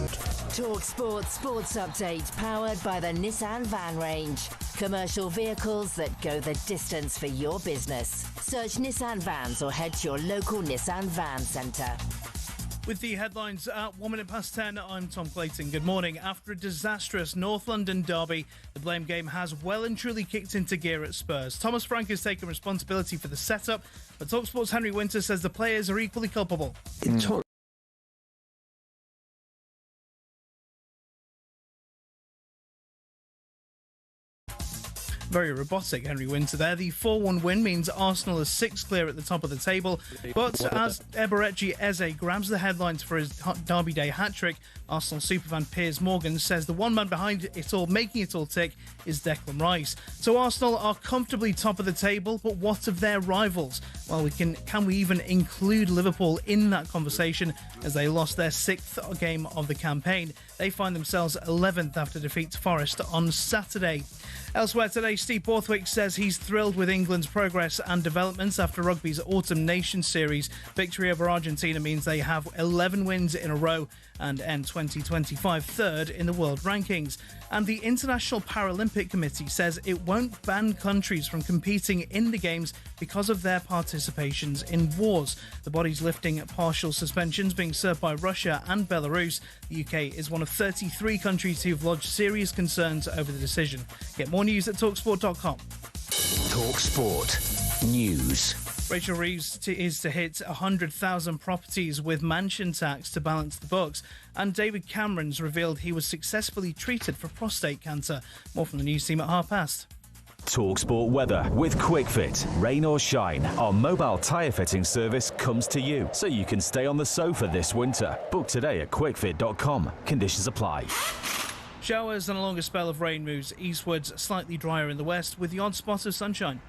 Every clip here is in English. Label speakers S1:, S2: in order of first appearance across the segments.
S1: talkSPORT Sports Update, powered by the Nissan Van Range. Commercial vehicles that go the distance for your business. Search Nissan Vans or head to your local Nissan Van Centre.
S2: With the headlines at 1 minute past 10, I'm Tom Clayton. Good morning. After a disastrous North London derby, the blame game has well and truly kicked into gear at Spurs. Thomas Frank has taken responsibility for the setup, but talkSPORT's Henry Winter says the players are equally culpable. Very robotic, Henry Winter there. The 4-1 win means Arsenal is 6 clear at the top of the table. But as Eberechi Eze grabs the headlines for his Derby Day hat-trick, Arsenal superfan Piers Morgan says the one man behind it all, making it all tick, is Declan Rice. So Arsenal are comfortably top of the table, but what of their rivals? Well, can we even include Liverpool in that conversation, as they lost their 6th game of the campaign? They find themselves 11th after defeat to Forest on Saturday. Elsewhere today, Steve Borthwick says he's thrilled with England's progress and developments after rugby's Autumn Nations Series. Victory over Argentina means they have 11 wins in a row and end 2025 third in the world rankings. And the International Paralympic Committee says it won't ban countries from competing in the Games because of their participations in wars. The body's lifting partial suspensions being served by Russia and Belarus. The UK is one of 33 countries who've lodged serious concerns over the decision. Get more news at talksport.com.
S3: talkSPORT News.
S2: Rachel Reeves is to hit 100,000 properties with mansion tax to balance the books. And David Cameron's revealed he was successfully treated for prostate cancer. More from the news team at past.
S3: talkSPORT weather with QuickFit. Rain or shine, our mobile tyre fitting service comes to you, so you can stay on the sofa this winter. Book today at quickfit.com. Conditions apply.
S2: Showers and a longer spell of rain moves eastwards, slightly drier in the west, with the odd spot of sunshine.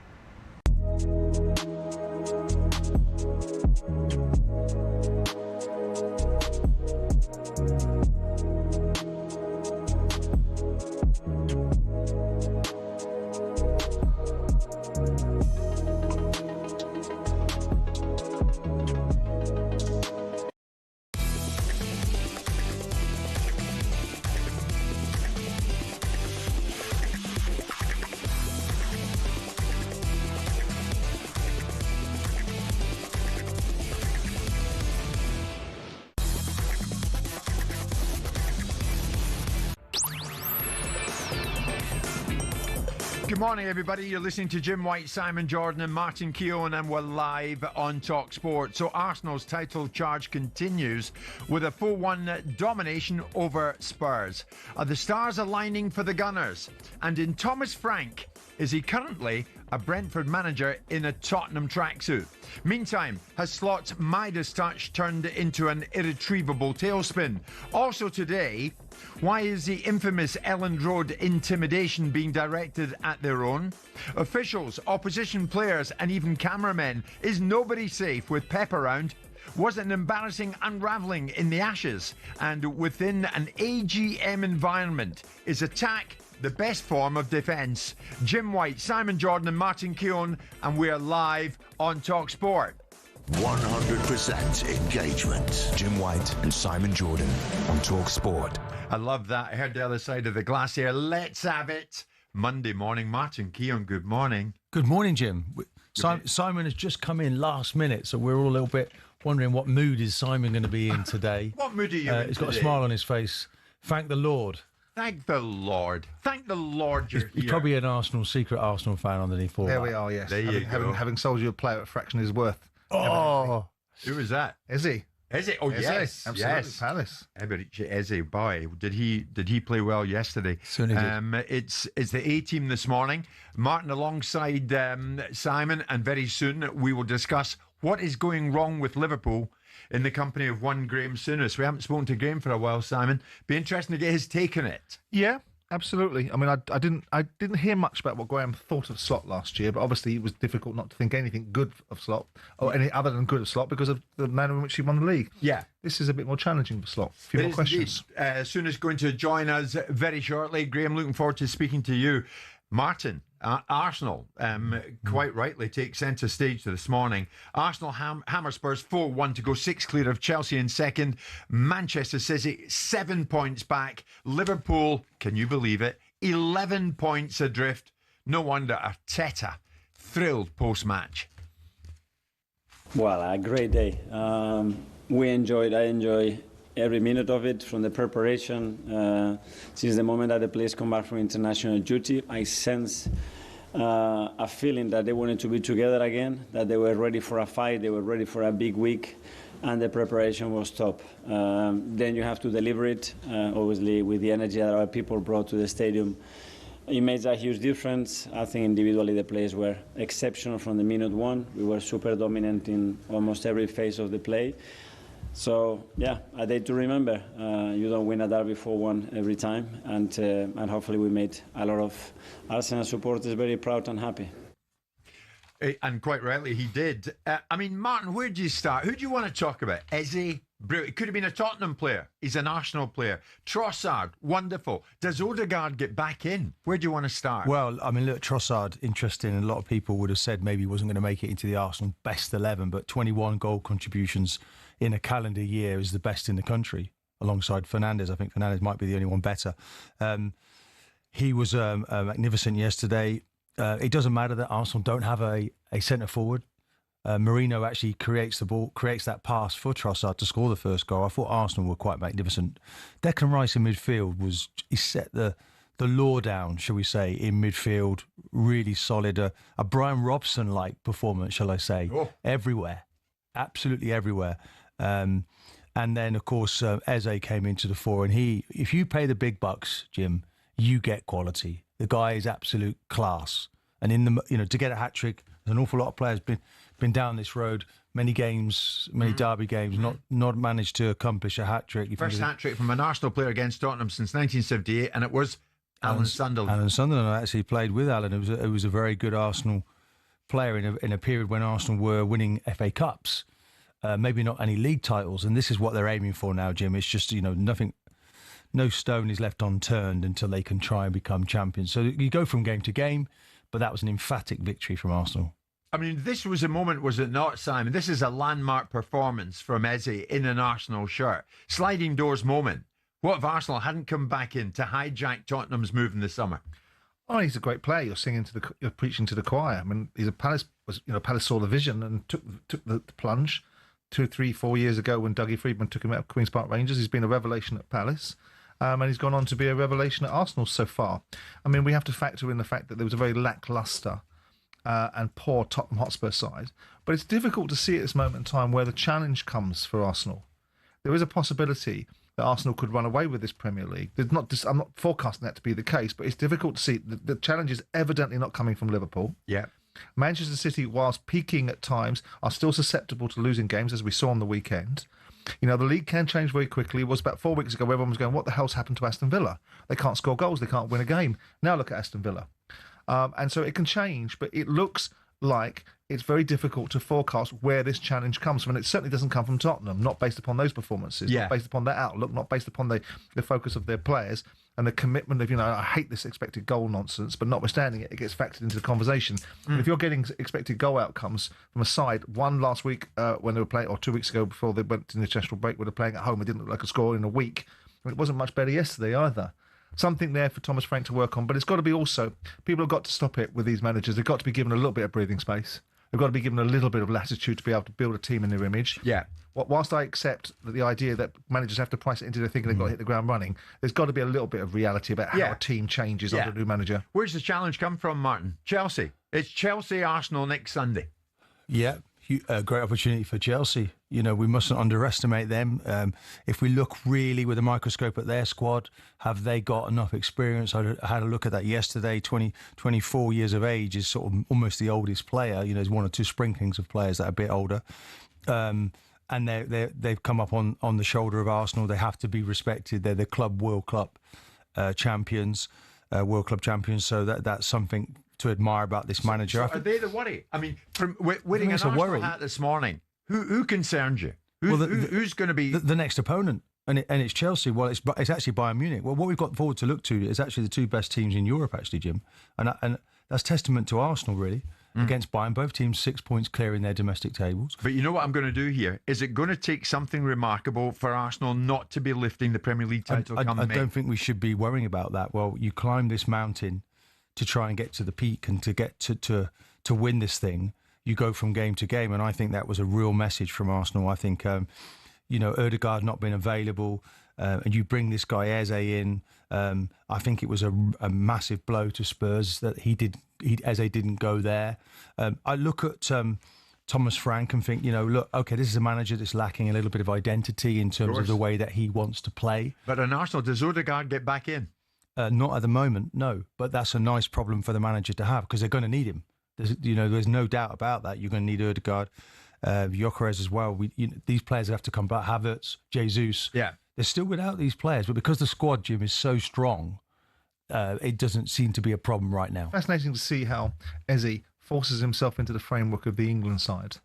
S4: Good morning, everybody. You're listening to Jim White, Simon Jordan and Martin Keown, and we're live on talkSPORT. So Arsenal's title charge continues with a 4-1 domination over Spurs. Are the stars aligning for the Gunners? And in Thomas Frank, is he currently a Brentford manager in a Tottenham tracksuit? Meantime, has Slot's Midas touch turned into an irretrievable tailspin? Also today, why is the infamous Elland Road intimidation being directed at their own? Officials, opposition players and even cameramen. Is nobody safe with Pep around? Was it an embarrassing unravelling in the Ashes? And within an AGM environment, is attack the best form of defence? Jim White, Simon Jordan and Martin Keown, and we're live on talkSPORT.
S5: 100% engagement.
S3: Jim White and Simon Jordan on talkSPORT.
S4: I love that. I heard the other side of the glass here. Let's have it. Monday morning. Martin Keown, good morning.
S6: Good morning, Jim. Simon has just come in last minute, so we're all a little bit wondering what mood is Simon going to be in today.
S4: What mood are you in
S6: He's got
S4: today?
S6: a smile on his face. Thank the Lord.
S4: Thank the Lord. Thank the Lord you're
S6: He's
S4: here.
S6: probably an secret Arsenal fan underneath all
S7: There
S6: that.
S7: we are, yes.
S4: There you go.
S7: Having sold you a player at a fraction of his worth.
S6: Oh,
S4: Who was that?
S7: Is he?
S4: Is it? Oh,
S7: Is he?
S4: yes.
S7: Absolutely.
S4: Yes.
S7: Palace.
S4: Eberechi Eze, boy, did he play well yesterday?
S6: Certainly did.
S4: It's the A team this morning. Martin alongside Simon, and very soon we will discuss what is going wrong with Liverpool in the company of one Graham Souness. We haven't spoken to Graham for a while, Simon. Be interesting to get his take on it.
S7: Yeah, absolutely. I mean, I didn't hear much about what Graham thought of Slot last year, but obviously it was difficult not to think anything good of Slot or any other than good of Slot because of the manner in which he won the league.
S4: Yeah.
S7: This is a bit more challenging for Slot. A few more questions.
S4: Souness going to join us very shortly. Graham, looking forward to speaking to you. Martin, Arsenal, quite rightly take centre stage this morning. Arsenal hammer Spurs 4-1 to go 6 clear of Chelsea in second. Manchester City 7 points back. Liverpool, can you believe it, 11 points adrift. No wonder Arteta thrilled post-match.
S5: Well, a great day. I enjoy every minute of it, from the preparation. Since the moment that the players come back from international duty, I sense a feeling that they wanted to be together again, that they were ready for a fight, they were ready for a big week, and the preparation was top. Then you have to deliver it, obviously, with the energy that our people brought to the stadium. It made a huge difference. I think individually the players were exceptional from the minute one. We were super dominant in almost every phase of the play. So, yeah, a day to remember. You don't win a derby 4-1 every time, and hopefully we made a lot of Arsenal supporters very proud and happy.
S4: And quite rightly, he did. I mean, Martin, where do you start? Who do you want to talk about? Eze? It could have been a Tottenham player. He's an Arsenal player. Trossard, wonderful. Does Odegaard get back in? Where do you want to start?
S6: Well, I mean, look, Trossard, interesting. A lot of people would have said maybe he wasn't going to make it into the Arsenal best 11, but 21 goal contributions in a calendar year is the best in the country, alongside Fernandes. I think Fernandes might be the only one better. He was magnificent yesterday. It doesn't matter that Arsenal don't have a centre forward. Marino actually creates that pass for Trossard to score the first goal. I thought Arsenal were quite magnificent. Declan Rice in midfield he set the law down, shall we say, in midfield. Really solid. A Brian Robson-like performance, shall I say, everywhere, absolutely everywhere. And then, of course, Eze came into the fore, and if you pay the big bucks, Jim, you get quality. The guy is absolute class, and to get a hat trick, an awful lot of players been down this road, many games, many derby games, not managed to accomplish a hat trick.
S4: First hat trick from an Arsenal player against Tottenham since 1978, and it was Alan Sunderland.
S6: Alan Sunderland. I actually played with Alan. It was a very good Arsenal player in a period when Arsenal were winning FA Cups. Maybe not any league titles, and this is what they're aiming for now, Jim. It's just, nothing, no stone is left unturned until they can try and become champions. So you go from game to game, but that was an emphatic victory from Arsenal.
S4: I mean, this was a moment, was it not, Simon? This is a landmark performance from Eze in an Arsenal shirt. Sliding doors moment. What if Arsenal hadn't come back in to hijack Tottenham's move in the summer?
S7: Oh, he's a great player. You're preaching to the choir. I mean, Palace saw the vision and took the plunge 2, 3, 4 years ago when Dougie Freedman took him out of Queen's Park Rangers. He's been a revelation at Palace. And he's gone on to be a revelation at Arsenal so far. I mean, we have to factor in the fact that there was a very lacklustre and poor Tottenham Hotspur side. But it's difficult to see at this moment in time where the challenge comes for Arsenal. There is a possibility that Arsenal could run away with this Premier League. I'm not forecasting that to be the case, but it's difficult to see. The challenge is evidently not coming from Liverpool.
S4: Yeah.
S7: Manchester City, whilst peaking at times, are still susceptible to losing games, as we saw on the weekend. The league can change very quickly. It was about 4 weeks ago where everyone was going, what the hell's happened to Aston Villa? They can't score goals. They can't win a game. Now look at Aston Villa. And so it can change, but it looks like it's very difficult to forecast where this challenge comes from. And it certainly doesn't come from Tottenham, not based upon those performances, not based upon their outlook, not based upon the focus of their players and the commitment of, I hate this expected goal nonsense, but notwithstanding it gets factored into the conversation. And if you're getting expected goal outcomes from a side, one last week when they were playing, or 2 weeks ago before they went to the international break, when they were playing at home, it didn't look like a score in a week. And it wasn't much better yesterday either. Something there for Thomas Frank to work on, but it's got to be also, people have got to stop it with these managers. They've got to be given a little bit of breathing space. They've got to be given a little bit of latitude to be able to build a team in their image.
S4: Yeah.
S7: Whilst I accept that the idea that managers have to price it into their thinking they've got to hit the ground running, there's got to be a little bit of reality about how a team changes under a new manager.
S4: Where's the challenge come from, Martin? Chelsea. It's Chelsea-Arsenal next Sunday.
S6: Yeah, a great opportunity for Chelsea. We mustn't underestimate them. If we look really with a microscope at their squad, have they got enough experience? I had a look at that yesterday. 24 years of age is sort of almost the oldest player. There's one or two sprinklings of players that are a bit older. And they've come up on the shoulder of Arsenal. They have to be respected. They're the World Club champions. So that's something to admire about this manager.
S4: So are they the worry? I mean, from winning an Arsenal hat this morning, who concerns you? Who's going to be
S6: the next opponent? And it's Chelsea. Well, it's actually Bayern Munich. Well, what we've got forward to look to is actually the two best teams in Europe, actually, Jim. And that's testament to Arsenal, really, against Bayern. Both teams 6 points clear in their domestic tables.
S4: But you know what I'm going to do here? Is it going to take something remarkable for Arsenal not to be lifting the Premier League title come May?
S6: I don't think we should be worrying about that. Well, you climb this mountain to try and get to the peak and to get to win this thing. You go from game to game, and I think that was a real message from Arsenal. I think... Ødegaard not been available, and you bring this guy Eze in. I think it was a massive blow to Spurs that Eze didn't go there. I look at Thomas Frank and think, this is a manager that's lacking a little bit of identity in terms of the way that he wants to play.
S4: But in Arsenal, does Ødegaard get back in?
S6: Not at the moment, no. But that's a nice problem for the manager to have because they're going to need him. There's no doubt about that. You're going to need Ødegaard. Gyökeres as well. These players have to come back. Havertz, Jesus.
S4: Yeah.
S6: They're still without these players, but because the squad, Jim, is so strong, it doesn't seem to be a problem right now.
S7: Fascinating to see how Eze forces himself into the framework of the England side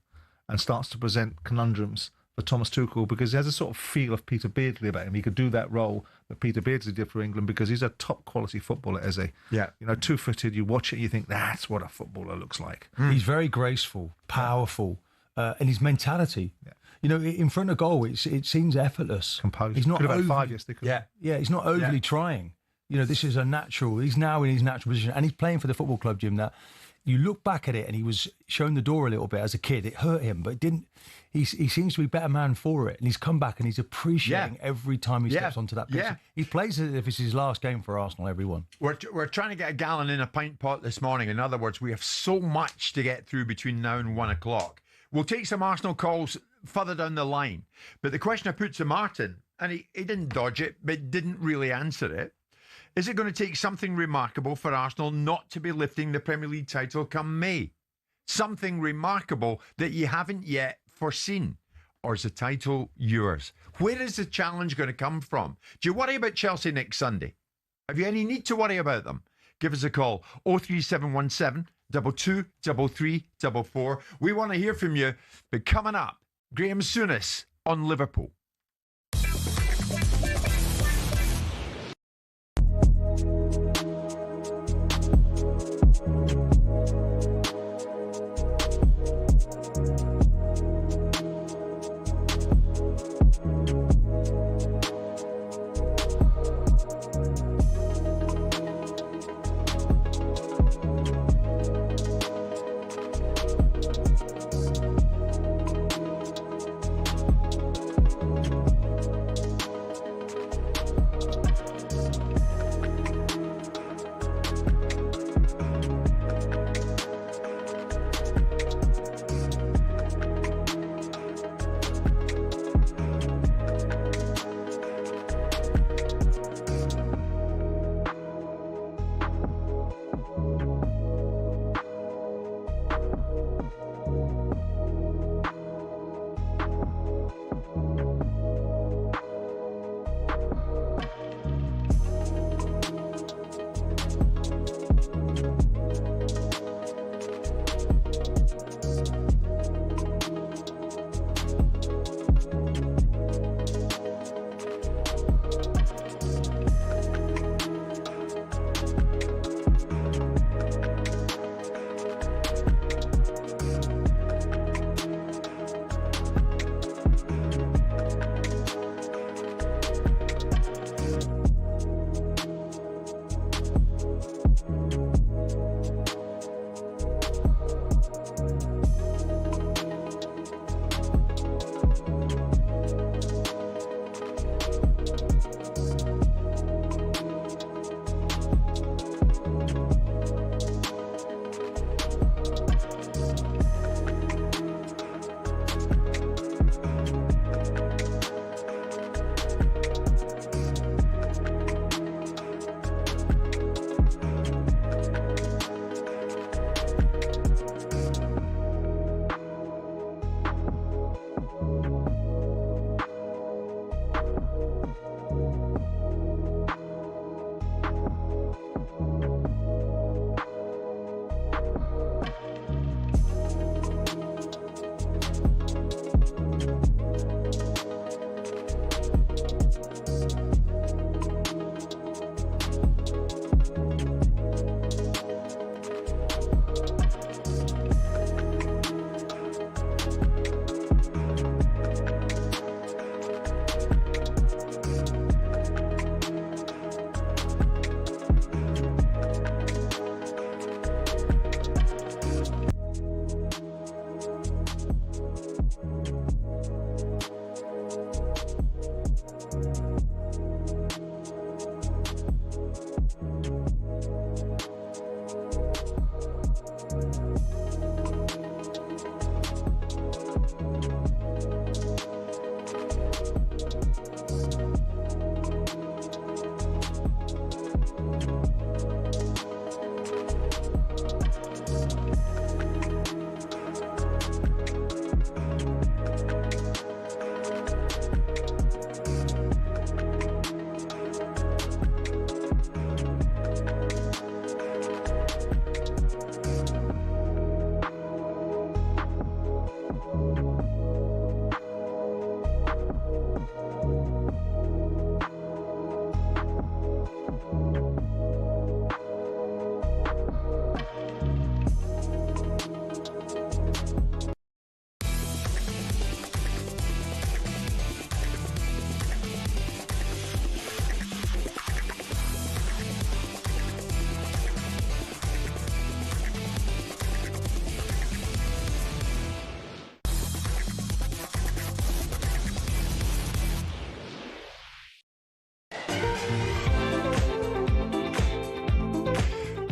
S7: and starts to present conundrums for Thomas Tuchel because he has a sort of feel of Peter Beardsley about him. He could do that role that Peter Beardsley did for England because he's a top quality footballer, Eze.
S4: Yeah.
S7: Two-footed, you watch it, you think that's what a footballer looks like.
S6: He's very graceful, powerful. And his mentality, in front of goal, it seems effortless.
S7: Composed.
S6: He's not
S7: could have
S6: overly,
S7: had 5 years.
S6: Yeah. He's not overly trying. This is a natural. He's now in his natural position, and he's playing for the football club, Jim. That you look back at it, and he was shown the door a little bit as a kid. It hurt him, but it didn't. He seems to be a better man for it, and he's come back and he's appreciating every time he steps onto that pitch.
S4: Yeah.
S6: He plays as if it's his last game for Arsenal. Everyone.
S4: We're trying to get a gallon in a pint pot this morning. In other words, we have so much to get through between now and 1 o'clock. We'll take some Arsenal calls further down the line. But the question I put to Martin, and he didn't dodge it, but didn't really answer it, is it going to take something remarkable for Arsenal not to be lifting the Premier League title come May? Something remarkable that you haven't yet foreseen? Or is the title yours? Where is the challenge going to come from? Do you worry about Chelsea next Sunday? Have you any need to worry about them? Give us a call, 03717 223344. We want to hear from you. But coming up, Graham Souness on Liverpool.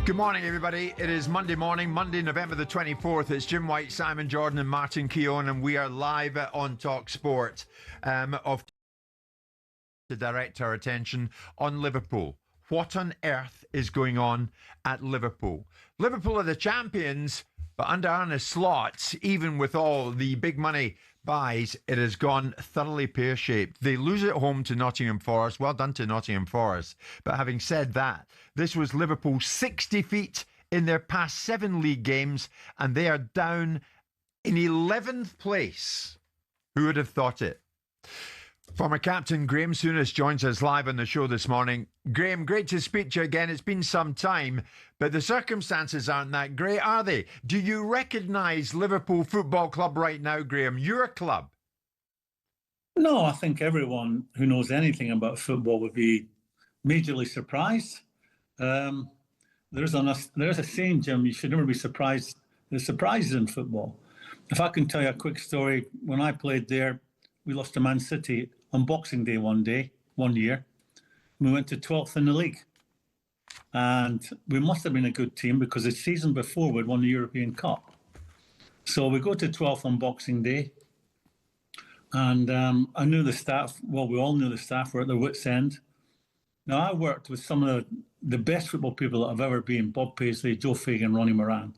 S4: Good morning, everybody. It is Monday morning, Monday, November the 24th. It's Jim White, Simon Jordan and Martin Keown, and we are live on talkSPORT to direct our attention on Liverpool. What on earth is going on at Liverpool? Liverpool are the champions, but under Arne Slot, even with all the big money buys, it has gone thoroughly pear-shaped. They lose at home to Nottingham Forest. Well done to Nottingham Forest. But having said that, this was Liverpool's 6th defeat in their past 7 league games, and they are down in 11th place. Who would have thought it? Former captain Graham Souness joins us live on the show this morning. Graham, great to speak to you again. It's been some time, but the circumstances aren't that great, are they? Do you recognise Liverpool Football Club right now, Graham? Your club?
S8: No, I think everyone who knows anything about football would be majorly surprised. There's a saying, Jim, you should never be surprised. There's surprises in football. If I can tell you a quick story, when I played there, we lost to Man City on Boxing Day one year. We went to 12th in the league. And we must have been a good team because the season before we'd won the European Cup. So we go to 12th on Boxing Day. And I knew the staff, well, we all knew the staff were at their wits' end. Now, I worked with some of the best football people that I've ever been, Bob Paisley, Joe Fagan, Ronnie Moran.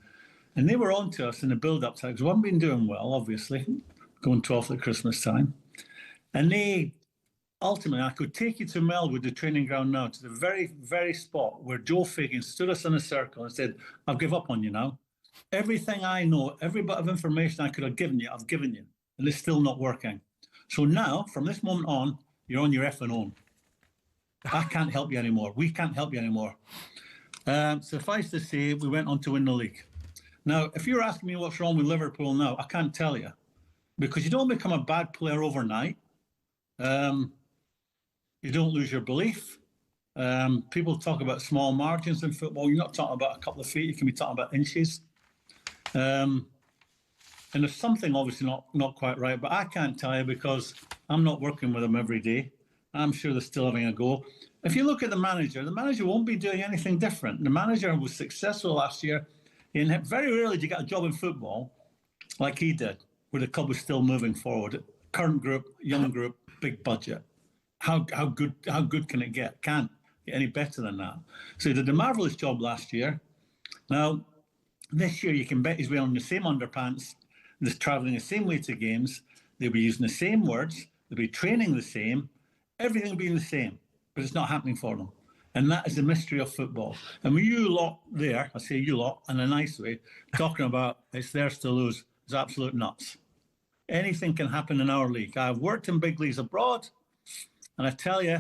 S8: And they were on to us in the build-up to it, because we haven't been doing well, obviously, going 12th at Christmas time. And they, ultimately, I could take you to Melwood, the training ground now, to the very, very spot where Joe Fagan stood us in a circle and said, I've given up on you now. Everything I know, every bit of information I could have given you, I've given you. And it's still not working. So now, from this moment on, you're on your effing own. I can't help you anymore. We can't help you anymore. Suffice to say, we went on to win the league. Now, if you're asking me what's wrong with Liverpool now, I can't tell you. Because you don't become a bad player overnight. You don't lose your belief. People talk about small margins in football. You're not talking about a couple of feet. You can be talking about inches. And there's something obviously not quite right, but I can't tell you because I'm not working with them every day. I'm sure they're still having a go. If you look at the manager won't be doing anything different. The manager was successful last year. And very rarely do you get a job in football like he did, where the club was still moving forward. Current group, young group, big budget. How good can it get? Can't get any better than that. So he did a marvellous job last year. Now, this year you can bet he's wearing the same underpants, they're travelling the same way to games, they'll be using the same words, they'll be training the same, everything will be the same, but it's not happening for them. And that is the mystery of football. And when you lot there, I say you lot in a nice way, talking about it's theirs to lose, is absolute nuts. Anything can happen in our league. I've worked in big leagues abroad, and I tell you,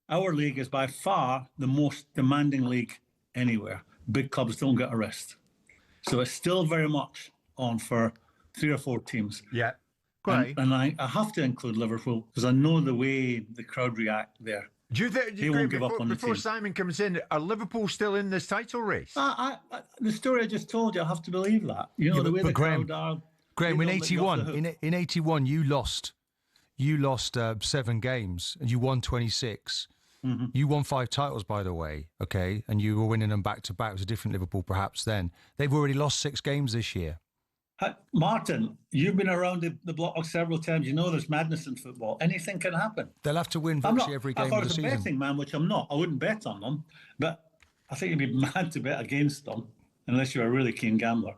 S8: our league is by far the most demanding league anywhere. Big clubs don't get a rest. So it's still very much on for 3 or 4 teams.
S7: Yeah, great.
S8: And I have to include Liverpool because I know the way the crowd react there.
S4: Do you think,
S8: they won't give up on the
S4: before
S8: team.
S4: Simon comes in, are Liverpool still in this title race?
S8: The story I just told you, I have to believe that. You know, yeah, the way the crowd are.
S6: Graham, in 81, you lost 7 games and you won 26. Mm-hmm. You won 5 titles, by the way, okay? And you were winning them back to back. It was a different Liverpool perhaps then. They've already lost 6 games this year.
S8: Martin, you've been around the block several times. You know there's madness in football. Anything can happen.
S6: They'll have to win virtually every game of the season.
S8: I thought I was a betting man, which I'm not. I wouldn't bet on them. But I think you'd be mad to bet against them unless you're a really keen gambler.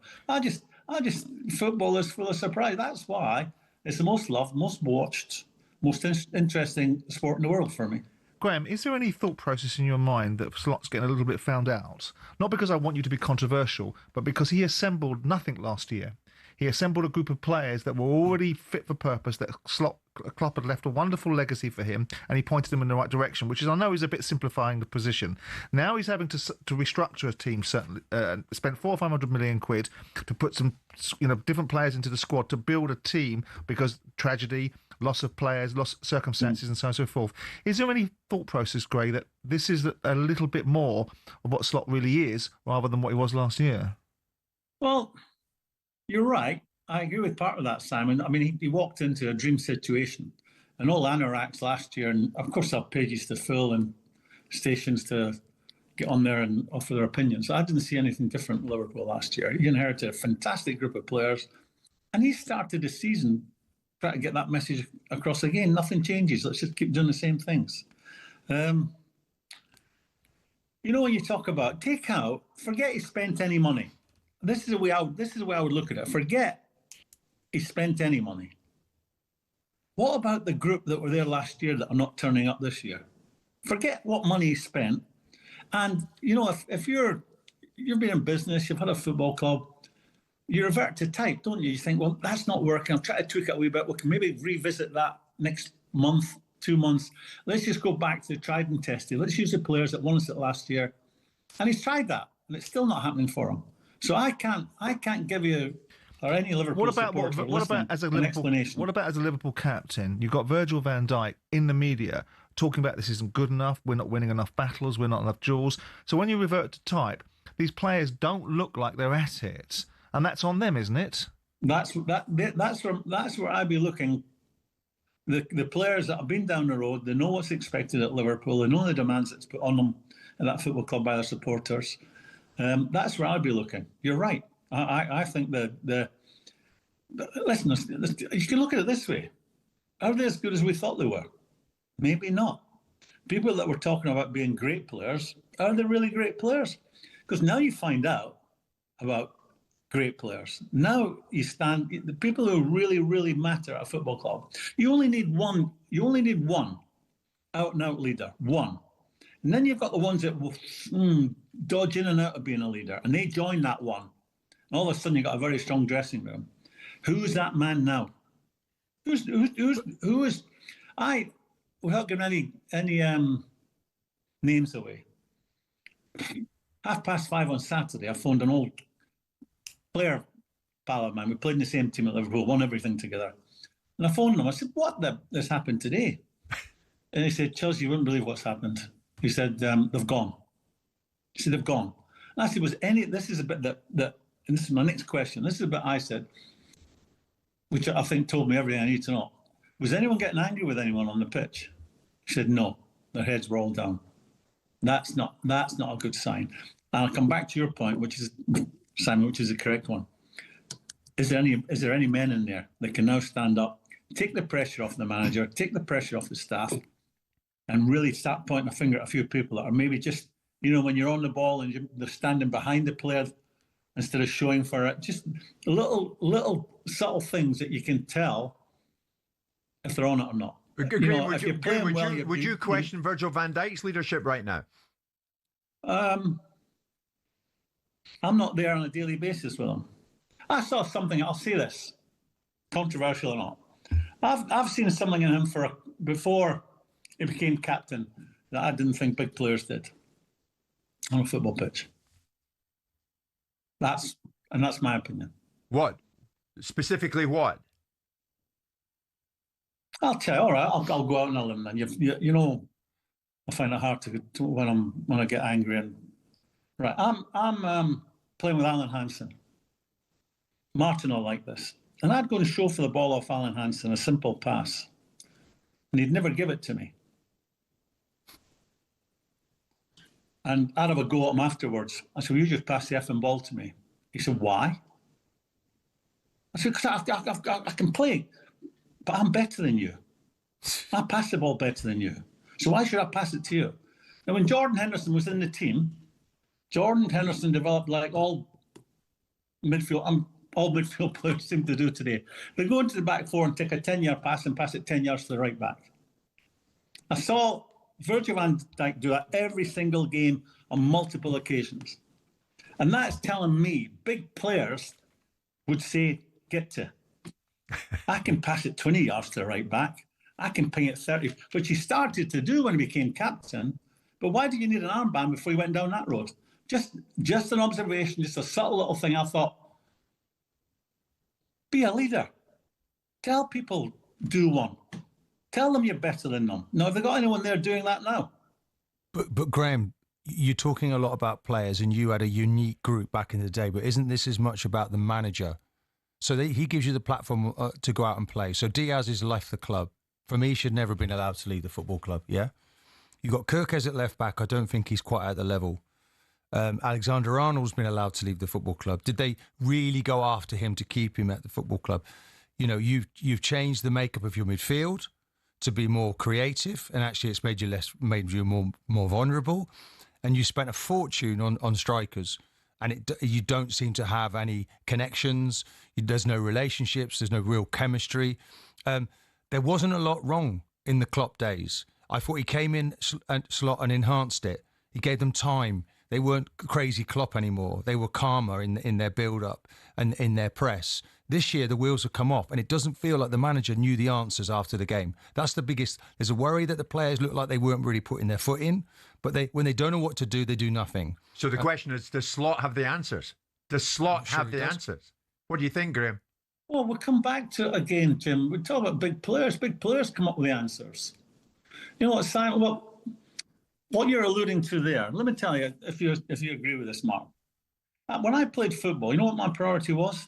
S8: Football is full of surprise. That's why it's the most loved, most watched, most interesting sport in the world for me.
S7: Graham, is there any thought process in your mind that Slot's getting a little bit found out? Not because I want you to be controversial, but because he assembled nothing last year. He assembled a group of players that were already fit for purpose, that Klopp had left a wonderful legacy for him, and he pointed them in the right direction, which is, I know, is a bit simplifying the position. Now he's having to restructure a team, certainly, spent 400 or 500 million quid to put some different players into the squad to build a team because tragedy, loss of players, lost circumstances, and so on and so forth. Is there any thought process, Gray, that this is a little bit more of what Slot really is rather than what he was last year?
S8: Well, you're right. I agree with part of that, Simon. I mean, he walked into a dream situation and all anoraks last year, and of course, I've pages to fill and stations to get on there and offer their opinions. I didn't see anything different in Liverpool last year. He inherited a fantastic group of players, and he started the season trying to get that message across again. Nothing changes. Let's just keep doing the same things. When you talk about forget he spent any money. This is the way I would look at it. Forget he spent any money. What about the group that were there last year that are not turning up this year? Forget what money he spent. And, if you've been in business, you've had a football club, you revert to type, don't you? You think, well, that's not working. I'll try to tweak it a wee bit. We can maybe revisit that next month, 2 months. Let's just go back to the tried and tested. Let's use the players that won us it last year. And he's tried that, and it's still not happening for him. So I can't give you or any Liverpool supporter an explanation.
S7: What about as a Liverpool captain? You've got Virgil van Dijk in the media talking about this isn't good enough, we're not winning enough battles, we're not enough duels. So when you revert to type, these players don't look like they're at it, and that's on them, isn't it?
S8: That's where I'd be looking. The players that have been down the road, they know what's expected at Liverpool, they know the demands that's put on them at that football club by their supporters. That's where I'd be looking. You're right. I think listen, you can look at it this way. Are they as good as we thought they were? Maybe not. People that were talking about being great players, are they really great players? Because now you find out about great players. Now the people who really, really matter at a football club. You only need one out and out leader. One. And then you've got the ones that will dodge in and out of being a leader, and they join that one. And all of a sudden, you've got a very strong dressing room. Who's that man now? Who is? Without giving any names away. 5:30 on Saturday, I phoned an old player pal of mine. We played in the same team at Liverpool, won everything together. And I phoned him. I said, "What has happened today?" And he said, "Chelsea, you wouldn't believe what's happened." He said, "They've gone." He said, "They've gone." And I said, this is a bit that, and this is my next question. This is a bit I said, which I think told me everything I need to know. Was anyone getting angry with anyone on the pitch? He said, no, their heads were all down. That's not a good sign. And I'll come back to your point, which is, Simon, which is the correct one. Is there any men in there that can now stand up, take the pressure off the manager, take the pressure off the staff, and really start pointing a finger at a few people that are maybe just, when you're on the ball and they're standing behind the player instead of showing for it, just little subtle things that you can tell if they're on it or not.
S4: Would you question Virgil van Dijk's leadership right now?
S8: I'm not there on a daily basis with him. I saw something, I'll say this, controversial or not. I've seen something in him before he became captain that I didn't think big players did on a football pitch. That's my opinion.
S4: What? Specifically what?
S8: I'll tell you, all right, I'll go out on a limb then. I find it hard to when I get angry and right. I'm playing with Alan Hansen. Martin will like this. And I'd go and show for the ball off Alan Hansen, a simple pass. And he'd never give it to me. And I'd have a go at him afterwards. I said, "Will you just pass the effing ball to me?" He said, "Why?" I said, "Because I can play, but I'm better than you. I pass the ball better than you. So why should I pass it to you?" Now, when Jordan Henderson was in the team, Jordan Henderson developed like all midfield players seem to do today. They go into the back four and take a 10-yard pass and pass it 10 yards to the right back. I saw Virgil van Dijk do that every single game on multiple occasions. And that's telling me big players would say, I can pass it 20 yards to the right back. I can ping it 30, which he started to do when he became captain. But why do you need an armband before you went down that road? Just an observation, just a subtle little thing. I thought, be a leader. Tell people, do one. Tell them you're better than them. Now, have they got anyone there doing that now?
S6: But Graham, you're talking a lot about players, and you had a unique group back in the day. But isn't this as much about the manager? So he gives you the platform to go out and play. So Diaz has left the club. For me, he should never have been allowed to leave the football club. Yeah, You've got Kirkes at left back. I don't think he's quite at the level. Alexander Arnold's been allowed to leave the football club. Did they really go after him to keep him at the football club? You know, you've changed the makeup of your midfield to be more creative, and actually it's made you more vulnerable. And you spent a fortune on strikers, and you don't seem to have any connections. There's no relationships. There's no real chemistry. There wasn't a lot wrong in the Klopp days. I thought he came in slot and enhanced it. He gave them time. They weren't crazy Klopp anymore. They were calmer in their build-up and in their press. This year, the wheels have come off, and it doesn't feel like the manager knew the answers after the game. That's the biggest. There's a worry that the players look like they weren't really putting their foot in, but when they don't know what to do, they do nothing.
S4: So the question is, does Slot have the answers? Does Slot have the answers? What do you think, Graham?
S8: Well, we'll come back to it again, Jim. We talk about big players. Big players come up with the answers. You know what, Simon? Well, what you're alluding to there, let me tell you, if you agree with this, Mark. When I played football, you know what my priority was?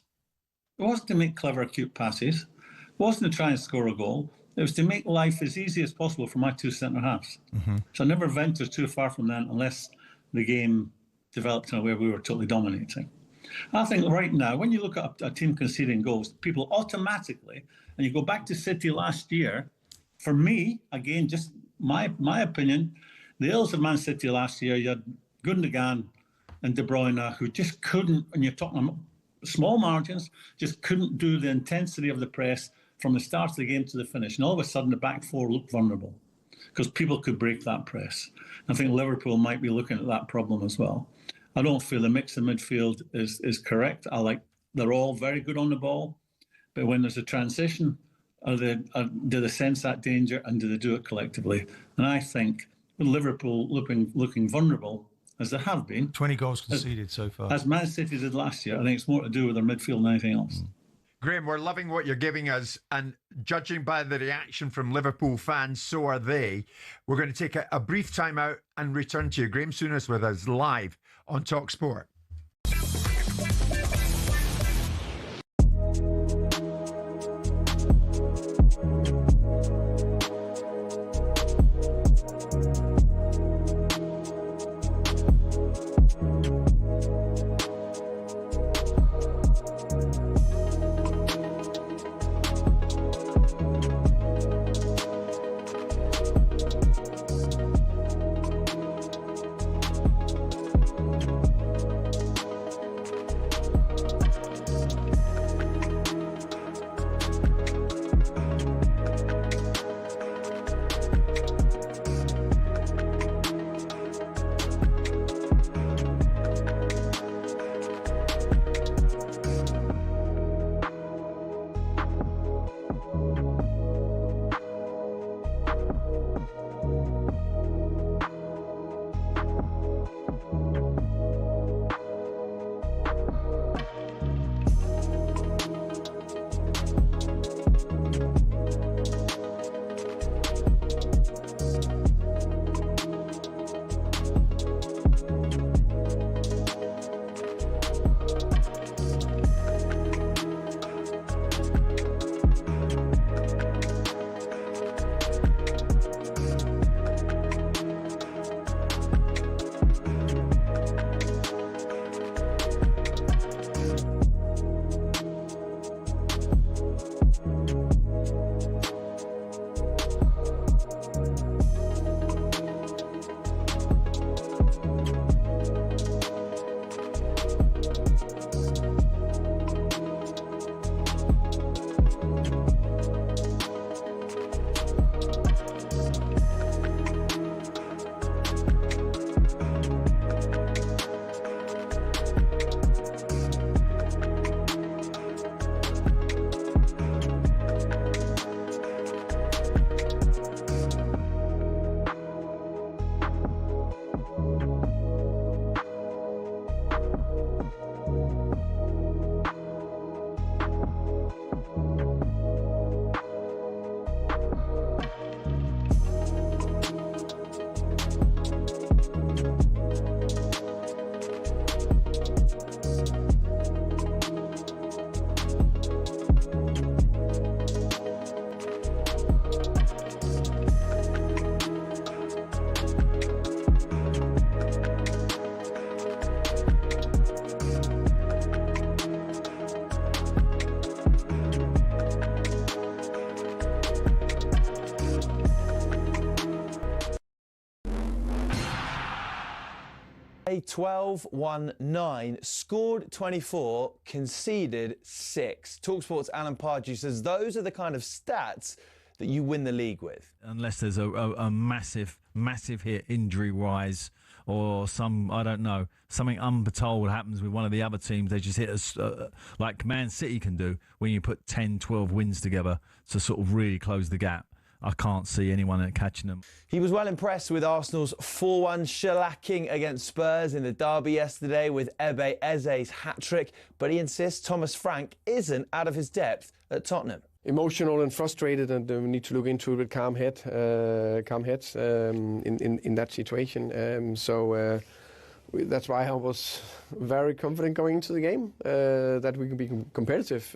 S8: It wasn't to make clever, cute passes. It wasn't to try and score a goal. It was to make life as easy as possible for my two centre-halves. Mm-hmm. So I never ventured too far from that unless the game developed in a way we were totally dominating. I think right now, when you look at a team conceding goals, people automatically, and you go back to City last year, for me, again, just my opinion, the ills of Man City last year, you had Gundogan and De Bruyne, who just couldn't, and you're talking small margins, just couldn't do the intensity of the press from the start of the game to the finish. And all of a sudden, the back four looked vulnerable because people could break that press. I think Liverpool might be looking at that problem as well. I don't feel the mix in midfield is correct. They're all very good on the ball, but when there's a transition, do they sense that danger and do they do it collectively? And I think with Liverpool looking vulnerable, as they have been.
S6: 20 goals conceded so far.
S8: As Man City did last year, I think it's more to do with their midfield than anything else.
S4: Graham, we're loving what you're giving us, and judging by the reaction from Liverpool fans, so are they. We're going to take a brief time out and return to you. Graham Souness with us live on talkSPORT.
S9: Yesterday, 12, won 9, scored 24, conceded 6. talkSPORT's Alan Pardew says those are the kind of stats that you win the league with.
S10: Unless there's a massive hit injury-wise, or some, I don't know, something untold happens with one of the other teams. They just hit us like Man City can do when you put 10, 12 wins together to sort of really close the gap. I can't see anyone catching them.
S9: He was well impressed with Arsenal's 4-1 shellacking against Spurs in the derby yesterday with Ebe Eze's hat-trick, but he insists Thomas Frank isn't out of his depth at Tottenham.
S11: Emotional and frustrated, and we need to look into it with calm heads in that situation. That's why I was very confident going into the game, that we can be competitive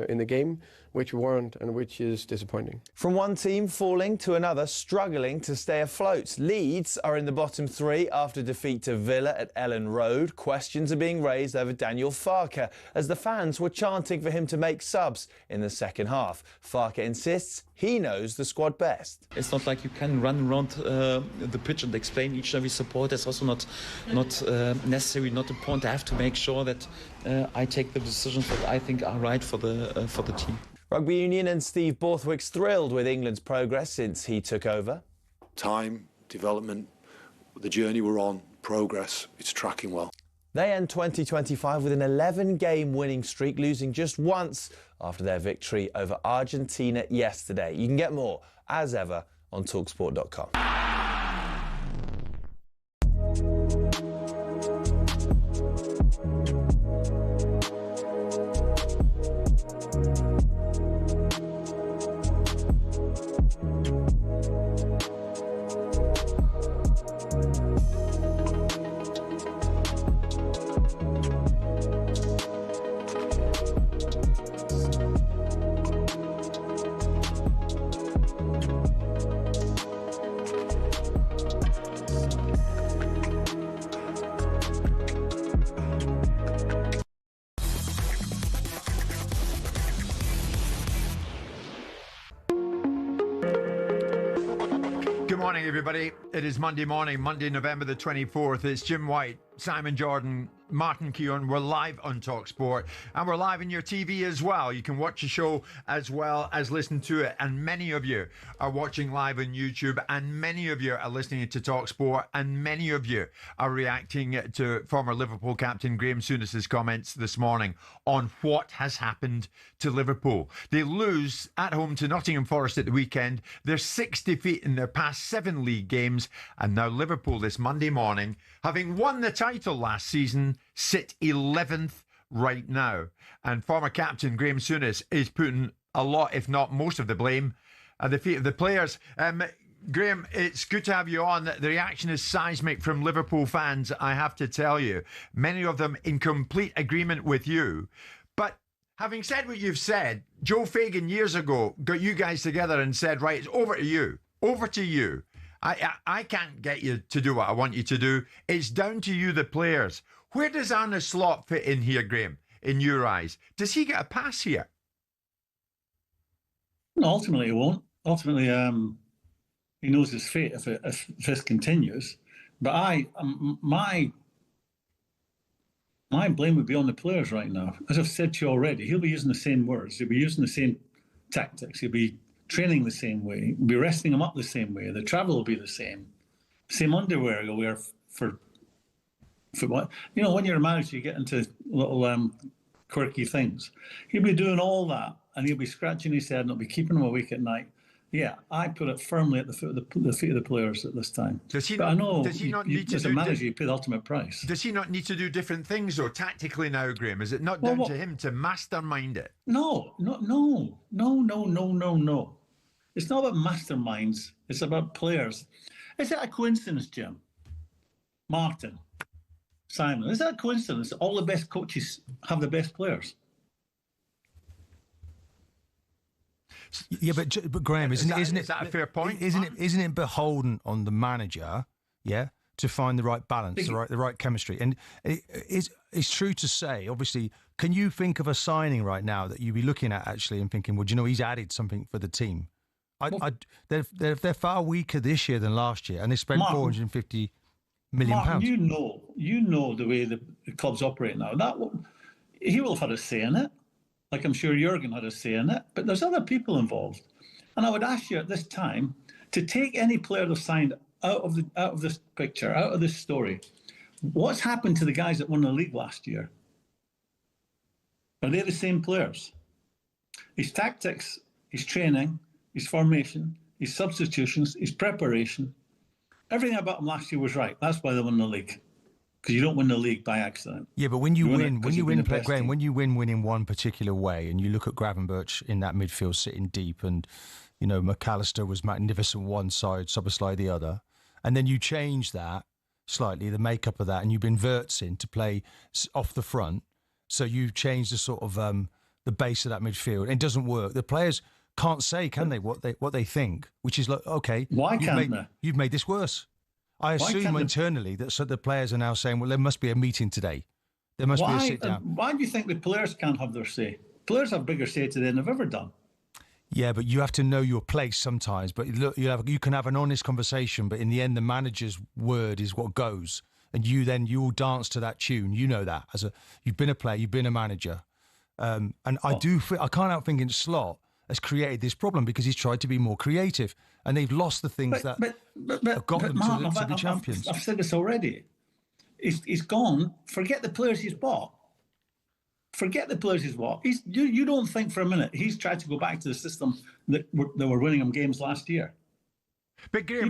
S11: in the game, which we weren't, and which is disappointing.
S9: From one team falling to another, struggling to stay afloat. Leeds are in the bottom 3 after defeat to Villa at Ellen Road. Questions are being raised over Daniel Farke, as the fans were chanting for him to make subs in the second half. Farke insists he knows the squad best.
S12: It's not like you can run around the pitch and explain each and every support. It's also not necessary, not important. I have to make sure that I take the decisions that I think are right for the team.
S9: Rugby Union and Steve Borthwick's thrilled with England's progress since he took over.
S13: Time, development, the journey we're on, progress, it's tracking well.
S9: They end 2025 with an 11-game winning streak, losing just once after their victory over Argentina yesterday. You can get more, as ever, on talksport.com.
S4: Good morning, everybody. It is Monday morning, Monday, November the 24th. It's Jim White, Simon Jordan, Martin Keown. We're live on talkSPORT, and we're live on your TV as well. You can watch the show as well as listen to it. And many of you are watching live on YouTube, and many of you are listening to talkSPORT, and many of you are reacting to former Liverpool captain Graham Souness's comments this morning on what has happened to Liverpool. They lose at home to Nottingham Forest at the weekend. They're 6 defeat in their past 7 league games, and now Liverpool this Monday morning, having won the title last season, sit 11th right now. And former captain Graham Souness is putting a lot, if not most of the blame at the feet of the players. Graham, it's good to have you on. The reaction is seismic from Liverpool fans, I have to tell you. Many of them in complete agreement with you. But having said what you've said, Joe Fagan years ago got you guys together and said, right, it's over to you. Over to you. I can't get you to do what I want you to do. It's down to you, the players. Where does Arne Slot fit in here, Graham, in your eyes? Does he get a pass here?
S8: No, ultimately he won't. Ultimately, he knows his fate if this continues. But my blame would be on the players right now. As I've said to you already, he'll be using the same words. He'll be using the same tactics. He'll be training the same way. We'll be resting them up the same way. The travel will be the same. Same underwear you'll wear for what? You know, when you're a manager, you get into little quirky things. He'll be doing all that, and he'll be scratching his head, and it'll be keeping him awake at night. Yeah, I put it firmly at the feet of the players at this time. Does he? But I know. Does he not need to? As a manager, you pay the ultimate price.
S4: Does he not need to do different things, though, tactically now, Graham? Is it not down to him to mastermind it?
S8: No. It's not about masterminds. It's about players. Is that a coincidence, Jim? Martin, Simon, is that a coincidence that all the best coaches have the best players?
S6: Yeah, but Graham, isn't it?
S4: Is that a fair point?
S6: Isn't it beholden on the manager, yeah, to find the right balance, the right chemistry? And it's true to say, obviously, can you think of a signing right now that you'd be looking at actually and thinking, well, do you know, he's added something for the team? They're far weaker this year than last year, and they spent 450. million
S8: Martin,
S6: pounds.
S8: You know the way the clubs operate now. He will have had a say in it, like I'm sure Jurgen had a say in it. But there's other people involved, and I would ask you at this time to take any player they've signed out of this picture, out of this story. What's happened to the guys that won the league last year? Are they the same players? His tactics, his training, his formation, his substitutions, his preparation, everything about him last year was right. That's why they won the league. Because you don't win the league by accident.
S6: Yeah, but when you win in one particular way, and you look at Gravenberch in that midfield sitting deep, and McAllister was magnificent one side, Szoboszlai the other, and then you change that slightly, the makeup of that, and you bring Wirtz in to play off the front, so you change the sort of the base of that midfield. It doesn't work. The players can't say, can they, what they think, which is like, okay,
S8: why can't they?
S6: You've made this worse. I assume internally that the players are now saying, well, there must be a meeting today. There must be a sit down.
S8: Why do you think the players can't have their say? Players have bigger say today than they've ever done.
S6: Yeah, but you have to know your place sometimes. But look, you can have an honest conversation, but in the end, the manager's word is what goes, and you will dance to that tune. You know that you've been a player, you've been a manager, and I can't help thinking Slot has created this problem because he's tried to be more creative, and they've lost the things that have got them to be champions.
S8: I've said this already. He's gone. Forget the players he's bought. Forget the players he's bought. You don't think for a minute he's tried to go back to the system that were winning him games last year.
S4: But Graham,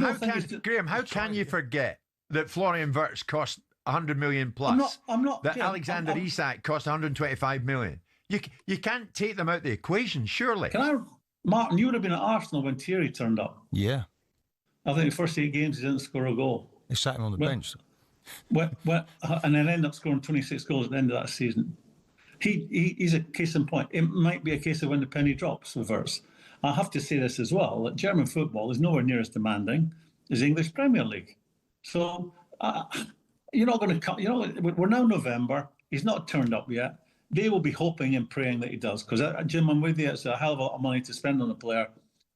S4: how can you forget that Florian Wirtz cost 100 million plus?
S8: I'm not.
S4: That Alexander Isak cost 125 million. You can't take them out of the equation, surely.
S8: Martin, you would have been at Arsenal when Thierry turned up.
S6: Yeah.
S8: I think the first 8 games he didn't score a goal.
S6: They sat him on the bench.
S8: And then ended up scoring 26 goals at the end of that season. He's a case in point. It might be a case of when the penny drops with Wirtz. I have to say this as well, that German football is nowhere near as demanding as English Premier League. So you're not going to come. We're now November. He's not turned up yet. They will be hoping and praying that he does. Because, Jim, I'm with you. It's a hell of a lot of money to spend on a player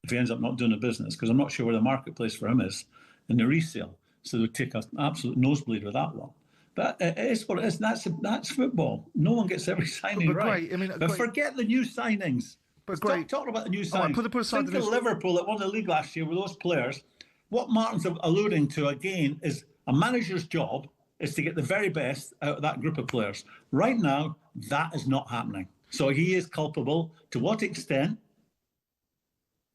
S8: if he ends up not doing the business. Because I'm not sure where the marketplace for him is in the resale. So they would take an absolute nosebleed with that one. But it is what it is. That's football. No one gets every signing right. But forget the new signings. Stop talking about the new signings. Think of Liverpool that won the league last year with those players. What Martin's alluding to, again, is a manager's job is to get the very best out of that group of players. Right now, that is not happening. So he is culpable. To what extent?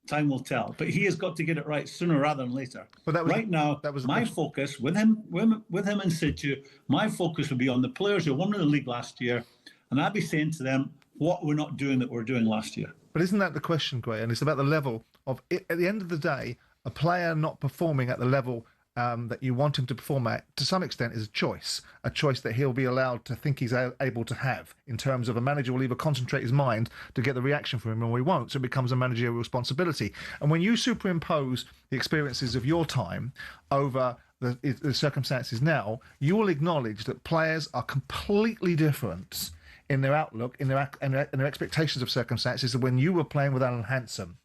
S8: Time will tell. But he has got to get it right sooner rather than later. Right now, my focus with him in situ, my focus would be on the players who won the league last year, and I'd be saying to them what we're not doing that we're doing last year.
S7: But isn't that the question, Gray? And it's about the level of it. At the end of the day, a player not performing at the level that you want him to perform at, to some extent, is a choice that he'll be allowed to think he's able to have, in terms of a manager will either concentrate his mind to get the reaction from him or he won't, so it becomes a managerial responsibility. And when you superimpose the experiences of your time over the circumstances now, you will acknowledge that players are completely different in their outlook, in their expectations of circumstances than when you were playing with Alan Hansen.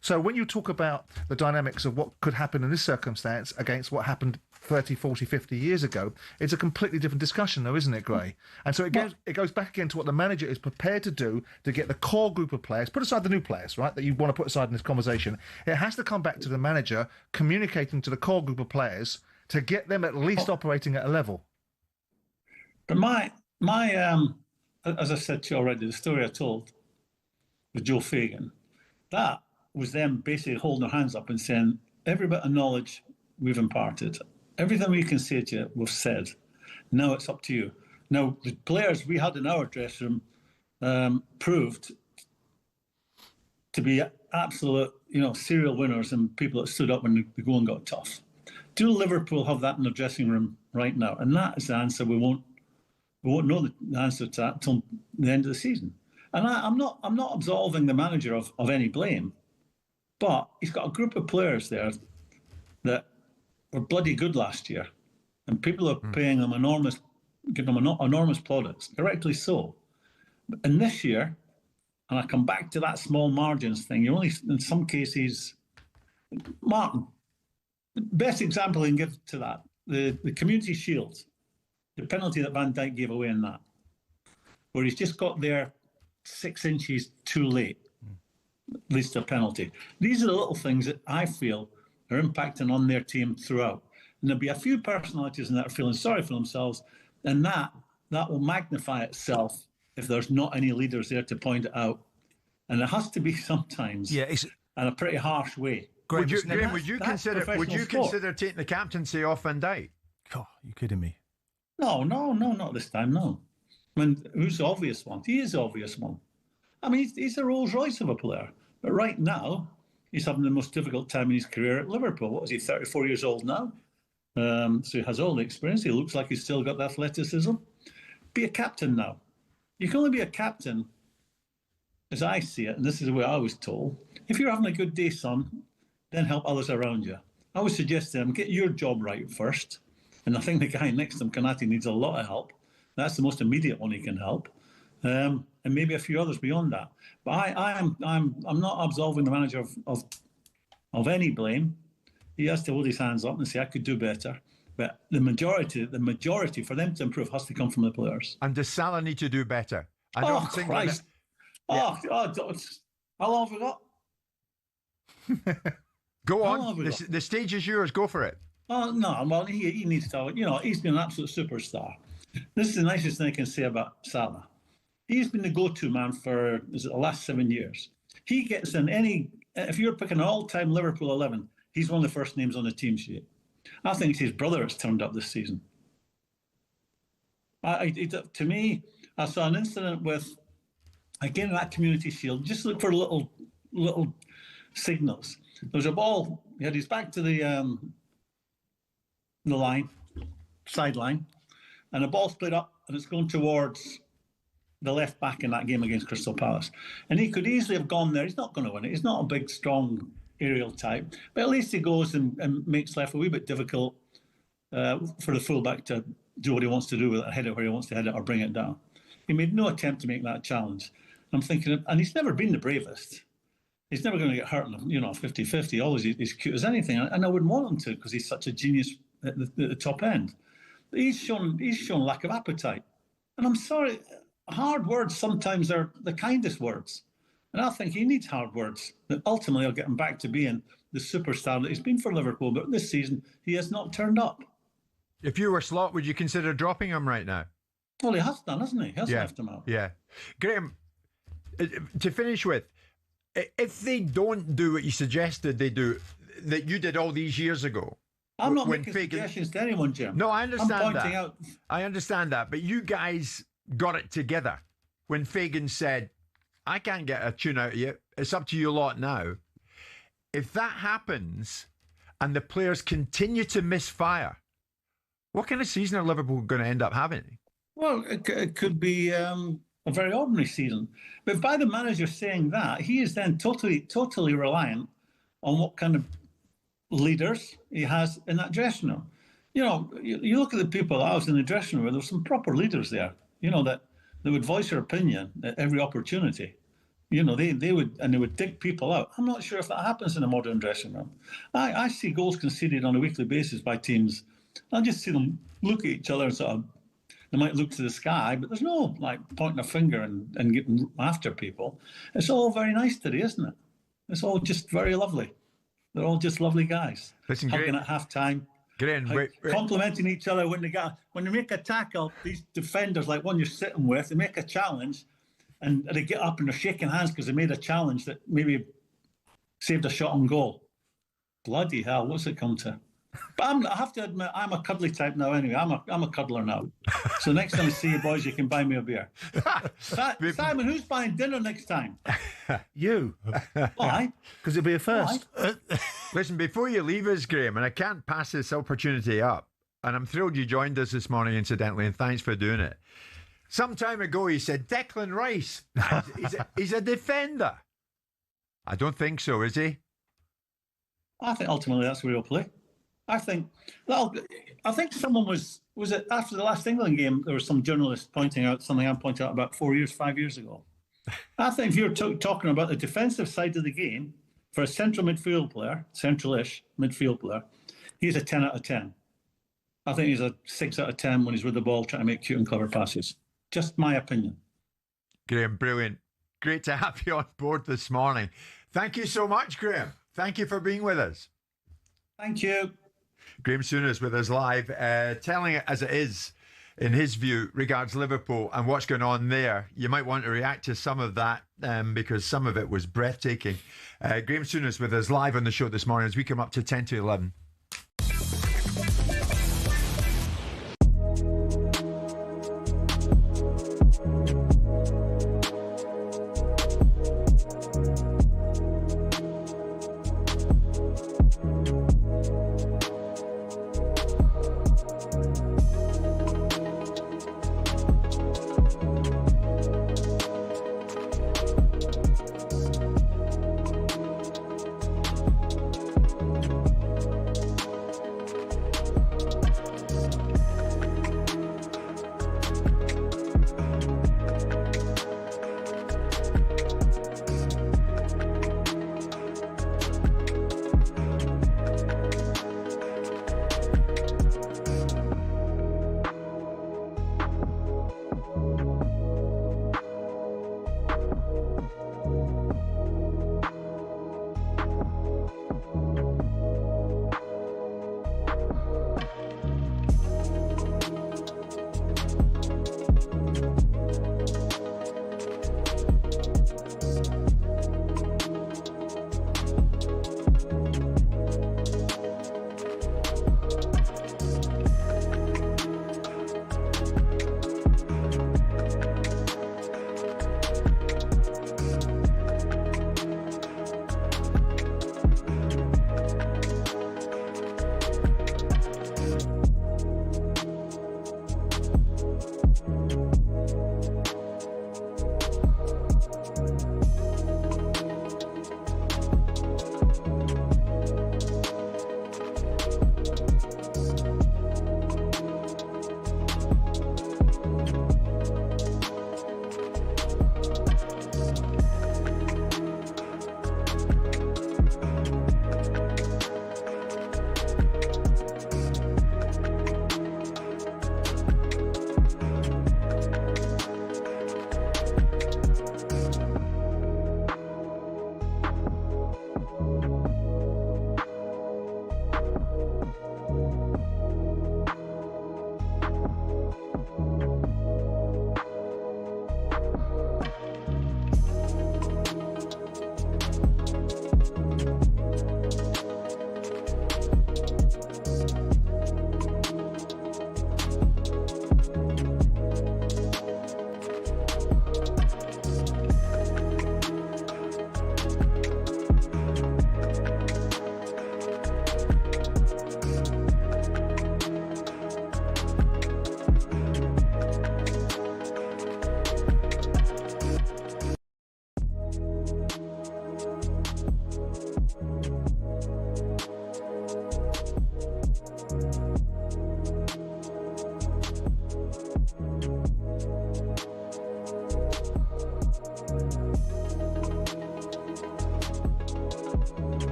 S7: So when you talk about the dynamics of what could happen in this circumstance against what happened 30, 40, 50 years ago, it's a completely different discussion, though, isn't it, Gray? And so it goes back again to what the manager is prepared to do to get the core group of players, put aside the new players, right, that you want to put aside in this conversation. It has to come back to the manager communicating to the core group of players to get them at least operating at a level.
S8: But my as I said to you already, the story I told with Joe Fagan, that was them basically holding their hands up and saying, every bit of knowledge we've imparted, everything we can say to you, we've said. Now it's up to you. Now, the players we had in our dressing room proved to be absolute, serial winners and people that stood up when the going got tough. Do Liverpool have that in their dressing room right now? And that is the answer. We won't know the answer to that until the end of the season. And I'm not absolving the manager of any blame. But he's got a group of players there that were bloody good last year, and people are paying them giving them enormous plaudits, correctly so. And this year, and I come back to that small margins thing, you only, in some cases, Martin, the best example I can give to that the Community Shield, the penalty that Van Dijk gave away in that, where he's just got there 6 inches too late, leads to a penalty. These are the little things that I feel are impacting on their team throughout. And there'll be a few personalities in that are feeling sorry for themselves, and that will magnify itself if there's not any leaders there to point it out. And it has to be sometimes, in a pretty harsh way.
S4: Would you consider taking the captaincy off Van Dijk?
S6: God, you kidding me?
S8: No, not this time, no. I mean, who's the obvious one? He is the obvious one. I mean, he's a Rolls Royce of a player. But right now, he's having the most difficult time in his career at Liverpool. What is he, 34 years old now? So he has all the experience. He looks like he's still got the athleticism. Be a captain now. You can only be a captain, as I see it, and this is the way I was told. If you're having a good day, son, then help others around you. I would suggest to him, get your job right first. And I think the guy next to him, Kanati, needs a lot of help. That's the most immediate one he can help. And maybe a few others beyond that. But I'm not absolving the manager of any blame. He has to hold his hands up and say, I could do better. But the majority for them to improve has to come from the players.
S4: And does Salah need to do better? I don't think
S8: Christ. How long have we got?
S4: Go on. The stage is yours. Go for it.
S8: Oh, no. Well, he needs to. He's been an absolute superstar. This is the nicest thing I can say about Salah. He's been the go-to man for the last 7 years. He gets in if you're picking an all-time Liverpool 11, he's one of the first names on the team sheet. I think it's his brother that's turned up this season. To me, I saw an incident with, again, that Community Shield. Just look for little signals. There was a ball. He had his back to the sideline, and the ball split up, and it's going towards the left back in that game against Crystal Palace. And he could easily have gone there. He's not going to win it. He's not a big, strong aerial type. But at least he goes and makes life a wee bit difficult for the fullback to do what he wants to do with it, head it where he wants to head it or bring it down. He made no attempt to make that challenge. I'm thinking, and he's never been the bravest. He's never going to get hurt in 50-50. Always he's cute as anything. And I wouldn't want him to because he's such a genius at the top end. But he's shown lack of appetite. And I'm sorry, hard words sometimes are the kindest words. And I think he needs hard words that ultimately will get him back to being the superstar that he's been for Liverpool. But this season, he has not turned up.
S4: If you were Slot, would you consider dropping him right now?
S8: Well, he has done, hasn't he? He has left him out.
S4: Yeah. Graham, to finish with, if they don't do what you suggested they do, that you did all these years ago.
S8: I'm not making suggestions to anyone, Jim.
S4: No, I understand
S8: I'm pointing out.
S4: I understand that. But you guys got it together when Fagan said, I can't get a tune out of you. It's up to you lot now. If that happens and the players continue to misfire, what kind of season are Liverpool going to end up having?
S8: Well, it could be a very ordinary season. But by the manager saying that, he is then totally reliant on what kind of leaders he has in that dressing room. You look at the people I was in the dressing room, there were some proper leaders there, that they would voice their opinion at every opportunity. They would dig people out. I'm not sure if that happens in a modern dressing room. I see goals conceded on a weekly basis by teams. I just see them look at each other and sort of, they might look to the sky, but there's no pointing a finger and getting after people. It's all very nice today, isn't it? It's all just very lovely. They're all just lovely guys.
S4: Listen,
S8: hugging at half-time. Complimenting each other when they make a tackle. These defenders, like one you're sitting with, they make a challenge and they get up and they're shaking hands because they made a challenge that maybe saved a shot on goal. Bloody hell, what's it come to? But I have to admit, I'm a cuddly type now anyway. I'm a cuddler now. So next time I see you boys, you can buy me a beer. Simon, who's buying dinner next time?
S6: You.
S8: Why?
S6: Because it'll be a first.
S4: Listen, before you leave us, Graham, and I can't pass this opportunity up, and I'm thrilled you joined us this morning, incidentally, and thanks for doing it. Some time ago, he said, Declan Rice, he's a defender. I don't think so, is he?
S8: I think ultimately that's where he'll play. I think someone was it after the last England game, there was some journalist pointing out something I pointed out about 5 years ago. I think if you're talking about the defensive side of the game, for a central-ish midfield player, he's a 10 out of 10. I think he's a 6 out of 10 when he's with the ball trying to make cute and clever passes. Just my opinion.
S4: Graham, brilliant. Great to have you on board this morning. Thank you so much, Graham. Thank you for being with us.
S8: Thank you.
S4: Graham Souness with us live, telling it as it is, in his view, regards Liverpool and what's going on there. You might want to react to some of that because some of it was breathtaking. Graham Souness with us live on the show this morning as we come up to 10 to 11.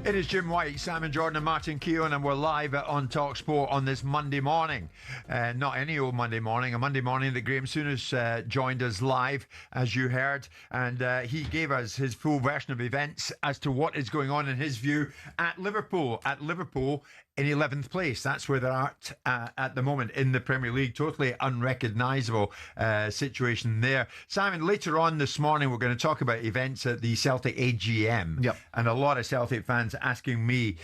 S4: It is Jim White, Simon Jordan and Martin Keown, and we're live on talkSPORT on this Monday morning. Not any old Monday morning, a Monday morning that Graham Souness joined us live, as you heard, and he gave us his full version of events as to what is going on in his view at Liverpool. In 11th place. That's where they're at the moment in the Premier League. Totally unrecognisable situation there. Simon, later on this morning, we're going to talk about events at the Celtic AGM.
S7: Yep.
S4: And a lot of Celtic fans asking me,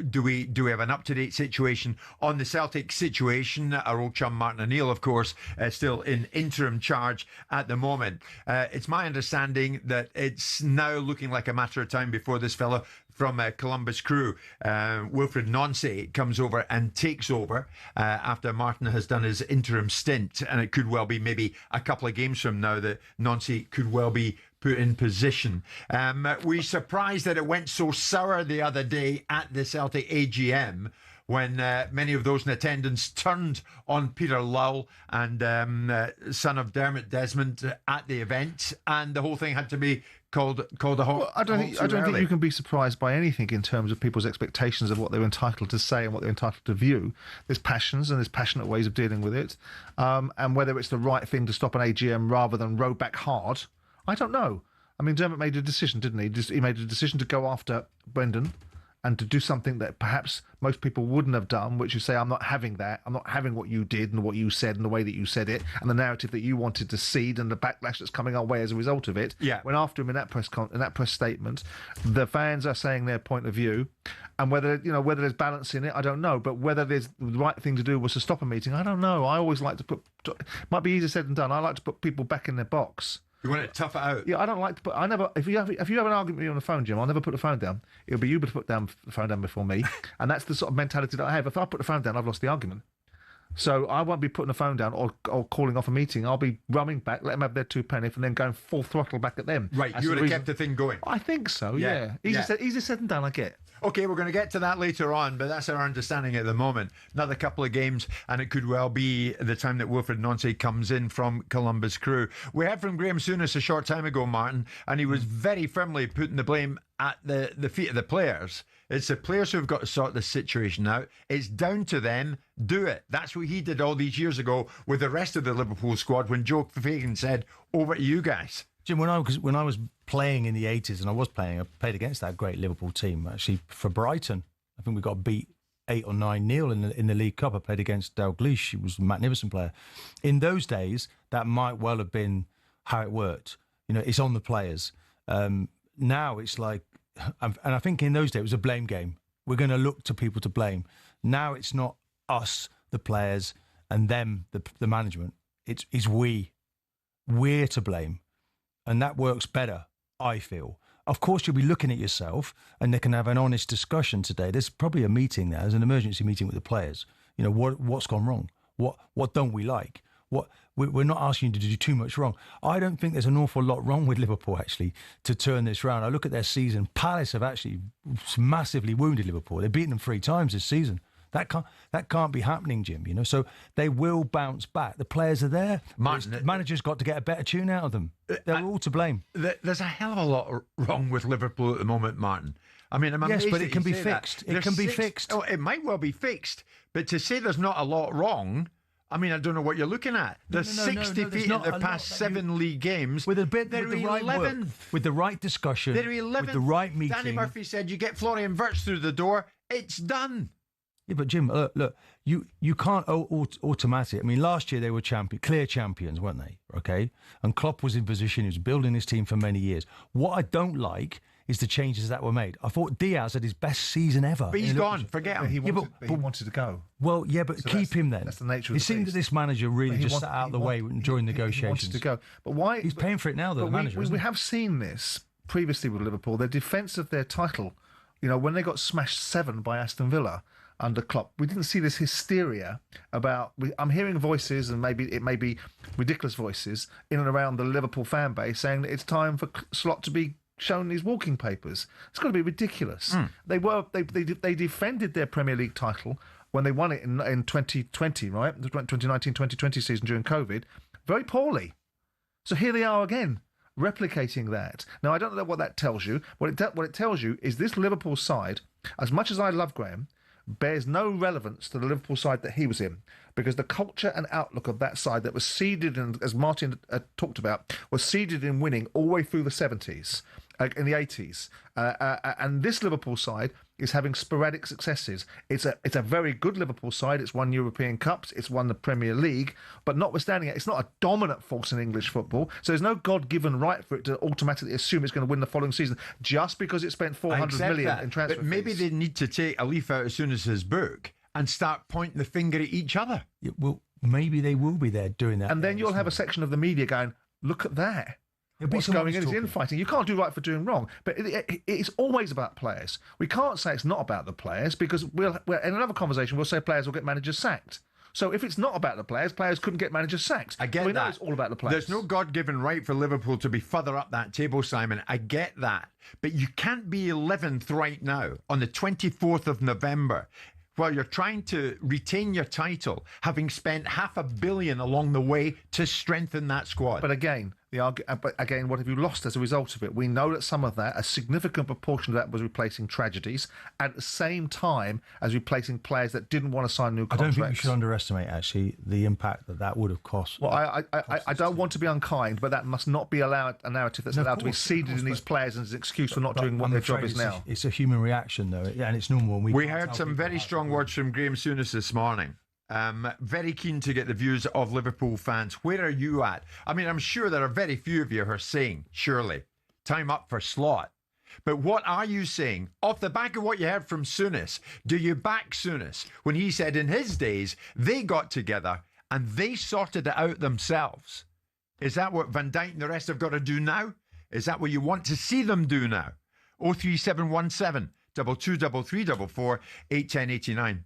S4: do we have an up-to-date situation on the Celtic situation? Our old chum Martin O'Neill, of course, still in interim charge at the moment. It's my understanding that it's now looking like a matter of time before this fellow from Columbus Crew, Wilfred Nancy, comes over and takes over after Martin has done his interim stint, and it could well be maybe a couple of games from now that Nancy could well be put in position. We surprised that it went so sour the other day at the Celtic AGM when many of those in attendance turned on Peter Lull and son of Dermot Desmond at the event, and the whole thing had to be called a halt.
S7: Well, I don't think you can be surprised by anything in terms of people's expectations of what they're entitled to say and what they're entitled to view. There's passions and there's passionate ways of dealing with it, and whether it's the right thing to stop an AGM rather than row back hard, I don't know. I mean, Dermot made a decision, didn't he? He made a decision to go after Brendan and to do something that perhaps most people wouldn't have done, which is say, I'm not having that. I'm not having what you did and what you said and the way that you said it and the narrative that you wanted to seed and the backlash that's coming our way as a result of it.
S4: Yeah.
S7: Went after him in that press statement. The fans are saying their point of view, and whether there's balance in it, I don't know. But whether there's the right thing to do was to stop a meeting, I don't know. I always like to put. Might be easier said than done. I like to put people back in their box.
S4: You want to tough it out?
S7: Yeah, I don't like to put. I never. If you have an argument with me on the phone, Jim, I'll never put the phone down. It'll be you to put the phone down before me, and that's the sort of mentality that I have. If I put the phone down, I've lost the argument. So I won't be putting the phone down or calling off a meeting. I'll be rumming back, let them have their two pennies, and then going full throttle back at them.
S4: Right, you would have kept the thing going.
S7: I think so. Yeah. Easier said than done. I get.
S4: Okay, we're going to get to that later on, but that's our understanding at the moment. Another couple of games, and it could well be the time that Wilfred Nancy comes in from Columbus Crew. We heard from Graham Souness a short time ago, Martin, and he was very firmly putting the blame at the feet of the players. It's the players who've got to sort this situation out. It's down to them. Do it. That's what he did all these years ago with the rest of the Liverpool squad when Joe Fagan said, over to you guys.
S6: Jim, when I was playing in the 80s, and I played against that great Liverpool team, actually, for Brighton. I think we got beat 8 or 9-0 in the League Cup. I played against Dalglish. He was a magnificent player. In those days, that might well have been how it worked. It's on the players. Now it's like, and I think in those days it was a blame game. We're going to look to people to blame. Now it's not us, the players, and them, the management. It's we. We're to blame. And that works better, I feel. Of course, you'll be looking at yourself and they can have an honest discussion today. There's probably a meeting there. There's an emergency meeting with the players. What's gone wrong? What don't we like? We're not asking you to do too much wrong. I don't think there's an awful lot wrong with Liverpool, actually, to turn this round. I look at their season. Palace have actually massively wounded Liverpool. They've beaten them 3 times this season. That can't be happening, Jim. So they will bounce back. The players are there. The manager's got to get a better tune out of them. They're all to blame.
S4: There's a hell of a lot wrong with Liverpool at the moment, Martin. I mean, I'm amazed.
S6: Yes, but it can be fixed. It can be fixed.
S4: Oh, it might well be fixed. But to say there's not a lot wrong, I mean, I don't know what you're looking at. There's 6 defeats in their past 7 league games.
S6: With the right work, with the right discussion,
S4: they're 11th.
S6: With the right meeting.
S4: Danny Murphy said, you get Florian Wirtz through the door, it's done.
S6: Yeah, but Jim, look, you can't automatic. I mean, last year they were clear champions, weren't they? Okay, and Klopp was in position. He was building his team for many years. What I don't like is the changes that were made. I thought Diaz had his best season ever.
S4: But he's gone. Forget him.
S7: He wanted to go.
S6: Well, yeah, but so keep him then.
S7: That's the nature of
S6: it seemed that this manager really just sat out of the way during negotiations.
S7: He wanted to go. But why?
S6: He's paying for it now, though, the manager.
S7: We have seen this previously with Liverpool. Their defence of their title, when they got smashed 7 by Aston Villa under Klopp, we didn't see this hysteria about. I'm hearing voices, and it may be ridiculous voices in and around the Liverpool fan base saying that it's time for Slot to be shown these walking papers. It's got to be ridiculous. They defended their Premier League title when they won it in 2020, right? The 2019-2020 season during COVID, very poorly. So here they are again. replicating that. Now, I don't know what that tells you. What it tells you is this Liverpool side, as much as I love Graham, bears no relevance to the Liverpool side that he was in, because the culture and outlook of that side that was seeded, and as Martin talked about, was seeded in winning all the way through the 70s, in the 80s. And this Liverpool side is having sporadic successes. It's a very good Liverpool side. It's won European Cups. It's won the Premier League. But notwithstanding it, it's not a dominant force in English football. So there's no God-given right for it to automatically assume it's going to win the following season just because it spent 400 million in transfer
S4: fees. But maybe they need to take a leaf out as soon as his book and start pointing the finger at each other.
S6: Yeah, well, maybe they will be there doing that.
S7: And then you'll have a section of the media going, look at that. What's going in is infighting. You can't do right for doing wrong. But it's always about players. We can't say it's not about the players, because we'll in another conversation, we'll say players will get managers sacked. So if it's not about the players couldn't get managers sacked.
S4: I get
S7: we
S4: that.
S7: know it's all about the players.
S4: There's no God-given right for Liverpool to be further up that table, Simon. I get that. But you can't be 11th right now on the 24th of November while you're trying to retain your title, having spent £500 million along the way to strengthen that squad.
S7: But again, what have you lost as a result of it? We know that some of that, a significant proportion of that, was replacing tragedies at the same time as replacing players that didn't want to sign new contracts.
S6: I don't think you should underestimate, actually, the impact that would have cost.
S7: Well, I don't want to be unkind, but that must not be a narrative that's allowed to be seeded in these players as an excuse for not doing what their job is now.
S6: It's a human reaction, though, and it's normal.
S4: We heard some very strong words from Graham Souness this morning. Very keen to get the views of Liverpool fans. Where are you at? I mean, I'm sure there are very few of you who are saying, surely, time up for Slot. But what are you saying? Off the back of what you heard from Souness, do you back Souness when he said in his days they got together and they sorted it out themselves? Is that what Van Dijk and the rest have got to do now? Is that what you want to see them do now? 03717 223344 81089.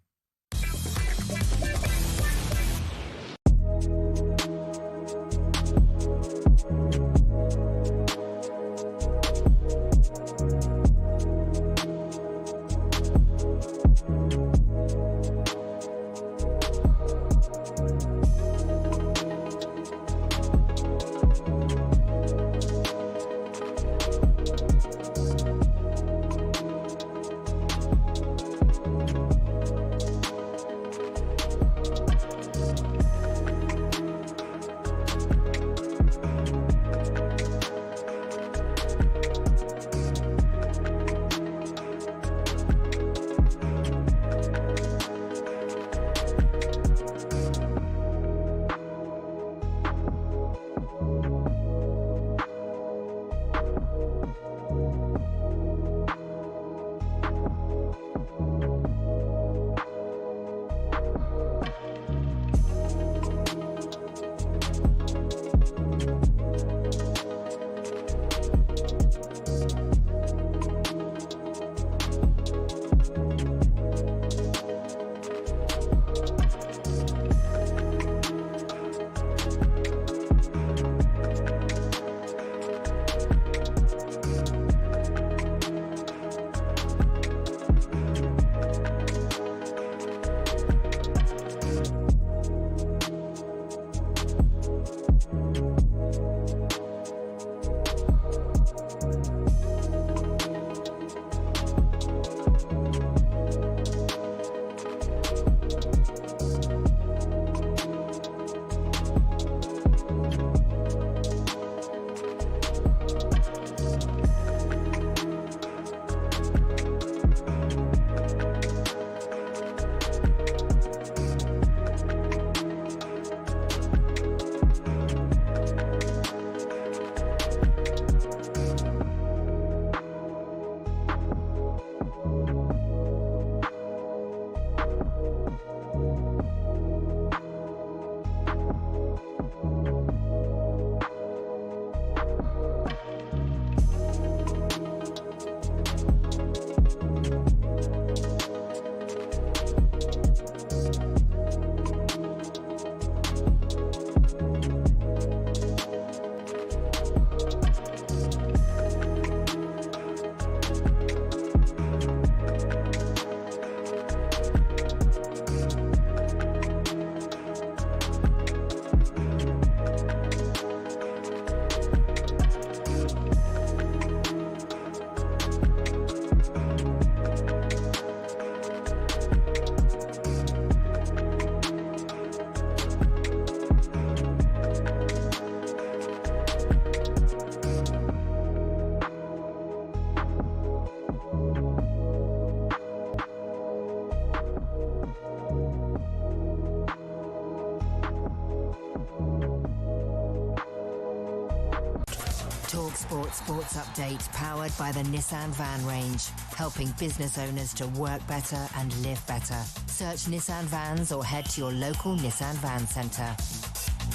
S1: talkSPORT Sports Update, powered by the Nissan Van range, helping business owners to work better and live better. Search Nissan Vans or head to your local Nissan Van Centre.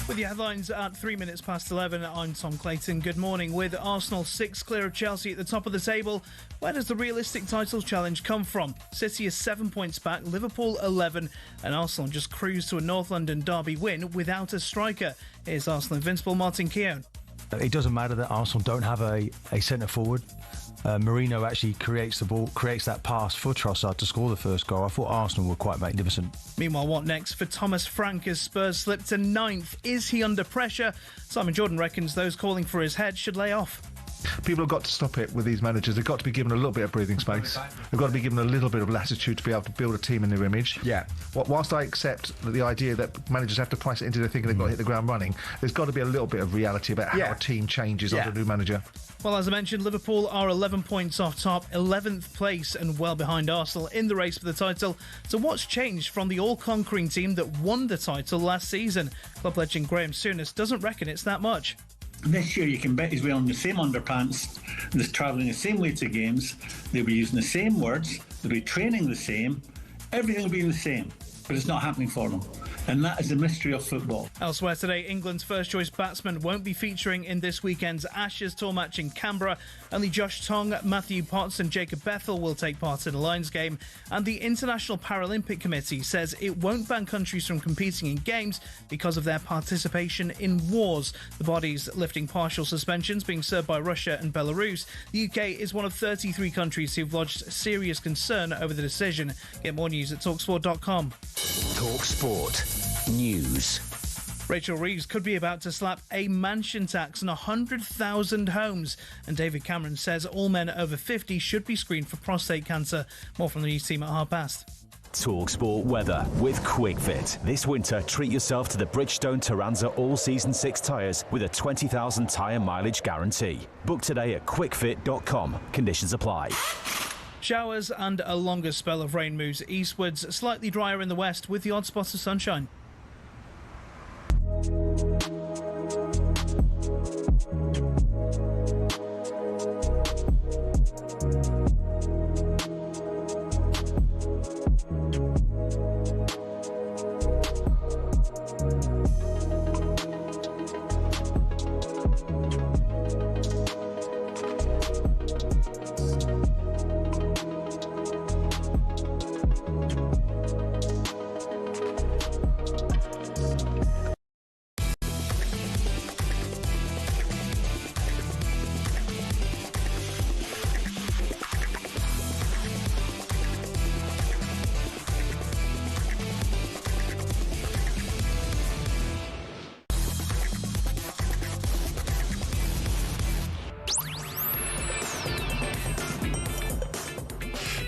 S2: With the headlines at 3 minutes past 11, I'm Tom Clayton. Good morning. With Arsenal 6 clear of Chelsea at the top of the table, where does the realistic title challenge come from? City is 7 points back, Liverpool 11, and Arsenal just cruised to a North London derby win without a striker. Here's Arsenal invincible Martin Keown.
S6: It doesn't matter that Arsenal don't have a centre forward. Marino actually creates the ball, creates that pass for Trossard to score the first goal. I thought Arsenal were quite magnificent.
S2: Meanwhile, what next for Thomas Frank as Spurs slip to 9th? Is he under pressure? Simon Jordan reckons those calling for his head should lay off.
S7: People have got to stop it with these managers. They've got to be given a little bit of breathing space. They've got to be given a little bit of latitude to be able to build a team in their image.
S6: Yeah.
S7: Whilst I accept the idea that managers have to price it into their thinking they've got to hit the ground running, there's got to be a little bit of reality about how a team changes under a new manager.
S2: Well, as I mentioned, Liverpool are 11 points off top, 11th place and well behind Arsenal in the race for the title. So what's changed from the all-conquering team that won the title last season? Club legend Graham Souness doesn't reckon it's that much.
S8: This year you can bet he's wearing the same underpants, they're travelling the same way to games, they'll be using the same words, they'll be training the same, everything will be the same, but it's not happening for them. And that is the mystery of football.
S2: Elsewhere today, England's first-choice batsman won't be featuring in this weekend's Ashes tour match in Canberra. Only Josh Tong, Matthew Potts and Jacob Bethel will take part in the Lions game. And the International Paralympic Committee says it won't ban countries from competing in games because of their participation in wars. The body's lifting partial suspensions being served by Russia and Belarus. The UK is one of 33 countries who've lodged serious concern over the decision. Get more news at talksport.com.
S14: talkSPORT News.
S2: Rachel Reeves could be about to slap a mansion tax on 100,000 homes. And David Cameron says all men over 50 should be screened for prostate cancer. More from the news team at 5:30.
S3: talkSPORT weather with QuickFit. This winter, treat yourself to the Bridgestone Turanza All-Season 6 tyres with a 20,000 tyre mileage guarantee. Book today at quickfit.com. Conditions apply.
S2: Showers and a longer spell of rain moves eastwards, slightly drier in the west with the odd spot of sunshine.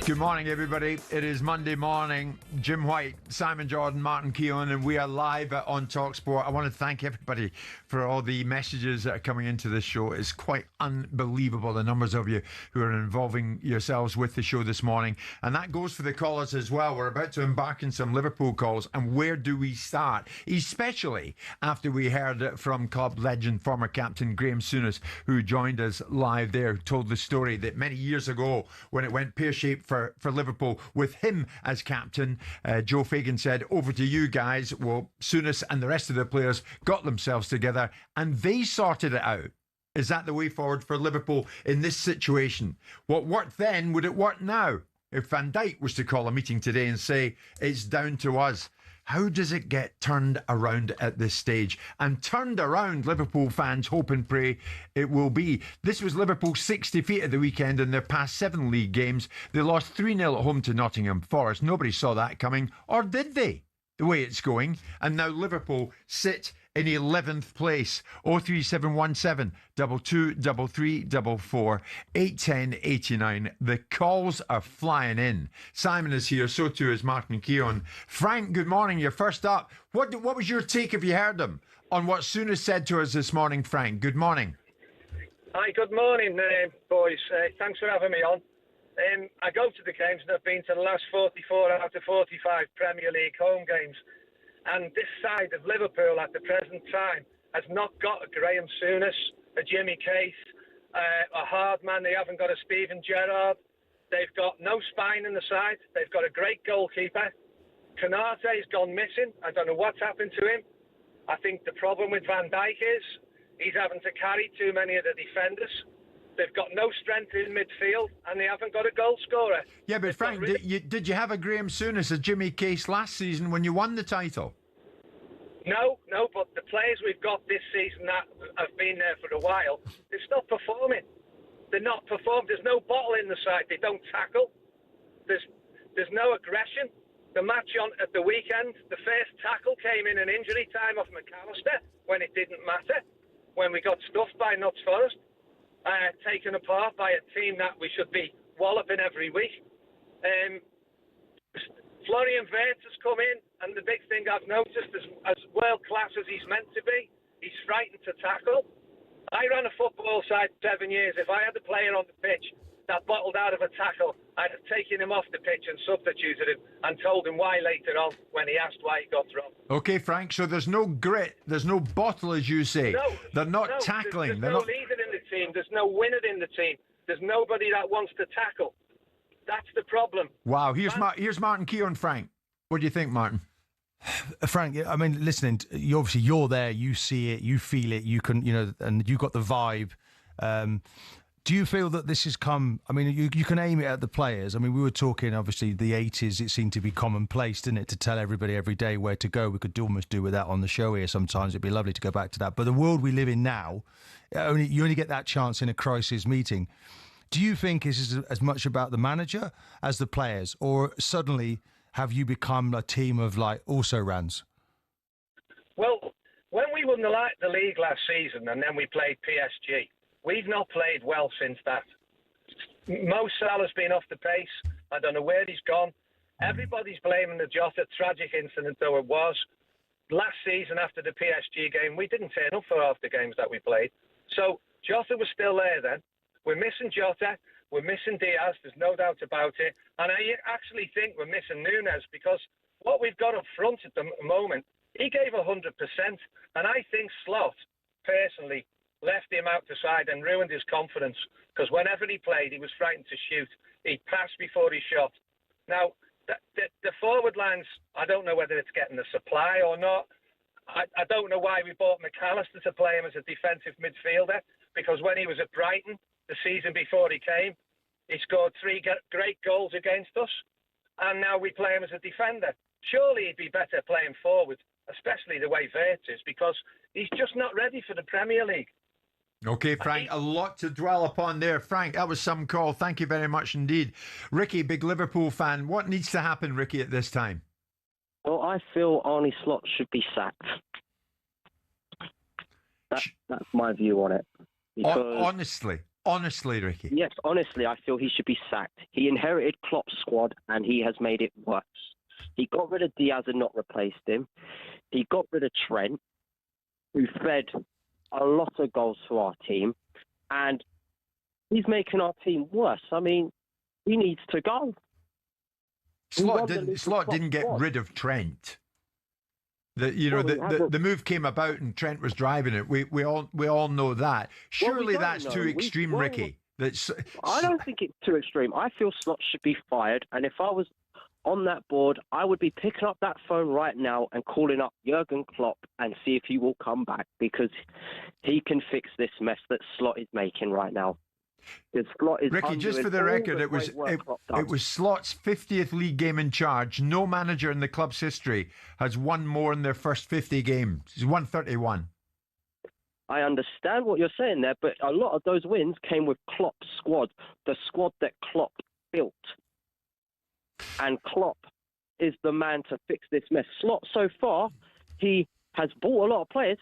S4: Good morning, everybody. It is Monday morning. Jim White, Simon Jordan, Martin Keown, and we are live on talkSPORT. I want to thank everybody for all the messages that are coming into this show. It's quite unbelievable, the numbers of you who are involving yourselves with the show this morning. And that goes for the callers as well. We're about to embark in some Liverpool calls. And where do we start? Especially after we heard from club legend, former captain Graham Souness, who joined us live there, told the story that many years ago, when it went pear-shaped for Liverpool with him as captain, Joe Fagan said, over to you guys. Well, Souness and the rest of the players got themselves together and they sorted it out. Is that the way forward for Liverpool in this situation? What worked then, would it work now? If Van Dijk was to call a meeting today and say, it's down to us, how does it get turned around at this stage? And turned around, Liverpool fans hope and pray it will be. This was Liverpool's 6th defeat at the weekend in their past 7 league games. They lost 3-0 at home to Nottingham Forest. Nobody saw that coming, or did they? The way it's going. And now Liverpool sit in 11th place. 03717 223344 810 89. The calls are flying in. Simon is here, so too is Martin Keown. Frank, good morning. You're first up. What was your take, if you heard him, on what Souness said to us this morning, Frank? Good morning.
S15: Hi, good morning, boys. Thanks for having me on. I go to the games and I've been to the last 44 out of 45 Premier League home games. And this side of Liverpool at the present time has not got a Graham Souness, a Jimmy Case, a hard man. They haven't got a Steven Gerrard. They've got no spine in the side. They've got a great goalkeeper. Konate's gone missing. I don't know what's happened to him. I think the problem with Van Dijk is he's having to carry too many of the defenders. They've got no strength in midfield, and they haven't got a goal scorer.
S4: Yeah, but Frank, did you have a Graham Souness, a Jimmy Case last season when you won the title?
S15: No, but the players we've got this season that have been there for a while, they're not performing. They're not performing. There's no bottle in the side. They don't tackle. There's no aggression. The match on at the weekend, the first tackle came in an injury time off McAllister when it didn't matter, when we got stuffed by Notts Forest, taken apart by a team that we should be walloping every week. Florian Wirtz has come in, and the big thing I've noticed is, as world-class as he's meant to be, he's frightened to tackle. I ran a football side 7 years. If I had a player on the pitch that bottled out of a tackle, I'd have taken him off the pitch and substituted him and told him why later on when he asked why he got dropped.
S4: Okay, Frank, so there's no grit, there's no bottle, as you say.
S15: No,
S4: they're not tackling.
S15: There's no leader in the team. There's no winner in the team. There's nobody that wants to tackle. That's the problem.
S4: Wow, here's Martin Keown, Frank. What do you think, Martin?
S6: Frank, I mean, listening, you're there, you see it, you feel it, you can, and you got the vibe. Do you feel that this has come? I mean, you can aim it at the players. I mean, we were talking, obviously, the 80s, it seemed to be commonplace, didn't it, to tell everybody every day where to go. We could almost do with that on the show here sometimes. It'd be lovely to go back to that. But the world we live in now, you only get that chance in a crisis meeting. Do you think this is as much about the manager as the players? Or suddenly have you become a team of, also-rans?
S15: Well, when we won the league last season and then we played PSG, we've not played well since that. Mo Salah's been off the pace. I don't know where he's gone. Everybody's blaming the Jota tragic incident, though it was. Last season after the PSG game, we didn't turn up for half the games that we played. So Jota was still there then. We're missing Jota. We're missing Diaz. There's no doubt about it. And I actually think we're missing Nunes because what we've got up front at the moment, he gave 100%. And I think Slot, personally, left him out the side and ruined his confidence because whenever he played, he was frightened to shoot. He passed before he shot. Now, the forward lines, I don't know whether it's getting the supply or not. I don't know why we bought McAllister to play him as a defensive midfielder because when he was at Brighton the season before he came, he scored 3 great goals against us, and now we play him as a defender. Surely he'd be better playing forward, especially the way Wirtz is, because he's just not ready for the Premier League.
S4: Okay, Frank, a lot to dwell upon there. Frank, that was some call. Thank you very much indeed. Ricky, big Liverpool fan. What needs to happen, Ricky, at this time?
S16: Well, I feel Arne Slot should be sacked. That's my view on it.
S4: Honestly, Ricky.
S16: Yes, honestly, I feel he should be sacked. He inherited Klopp's squad and he has made it worse. He got rid of Diaz and not replaced him. He got rid of Trent, who fed a lot of goals for our team, and he's making our team worse. I mean, he needs to go.
S4: Slot didn't get rid of Trent. The move came about and Trent was driving it. We all know that. Surely that's too extreme, Ricky.
S16: I don't think it's too extreme. I feel Slot should be fired, and if I was on that board, I would be picking up that phone right now and calling up Jurgen Klopp and see if he will come back because he can fix this mess that Slot is making right now.
S4: Ricky, just for the record, it was Slot's 50th league game in charge. No manager in the club's history has won more in their first 50 games. He's won 31.
S16: I understand what you're saying there, but a lot of those wins came with Klopp's squad, the squad that Klopp built. And Klopp is the man to fix this mess. Slot, so far, he has bought a lot of players.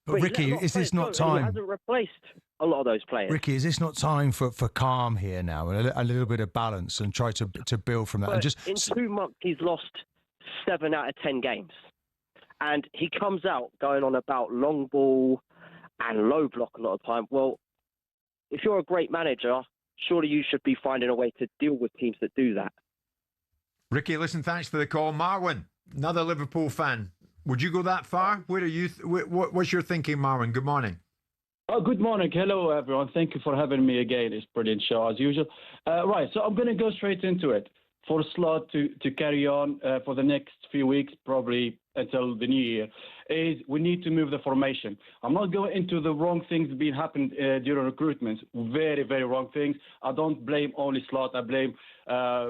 S6: But Ricky, is this not time?
S16: He hasn't replaced a lot of those players.
S6: Ricky, is this not time for calm here now, and a little bit of balance, and try to build from that?
S16: But in 2 months, he's lost 7 out of 10 games, and he comes out going on about long ball and low block a lot of time. Well, if you're a great manager, surely you should be finding a way to deal with teams that do that.
S4: Ricky, listen, thanks for the call. Marwin, another Liverpool fan. Would you go that far? Where are you? What's your thinking, Marwin? Good morning.
S17: Oh, good morning. Hello, everyone. Thank you for having me again. It's a brilliant show, as usual. Right, so I'm going to go straight into it. For Slot to carry on for the next few weeks, probably until the new year, is we need to move the formation. I'm not going into the wrong things being happened during recruitment. Very, very wrong things. I don't blame only Slot. I blame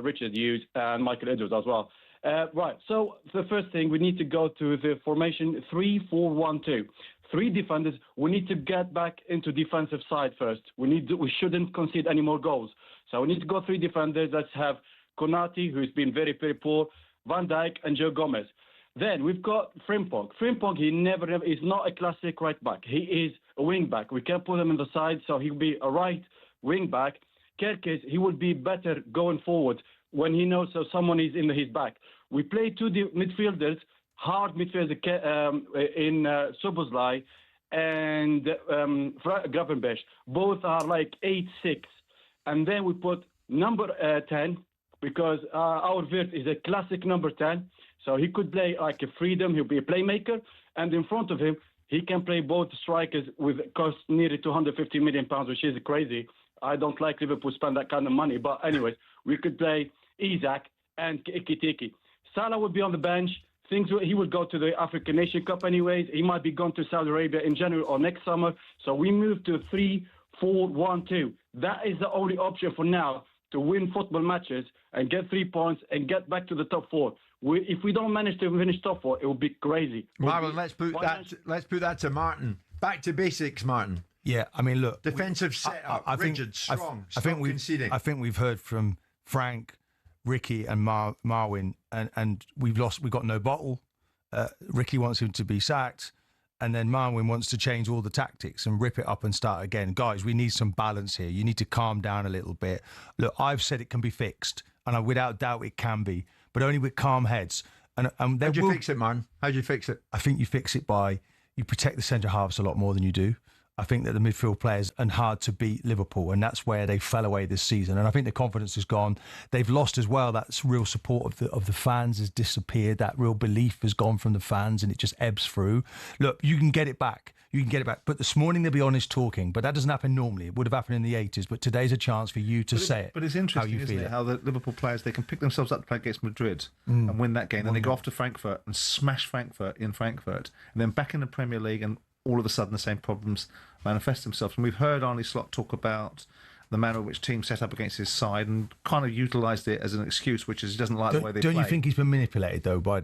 S17: Richard Hughes and Michael Edwards as well. Right, so the first thing, we need to go to the formation 3-4-1-2. 3 defenders. We need to get back into defensive side first. We shouldn't concede any more goals. So we need to go 3 defenders. Let's have Konate, who's been very, very poor, Van Dijk, and Joe Gomez. Then we've got Frimpong. Frimpong, he's not a classic right back. He is a wing back. We can't put him on the side, so he'll be a right wing back. Kerkez, he would be better going forward when he knows so someone is in his back. We play 2 midfielders, hard midfielders in Szoboszlai and Gravenberch. Both are like 8'6". And then we put number 10, because our Wirt is a classic number 10. So he could play like a freedom. He'll be a playmaker. And in front of him, he can play both strikers with cost nearly £250 million, which is crazy. I don't like Liverpool spend that kind of money. But anyways, we could play Isak and Ekitike. Salah would be on the bench. He will go to the African Nation Cup anyways. He might be going to Saudi Arabia in January or next summer. So we move to 3-4-1-2. That is the only option for now to win football matches and get 3 points and get back to the top 4. If we don't manage to finish top 4, it will be crazy.
S4: Marlon, let's put that to Martin. Back to basics, Martin.
S6: Yeah, I mean, look,
S4: defensive setup, rigid, strong.
S6: I think we've heard from Frank, Ricky, and Marwin, and we've got no bottle. Ricky wants him to be sacked. And then Marwin wants to change all the tactics and rip it up and start again. Guys, we need some balance here. You need to calm down a little bit. Look, I've said it can be fixed, and without doubt it can be, but only with calm heads. And
S4: how do you fix it, man? How do you fix it?
S6: I think you fix it by you protect the centre halves a lot more than you do. I think that the midfield players are hard to beat Liverpool, and that's where they fell away this season. And I think the confidence has gone. They've lost as well. That real support of the fans has disappeared. That real belief has gone from the fans, and it just ebbs through. Look, you can get it back. You can get it back. But this morning they'll be honest talking. But that doesn't happen normally. It would have happened in the 80s. But today's a chance for you to say it.
S7: But it's interesting, isn't it, how the Liverpool players, they can pick themselves up to play against Madrid and win that game. Then they go off to Frankfurt and smash Frankfurt in Frankfurt. And then back in the Premier League, and all of a sudden the same problems manifest themselves. And we've heard Arne Slot talk about the manner in which teams set up against his side and kind of utilised it as an excuse, which is he doesn't like the way they play.
S6: Don't you think he's been manipulated, though, by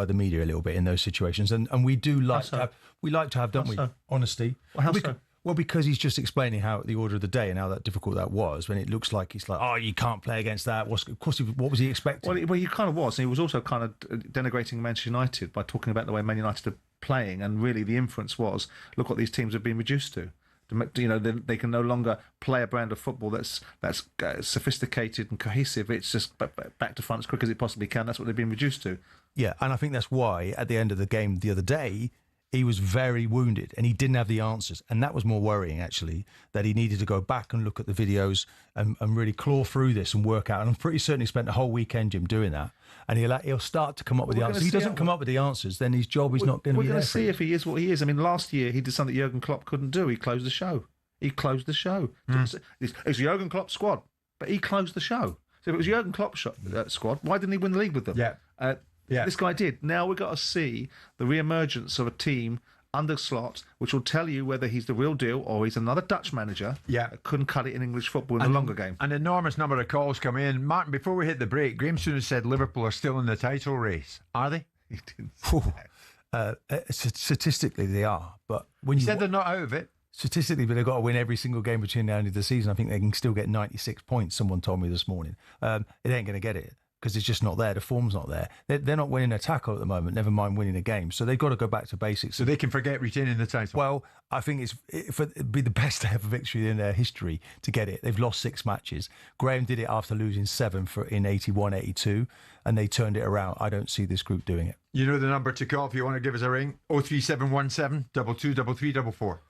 S6: the media a little bit in those situations? And we do like to have, don't we? Honesty.
S7: Well, how so?
S6: Well, because he's just explaining how the order of the day and how difficult that was. When it looks like he's like, oh, you can't play against that. Of course, what was he expecting?
S7: Well, he kind of was. And he was also kind of denigrating Manchester United by talking about the way Man United are playing. And really, the inference was, look what these teams have been reduced to. You know, they can no longer play a brand of football that's sophisticated and cohesive. It's just back to front as quick as it possibly can. That's what they've been reduced to.
S6: Yeah, and I think that's why at the end of the game the other day, he was very wounded and he didn't have the answers. And that was more worrying, actually, that he needed to go back and look at the videos and really claw through this and work out. And I'm pretty certain he spent the whole weekend, Jim, doing that. And he'll start to come up with the answers. If he doesn't come up with the answers, then his job is not going to be there.
S7: We're going to see if he is what he is. I mean, last year he did something Jurgen Klopp couldn't do. He closed the show. It's Jurgen Klopp's squad, but he closed the show. So if it was Jurgen Klopp's squad, why didn't he win the league with them?
S6: Yeah.
S7: This guy did. Now we've got to see the re-emergence of a team under Slot, which will tell you whether he's the real deal or he's another Dutch manager that couldn't cut it in English football in the longer game.
S4: An enormous number of calls come in. Martin, before we hit the break, Graham Souness said Liverpool are still in the title race. Are they?
S7: He didn't
S6: statistically, they are. But when
S4: you said they're not out of it.
S6: Statistically, but they've got to win every single game between now and the end of the season. I think they can still get 96 points, someone told me this morning. It ain't going to get it, because it's just not there. The form's not there. They're not winning a tackle at the moment, never mind winning a game. So they've got to go back to basics.
S4: So they can forget retaining the title?
S6: Well, I think it'd be the best ever victory in their history to get it. They've lost 6 matches. Graham did it after losing 7 in 81, 82, and they turned it around. I don't see this group doing it.
S4: You know the number to call if you want to give us a ring. 03717 22 3344.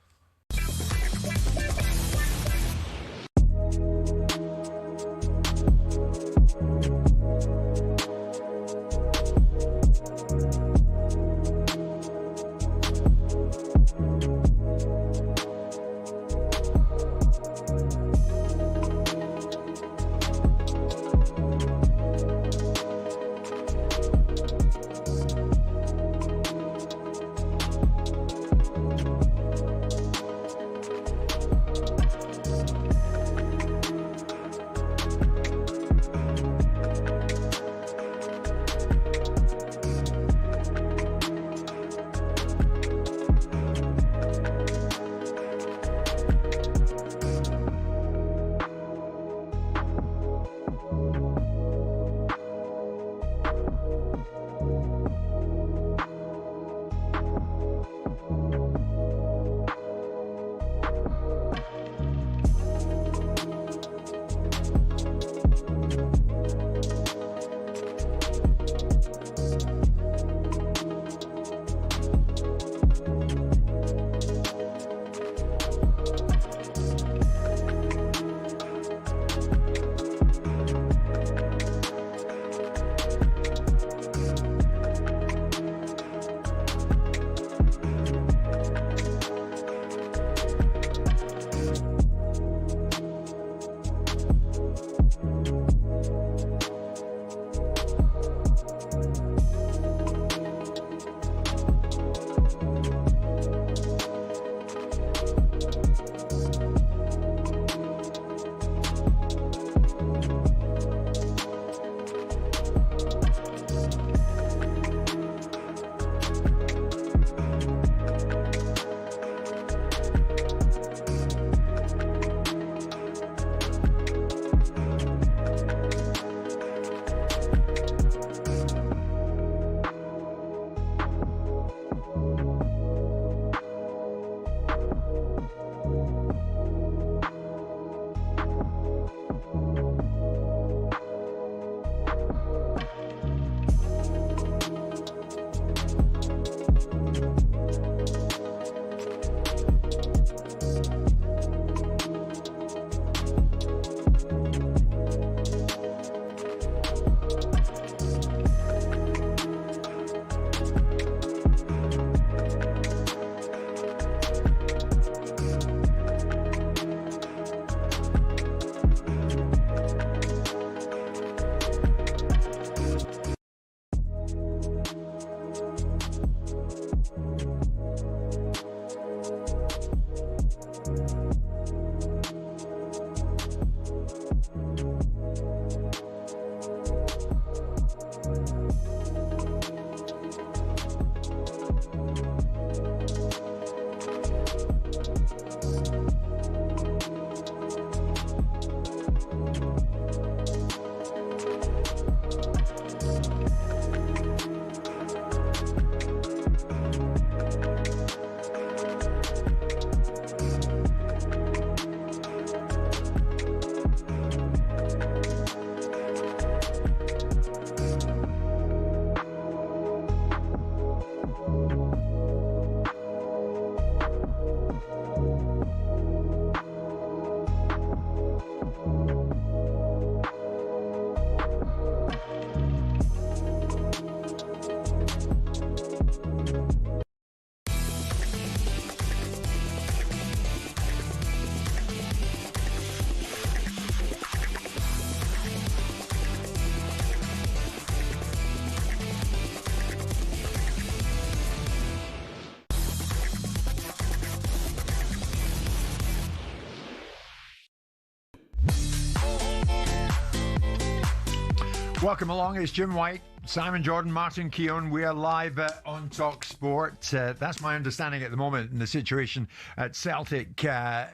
S4: Welcome along. It's Jim White, Simon Jordan, Martin Keown. We are live on talkSPORT. That's my understanding at the moment in the situation at Celtic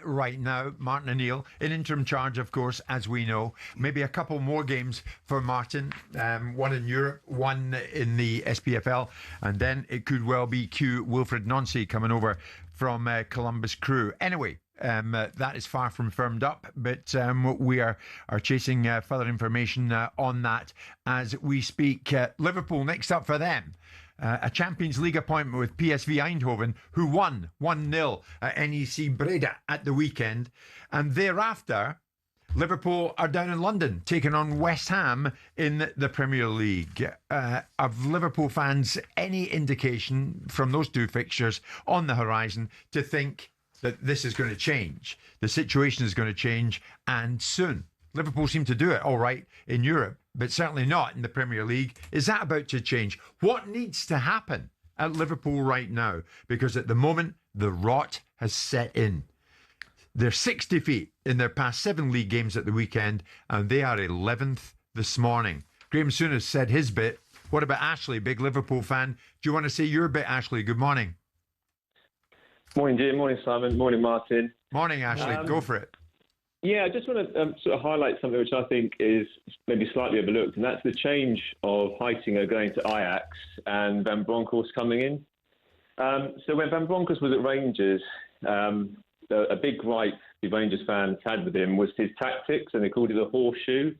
S4: right now. Martin O'Neill in interim charge, of course, as we know. Maybe a couple more games for Martin. One in Europe, one in the SPFL, and then it could well be Wilfred Nancy coming over from Columbus Crew. Anyway, that is far from firmed up, but we are chasing further information on that as we speak. Liverpool next up for them. A Champions League appointment with PSV Eindhoven, who won 1-0 at NEC Breda at the weekend. And thereafter, Liverpool are down in London, taking on West Ham in the Premier League. Have Liverpool fans any indication from those two fixtures on the horizon to think that this is going to change? The situation is going to change, and soon. Liverpool seem to do it all right in Europe, but certainly not in the Premier League. Is that about to change? What needs to happen at Liverpool right now? Because at the moment, the rot has set in. They're 6 defeat in their past 7 league games at the weekend, and they are 11th this morning. Graham Souness said his bit. What about Ashley, big Liverpool fan? Do you want to say your bit, Ashley? Good morning.
S18: Morning, Jim. Morning, Simon. Morning, Martin.
S4: Morning, Ashley. Go for it.
S18: Yeah, I just want to sort of highlight something which I think is maybe slightly overlooked, and that's the change of Heitinga going to Ajax and Van Bronckhorst coming in. So when Van Bronckhorst was at Rangers, a big gripe the Rangers fans had with him was his tactics, and they called it a horseshoe.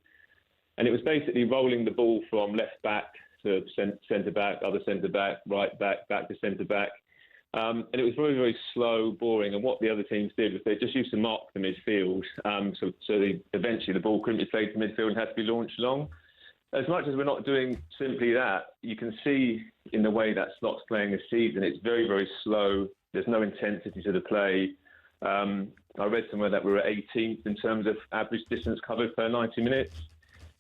S18: And it was basically rolling the ball from left back to centre back, other centre back, right back, back to centre back. And it was very, very slow, boring. And what the other teams did was they just used to mark the midfield. So eventually the ball couldn't be played to midfield and had to be launched long. As much as we're not doing simply that, you can see in the way that Slot's playing this season, it's very, very slow. There's no intensity to the play. I read somewhere that we were 18th in terms of average distance covered per 90 minutes.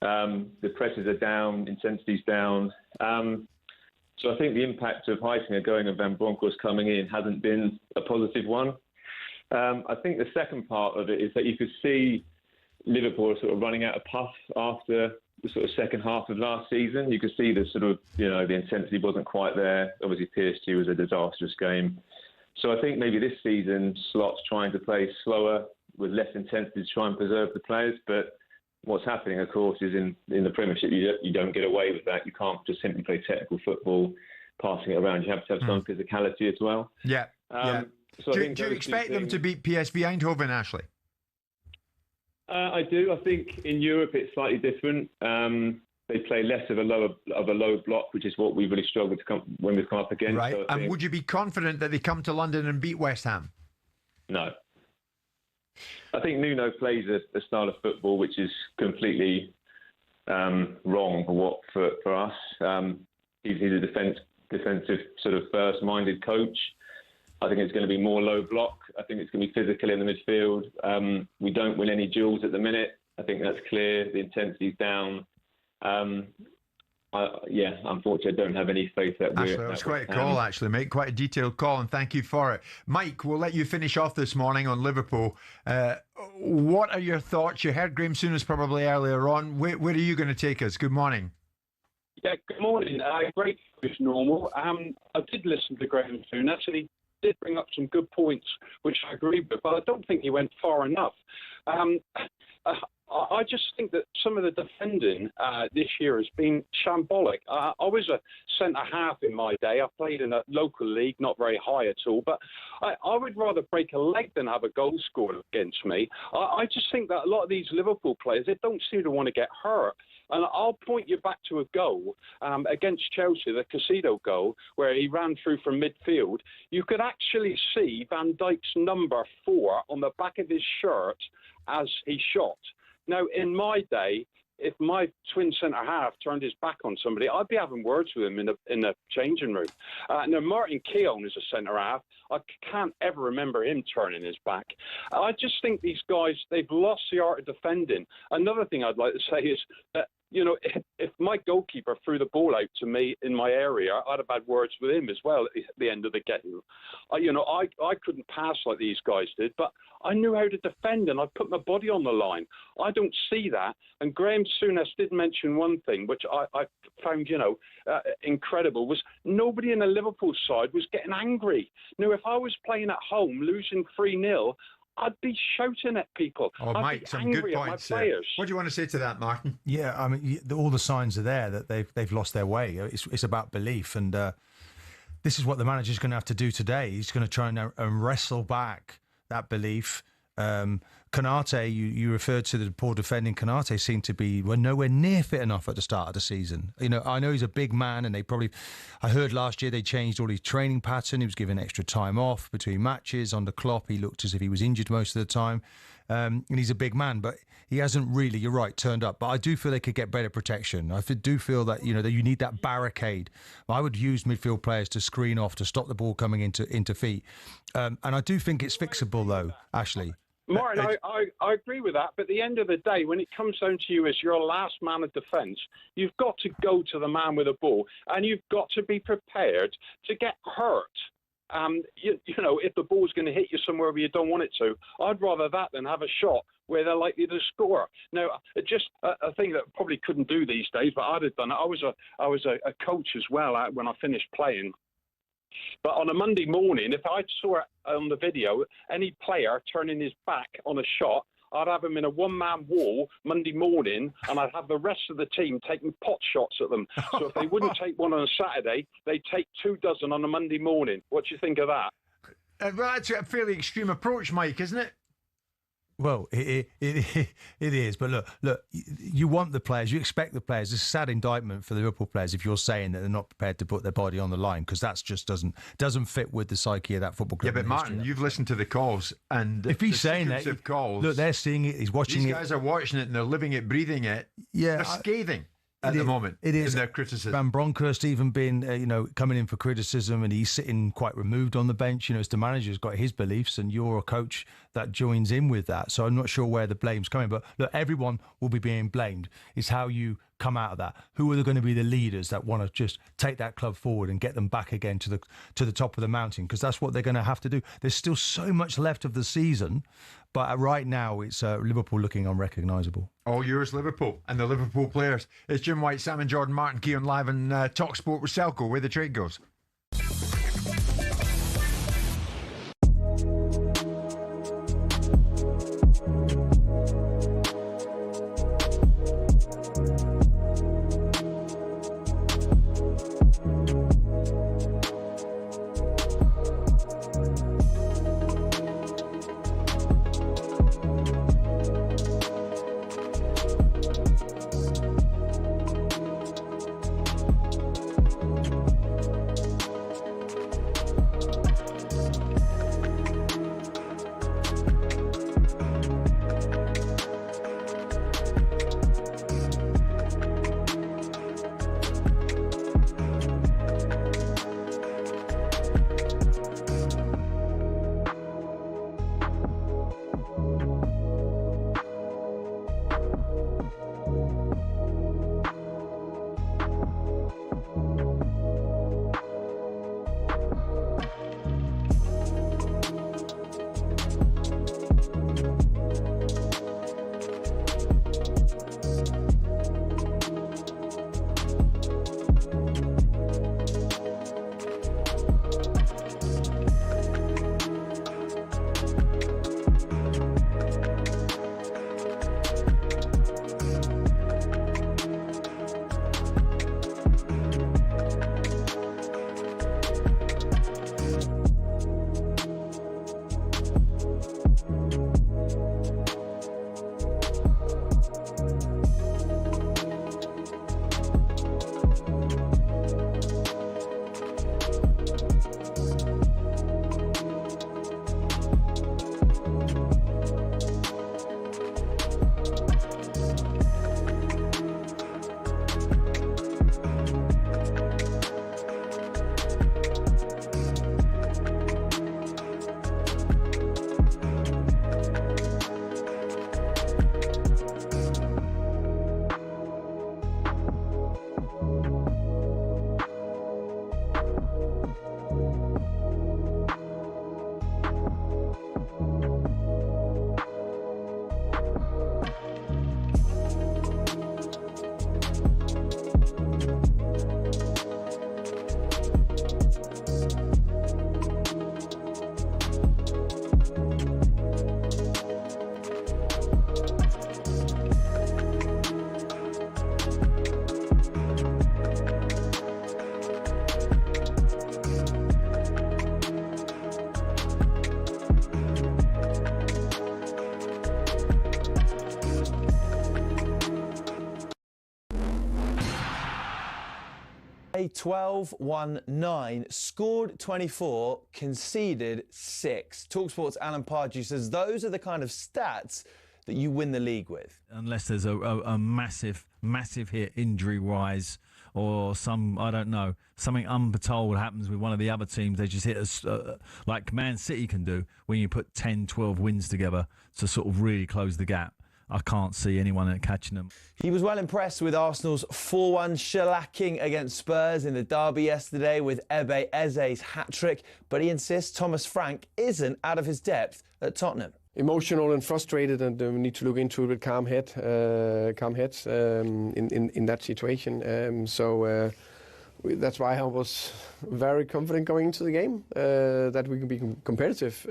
S18: The presses are down, intensity's down. So I think the impact of Heitinga going and Van Bronckhorst coming in hasn't been a positive one. I think the second part of it is that you could see Liverpool sort of running out of puff after the sort of second half of last season. You could see the sort of, the intensity wasn't quite there. Obviously, PSG was a disastrous game. So I think maybe this season, Slot's trying to play slower with less intensity to try and preserve the players. But what's happening, of course, is in the Premiership, you don't get away with that. You can't just simply play technical football, passing it around. You have to have some physicality as well.
S4: Yeah.
S18: So
S4: do you expect them to beat PSV Eindhoven, Ashley?
S18: I do. I think in Europe it's slightly different. They play less of a low block, which is what we really struggled to come when we've come up against.
S4: Right.
S18: So
S4: and would you be confident that they come to London and beat West Ham?
S18: No. I think Nuno plays a style of football which is completely wrong for us. He's a defensive sort of first-minded coach. I think it's going to be more low block. I think it's going to be physical in the midfield. We don't win any duels at the minute. I think that's clear. The intensity's down. unfortunately, I don't have any faith that
S4: Ashley, that was quite a call, actually, mate. Quite a detailed call, and thank you for it. Mike, we'll let you finish off this morning on Liverpool. What are your thoughts? You heard Graham Souness probably earlier on. Where are you going to take us? Good morning.
S19: Yeah, good morning. Great as normal. I did listen to Graham Souness, and he did bring up some good points, which I agree with, but I don't think he went far enough. I just think that some of the defending this year has been shambolic. I was a centre-half in my day. I played in a local league, not very high at all, but I would rather break a leg than have a goal scored against me. I just think that a lot of these Liverpool players, they don't seem to want to get hurt. And I'll point you back to a goal against Chelsea, the Caicedo goal, where he ran through from midfield. You could actually see Van Dijk's number 4 on the back of his shirt as he shot. Now, in my day, if my twin centre-half turned his back on somebody, I'd be having words with him in the changing room. Now, Martin Keown is a centre-half. I can't ever remember him turning his back. I just think these guys, they've lost the art of defending. Another thing I'd like to say is that, you know, if my goalkeeper threw the ball out to me in my area, I'd have had words with him as well at the end of the game. I couldn't pass like these guys did, but I knew how to defend and I put my body on the line. I don't see that. And Graham Souness did mention one thing, which I found, incredible, was nobody in the Liverpool side was getting angry. Now, if I was playing at home, losing 3-0, I'd be shouting at people.
S4: Oh,
S19: I'd
S4: Mike,
S19: be
S4: some
S19: angry
S4: good points
S19: at my
S4: there.
S19: players.
S4: What do you want to say to that, Martin?
S6: Yeah, I mean, all the signs are there that they've lost their way. It's about belief, and this is what the manager's going to have to do today. He's going to try and wrestle back that belief. Konate, you referred to the poor defending. Konate seemed to be nowhere near fit enough at the start of the season. You know, I know he's a big man, and I heard last year they changed all his training pattern. He was given extra time off between matches. Under Klopp, he looked as if he was injured most of the time. And he's a big man, but he hasn't really, you're right, turned up. But I do feel they could get better protection. I do feel that, that you need that barricade. I would use midfield players to screen off, to stop the ball coming into feet. And I do think it's fixable, though, Ashley.
S19: Martin, I agree with that, but at the end of the day, when it comes down to you as your last man of defence, you've got to go to the man with the ball, and you've got to be prepared to get hurt. If the ball's going to hit you somewhere where you don't want it to, I'd rather that than have a shot where they're likely to score. Now, just a thing that I probably couldn't do these days, but I'd have done it. I was a coach as well when I finished playing. But on a Monday morning, if I saw on the video any player turning his back on a shot, I'd have him in a one-man wall Monday morning, and I'd have the rest of the team taking pot shots at them. So if they wouldn't take one on a Saturday, they'd take 24 on a Monday morning. What do you think of that?
S4: Well, that's a fairly extreme approach, Mike, isn't it?
S6: Well, it is. But look, you want the players, you expect the players. It's a sad indictment for the Liverpool players if you're saying that they're not prepared to put their body on the line, because that just doesn't fit with the psyche of that football club.
S4: Yeah, but Martin, you've listened to the calls, and
S6: if he's saying that,
S4: calls,
S6: look, they're seeing it. He's watching it.
S4: These guys are watching it and they're living it, breathing it.
S6: Yeah,
S4: they're scathing at the moment.
S6: It is
S4: in their criticism.
S6: Van Bronckhorst even been, coming in for criticism, and he's sitting quite removed on the bench. As the manager's got his beliefs, and you're a coach that joins in with that. So I'm not sure where the blame's coming. But look, everyone will be being blamed. It's how you come out of that. Who are going to be the leaders that want to just take that club forward and get them back again to the top of the mountain? Because that's what they're going to have to do. There's still so much left of the season, but right now it's Liverpool looking unrecognisable.
S4: All yours, Liverpool, and the Liverpool players. It's Jim White, Simon Jordan, Martin Keown live on talkSPORT with Selco, where the trade goes.
S9: A 12-1-9, scored 24, conceded 6. talkSPORT's Alan Pardew says those are the kind of stats that you win the league with.
S10: Unless there's a massive hit injury-wise, or some, I don't know, something untold happens with one of the other teams. They just hit us like Man City can do when you put 10, 12 wins together to sort of really close the gap. I can't see anyone catching them.
S9: He was well impressed with Arsenal's 4-1 shellacking against Spurs in the derby yesterday with Ebe Eze's hat-trick, but he insists Thomas Frank isn't out of his depth at Tottenham.
S11: Emotional and frustrated, and we need to look into it with calm heads in that situation. That's why I was very confident going into the game, that we can be competitive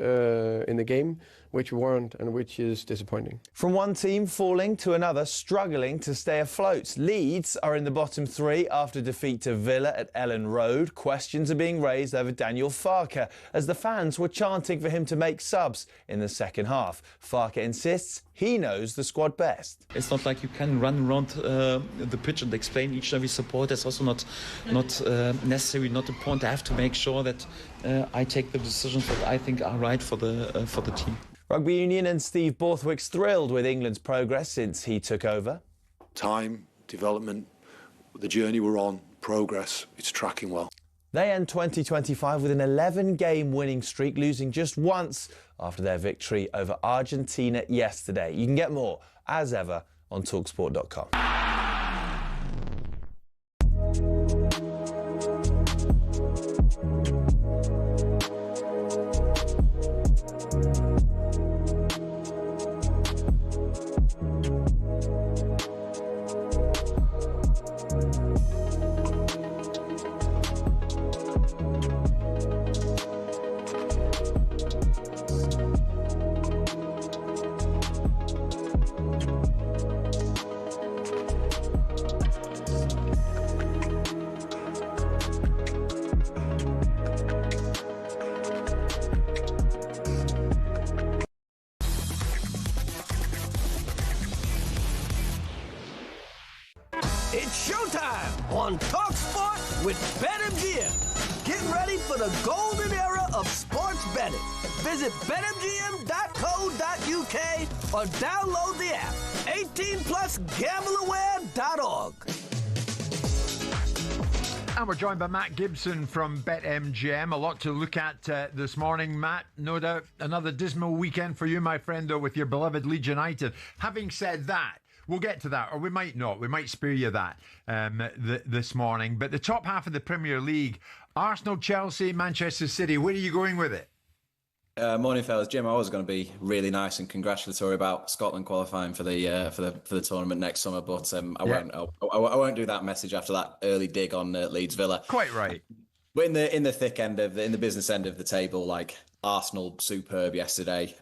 S11: in the game, which we weren't, and which is disappointing.
S9: From one team falling to another struggling to stay afloat. Leeds are in the bottom 3 after defeat to Villa at Ellen Road. Questions are being raised over Daniel Farke as the fans were chanting for him to make subs in the second half. Farke insists he knows the squad best.
S12: It's not like you can run around the pitch and explain each and every support. That's also not necessary, not important. I have to make sure that I take the decisions that I think are right for the team.
S9: Rugby Union and Steve Borthwick's thrilled with England's progress since he took over.
S13: Time, development, the journey we're on, progress, it's tracking well.
S9: They end 2025 with an 11-game winning streak, losing just once after their victory over Argentina yesterday. You can get more, as ever, on talksport.com.
S20: It's showtime on talkSPORT with BetMGM. Get ready for the golden era of sports betting. Visit betmgm.co.uk or download the app. 18+gambleaware.org.
S4: And we're joined by Matt Gibson from BetMGM. A lot to look at this morning, Matt. No doubt another dismal weekend for you, my friend, though, with your beloved Leeds United. Having said that, we'll get to that, or we might not. We might spare you that this morning. But the top half of the Premier League, Arsenal, Chelsea, Manchester City. Where are you going with it?
S21: Morning, fellas. Jim, I was going to be really nice and congratulatory about Scotland qualifying for the tournament next summer, but I won't do that message after that early dig on Leeds Villa.
S4: Quite right.
S21: We're in the thick end of in the business end of the table. Like Arsenal, superb yesterday.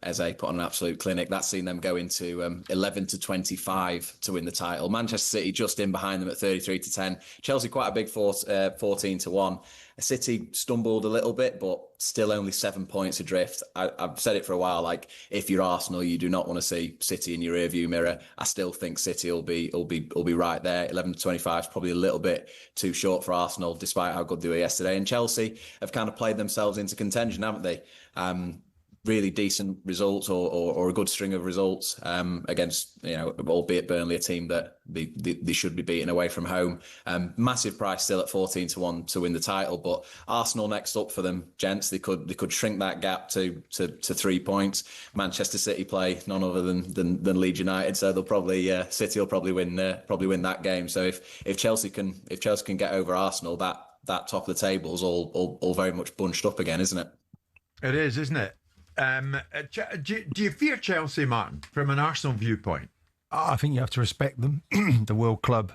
S21: Eze put on an absolute clinic. That's seen them go into 11-25 to win the title. Manchester City just in behind them at 33-10. Chelsea quite a big 14-1. City stumbled a little bit, but still only 7 points adrift. I've said it for a while. Like, if you're Arsenal, you do not want to see City in your rearview mirror. I still think City will be right there. 11-25 is probably a little bit too short for Arsenal, despite how good they were yesterday. And Chelsea have kind of played themselves into contention, haven't they? Really decent results or a good string of results against, albeit Burnley, a team that they should be beating away from home. Massive price still at 14-1 to win the title, but Arsenal next up for them, gents. They could shrink that gap to 3 points. Manchester City play none other than Leeds United, so they'll probably City will probably win that game. So if Chelsea can get over Arsenal, that top of the table's all very much bunched up again, isn't it?
S4: It is, isn't it? Do you fear Chelsea, Martin, from an Arsenal viewpoint?
S6: I think you have to respect them, the World Club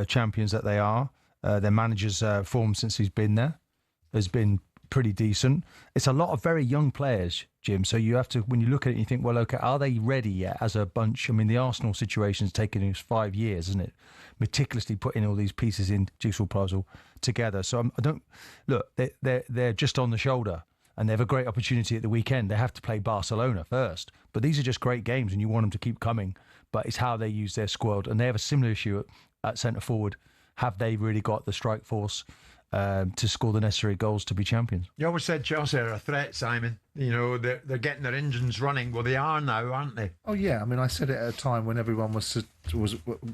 S6: champions that they are. Their manager's form since he's been there has been pretty decent. It's a lot of very young players, Jim. So you have to, when you look at it, you think, well, okay, are they ready yet as a bunch? I mean, the Arsenal situation's taken us 5 years, isn't it? Meticulously putting all these pieces in jigsaw puzzle together. So they're just on the shoulder. And they have a great opportunity at the weekend. They have to play Barcelona first. But these are just great games and you want them to keep coming. But it's how they use their squad. And they have a similar issue at centre-forward. have they really got the strike force to score the necessary goals to be champions?
S4: You always said Chelsea are a threat, Simon. You know, they're getting their engines running. Well, they are now, aren't they?
S7: Oh yeah, I mean, I said it at a time when everyone was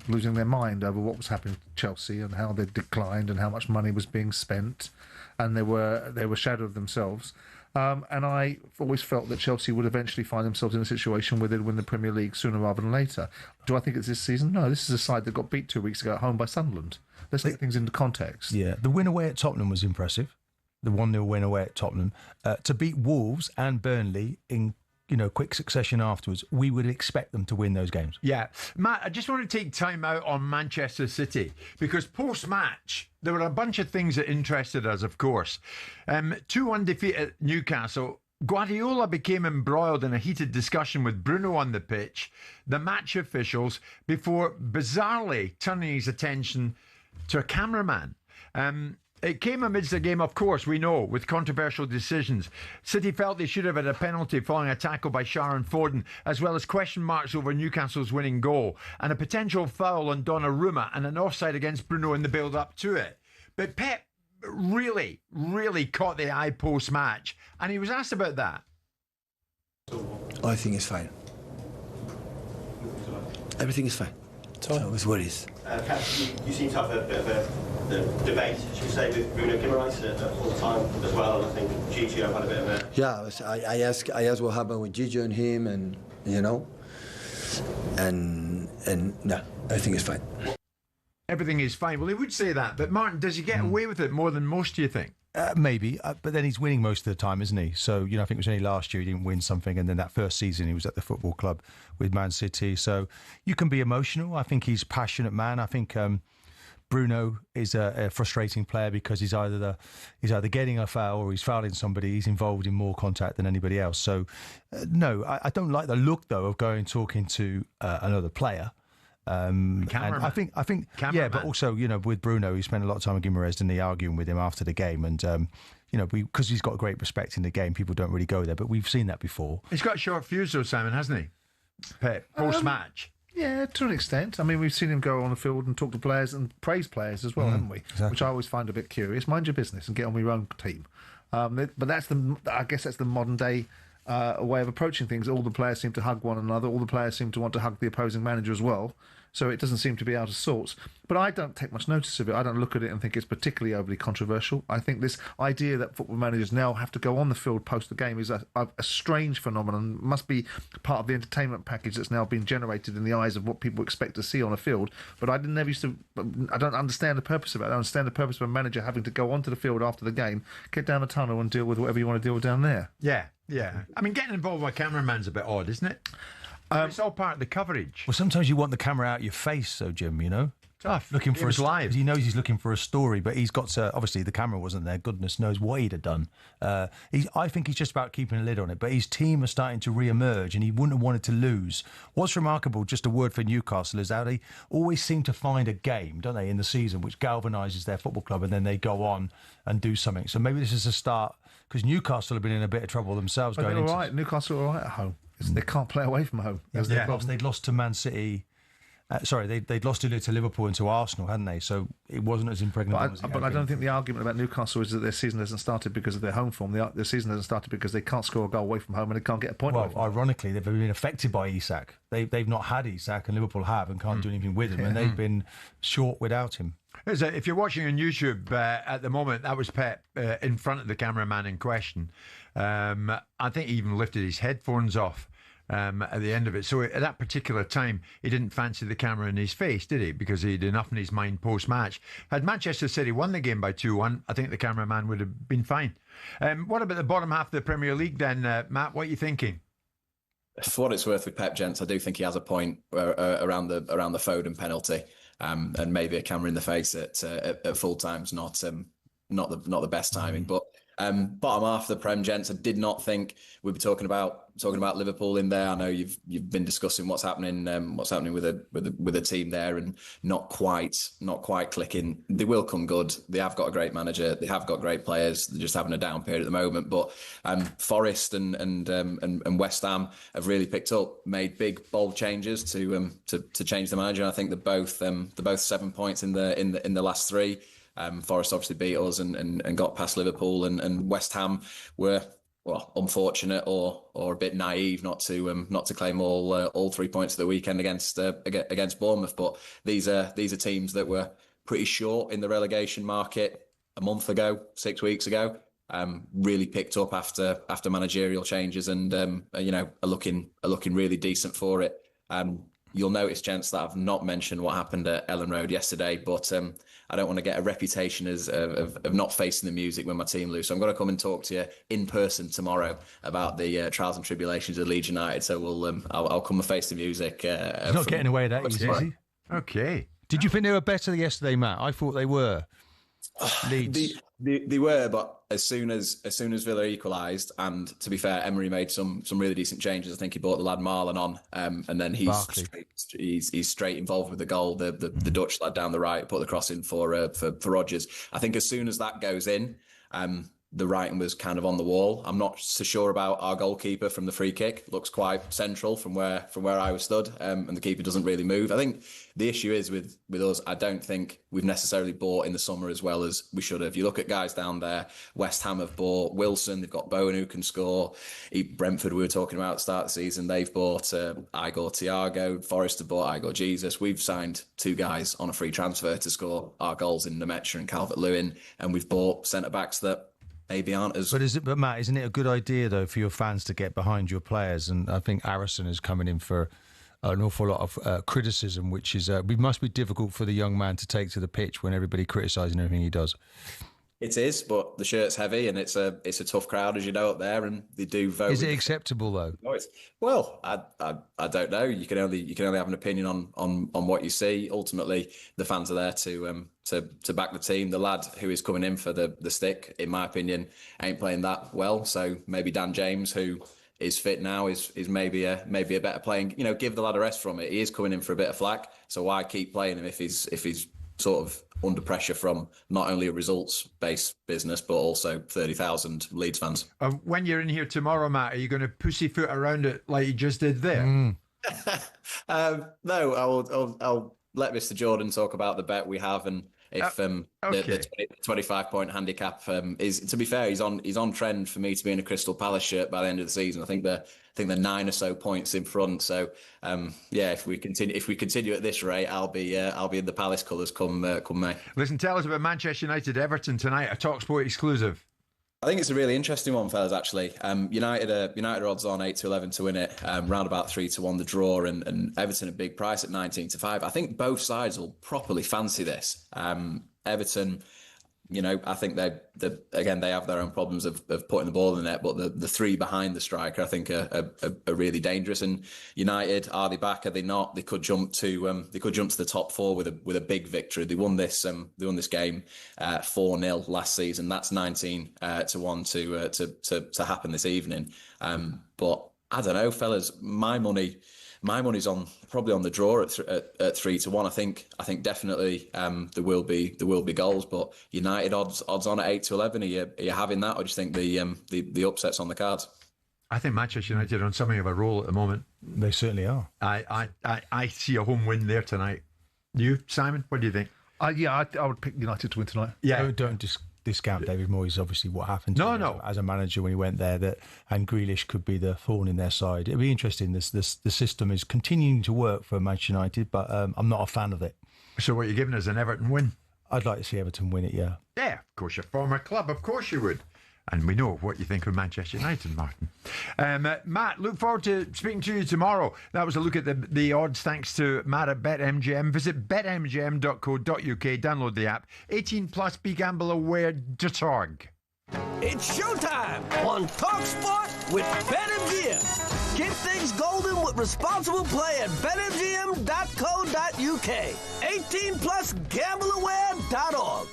S7: losing their mind over what was happening to Chelsea and how they declined and how much money was being spent, and they were shadow of themselves. And I always felt that Chelsea would eventually find themselves in a situation where they'd win the Premier League sooner rather than later. Do I think it's this season? No, this is a side that got beat 2 weeks ago at home by Sunderland. Let's take things into context.
S6: Yeah, the win away at Tottenham was impressive. The 1-0 win away at Tottenham. To beat Wolves and Burnley in quick succession afterwards, we would expect them to win those games.
S4: Yeah. Matt, I just want to take time out on Manchester City because post-match, there were a bunch of things that interested us, of course. 2-1 defeat at Newcastle. Guardiola became embroiled in a heated discussion with Bruno on the pitch, the match officials, before bizarrely turning his attention to a cameraman. It came amidst a game, of course, we know, with controversial decisions. City felt they should have had a penalty following a tackle by Sharon Foden, as well as question marks over Newcastle's winning goal, and a potential foul on Donnarumma and an offside against Bruno in the build-up to it. But Pep really, really caught the eye post-match, and he was asked about that.
S5: I think it's fine. Everything is fine. So it's what it is.
S22: You seem to have a bit of a debate, should we say, with Bruno Guimaraes all the time as well, and I think Gigio had a bit of a...
S5: Yeah, I asked what happened with Gigio and him, and and no, everything is fine.
S4: Everything is fine. Well, he would say that, but Martin, does he get away with it more than most, do you think?
S6: Maybe, but then he's winning most of the time, isn't he? So, I think it was only last year he didn't win something, and then that first season he was at the football club with Man City. So you can be emotional. I think he's a passionate man. I think Bruno is a frustrating player because he's either getting a foul or he's fouling somebody. He's involved in more contact than anybody else. So, no, I don't like the look though of talking to another player. And I think, yeah, but also, with Bruno, he spent a lot of time with Guimaraes, didn't he, arguing with him after the game, and because he's got great respect in the game, people don't really go there, but we've seen that before.
S4: He's got a short fuse though, Simon, hasn't he? Pep, post-match.
S7: Yeah, to an extent. I mean, we've seen him go on the field and talk to players and praise players as well, haven't we?
S6: Exactly.
S7: Which I always find a bit curious. Mind your business and get on with your own team. But I guess that's the modern day way of approaching things. All the players seem to hug one another. All the players seem to want to hug the opposing manager as well. So it doesn't seem to be out of sorts. But I don't take much notice of it. I don't look at it and think it's particularly overly controversial. I think this idea that football managers now have to go on the field post the game is a strange phenomenon. Must be part of the entertainment package that's now been generated in the eyes of what people expect to see on a field. But I don't understand the purpose of it. I don't understand the purpose of a manager having to go onto the field after the game, get down the tunnel and deal with whatever you want to deal with down there.
S4: Yeah. I mean, getting involved with a cameraman's a bit odd, isn't it? It's all part of the coverage.
S6: Well, sometimes you want the camera out your face, though, Jim,
S4: Tough.
S6: Looking for
S4: his live.
S6: He knows he's looking for a story, but he's got to, obviously the camera wasn't there. Goodness knows what he'd have done. I think he's just about keeping a lid on it, but his team are starting to re-emerge and he wouldn't have wanted to lose. What's remarkable, just a word for Newcastle, is how they always seem to find a game, don't they, in the season, which galvanises their football club, and then they go on and do something. So maybe this is a start, because Newcastle have been in a bit of trouble themselves going into...
S7: Newcastle are all right at home. They can't play away from home.
S6: They'd lost to Man City. They'd lost to Liverpool and to Arsenal, hadn't they? So it wasn't as impregnable.
S7: But I don't think the argument about Newcastle is that their season hasn't started because of their home form. Their season hasn't started because they can't score a goal away from home and they can't get a point.
S6: Well, ironically, they've been affected by Isak. They've not had Isak, and Liverpool have, and can't do anything with him, and they've been short without him.
S4: If you're watching on YouTube at the moment, that was Pep in front of the cameraman in question. I think he even lifted his headphones off at the end of it. So at that particular time, he didn't fancy the camera in his face, did he? Because he'd enough in his mind post-match. Had Manchester City won the game by 2-1, I think the cameraman would have been fine. What about the bottom half of the Premier League then, Matt? What are you thinking?
S21: For what it's worth with Pep, gents, I do think he has a point around the Foden penalty, and maybe a camera in the face at full time's not the best timing. But Bottom half of the Prem, gents. I did not think we'd be talking about Liverpool in there. I know you've been discussing what's happening with a team there, and not quite clicking. They will come good. They have got a great manager. They have got great players. They're just having a down period at the moment. But Forest and West Ham have really picked up, made big bold changes to change the manager. And I think they're both 7 points in the last three. Forest obviously beat us and got past Liverpool, and West Ham were unfortunate or a bit naive not to claim all 3 points of the weekend against Bournemouth. But these are teams that were pretty short in the relegation market a month ago, 6 weeks ago. Really picked up after managerial changes, and are looking really decent for it. You'll notice, gents, that I've not mentioned what happened at Ellen Road yesterday, but I don't want to get a reputation of not facing the music when my team lose. So I'm going to come and talk to you in person tomorrow about the trials and tribulations of Leeds United. So I'll come and face the music.
S6: He's not getting away that easy, is he?
S4: Okay.
S6: Did you think they were better yesterday, Matt? I thought they were. Leeds.
S21: They were, but as soon as Villa equalised, and to be fair, Emery made some really decent changes. I think he brought the lad Marlon on, and then he's straight involved with the goal. The Dutch lad down the right put the cross in for Rodgers. I think as soon as that goes in, the writing was kind of on the wall. I'm not so sure about our goalkeeper from the free kick. Looks quite central from where I was stood, and the keeper doesn't really move. I think the issue is with us, I don't think we've necessarily bought in the summer as well as we should have. You look at guys down there, West Ham have bought Wilson, they've got Bowen who can score. Brentford, we were talking about at the start of the season, they've bought Igor Thiago. Forest have bought Igor Jesus. We've signed two guys on a free transfer to score our goals in Nemecha and Calvert-Lewin, and we've bought centre-backs that maybe aren't as...
S6: But Matt, isn't it a good idea, though, for your fans to get behind your players? And I think Arison is coming in for an awful lot of criticism, which is it must be difficult for the young man to take to the pitch when everybody criticising everything he does.
S21: It is, but the shirt's heavy and it's a tough crowd, as you know, up there, and they do vote.
S6: Is it acceptable though?
S21: Well, I don't know. You can only have an opinion on what you see. Ultimately, the fans are there to back the team. The lad who is coming in for the stick, in my opinion, ain't playing that well. So maybe Dan James, who is fit now, is maybe a better playing. Give the lad a rest from it. He is coming in for a bit of flack. So why keep playing him if he's sort of under pressure from not only a results-based business, but also 30,000 Leeds fans.
S4: When you're in here tomorrow, Matt, are you going to pussyfoot around it like you just did there?
S21: No, I'll let Mr. Jordan talk about the bet we have, and if the 25-point handicap is, to be fair, he's on trend for me to be in a Crystal Palace shirt by the end of the season. I think they're 9 or so points in front. So if we continue at this rate, I'll be in the Palace colours come May.
S4: Listen, tell us about Manchester United Everton tonight, a talkSPORT exclusive.
S21: I think it's a really interesting one, fellas, actually. United are odds on 8-11 to win it, round about 3-1 the draw, and Everton a big price at 19-5. I think both sides will properly fancy this. Everton, I think they have their own problems of putting the ball in the net, but the three behind the striker, I think, are really dangerous. And United, are they back? Are they not? They could jump to the top four with a big victory. They won this game 4-0 last season. That's 19-1 to happen this evening. But I don't know, fellas. My money's probably on the draw at 3-1. I think definitely there will be goals, but United odds on at 8-11. Are you having that, or do you think the upset's on the cards?
S4: I think Manchester United are on something of a roll at the moment.
S6: They certainly are.
S4: I see a home win there tonight. You, Simon, what do you think?
S7: I would pick United to win tonight.
S4: Yeah,
S6: don't discount David Moyes, obviously what happened to him as a manager when he went there, and Grealish could be the thorn in their side. It'll be interesting. The system is continuing to work for Manchester United, but I'm not a fan of it.
S4: So what you're giving us an Everton win?
S6: I'd like to see Everton win it, yeah.
S4: Yeah, of course, your former club, of course you would. And we know what you think of Manchester United, Martin. Matt, look forward to speaking to you tomorrow. That was a look at the odds thanks to Matt at BetMGM. Visit betmgm.co.uk. Download the app. 18 plus, begambleaware.org.
S20: It's showtime on talkSPORT with BetMGM. Keep things golden with responsible play at betmgm.co.uk. 18 plus, gambleaware.org.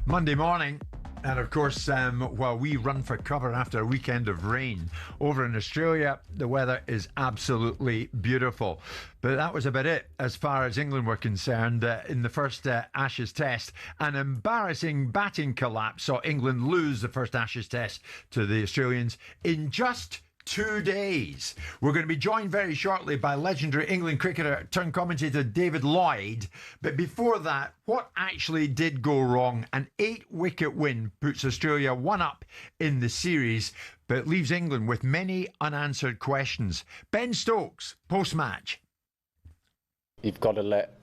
S4: Monday morning. And of course, while we run for cover after a weekend of rain, over in Australia, the weather is absolutely beautiful. But that was about it as far as England were concerned in the first Ashes Test. An embarrassing batting collapse saw England lose the first Ashes Test to the Australians in just 2 days. We're going to be joined very shortly by legendary England cricketer turned commentator David Lloyd. But before that, what actually did go wrong? An 8-wicket win puts Australia 1 up in the series, but leaves England with many unanswered questions. Ben Stokes, post-match.
S1: You've got to let,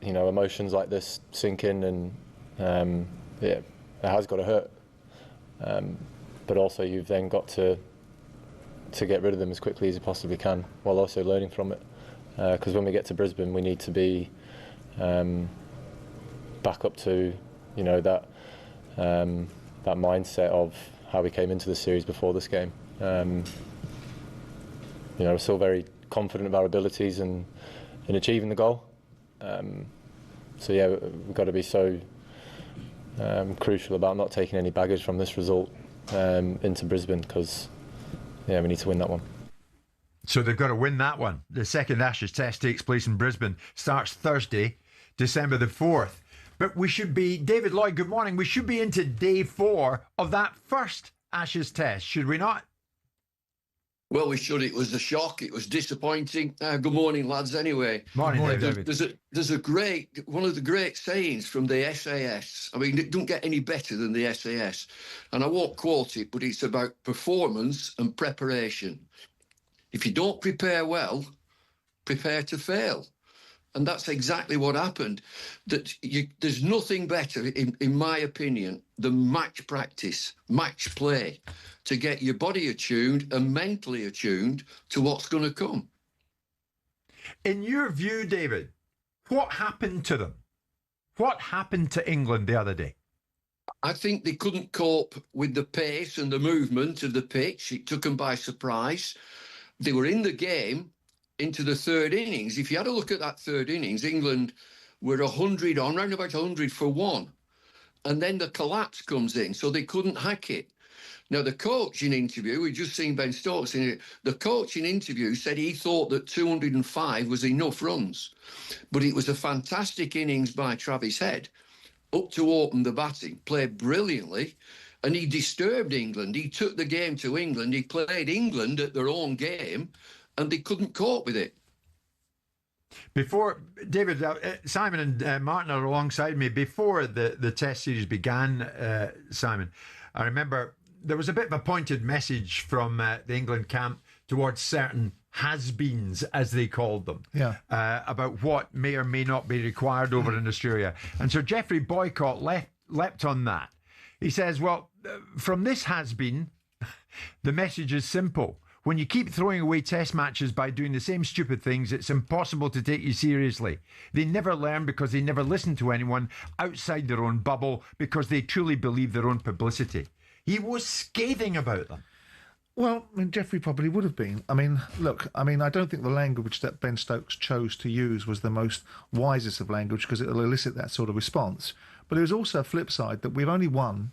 S1: emotions like this sink in, and it has got to hurt. But also you've then got to get rid of them as quickly as you possibly can, while also learning from it. Because when we get to Brisbane, we need to be back up to, that mindset of how we came into the series before this game. We're still very confident of our abilities in achieving the goal. We've got to be so crucial about not taking any baggage from this result into Brisbane, because we need to win that one.
S4: So they've got to win that one. The second Ashes Test takes place in Brisbane, starts Thursday, December the 4th. But we should be, David Lloyd, good morning. We should be into day 4 of that first Ashes Test, should we not?
S8: Well, we should. It was a shock. It was disappointing. Good morning, lads. Anyway,
S4: morning, David.
S8: There's one of the great sayings from the SAS. I mean, it don't get any better than the SAS, and I won't quote it, but it's about performance and preparation. If you don't prepare well, prepare to fail. And that's exactly what happened. There's nothing better, in my opinion, than match practice, match play, to get your body attuned and mentally attuned to what's going to come.
S4: In your view, David, what happened to them? What happened to England the other day?
S8: I think they couldn't cope with the pace and the movement of the pitch. It took them by surprise. They were in the game into the third innings. If you had a look at that third innings, England were 100 on, round about 100 for 1. And then the collapse comes in, so they couldn't hack it. Now, the coaching interview, we've just seen Ben Stokes in it, the coaching interview said he thought that 205 was enough runs. But it was a fantastic innings by Travis Head, up to open the batting, played brilliantly, and he disturbed England. He took the game to England. He played England at their own game, and they couldn't cope with it.
S4: Before, David, Simon and Martin are alongside me. Before the Test series began, Simon, I remember there was a bit of a pointed message from the England camp towards certain has-beens, as they called them, about what may or may not be required over in Australia. And so Geoffrey Boycott leapt on that. He says, well, from this has-been, the message is simple. When you keep throwing away test matches by doing the same stupid things, it's impossible to take you seriously. They never learn because they never listen to anyone outside their own bubble because they truly believe their own publicity. He was scathing about them.
S7: Well, I mean, Geoffrey probably would have been. I mean, look, I don't think the language that Ben Stokes chose to use was the most wisest of language, because it'll elicit that sort of response. But there was also a flip side that we've only won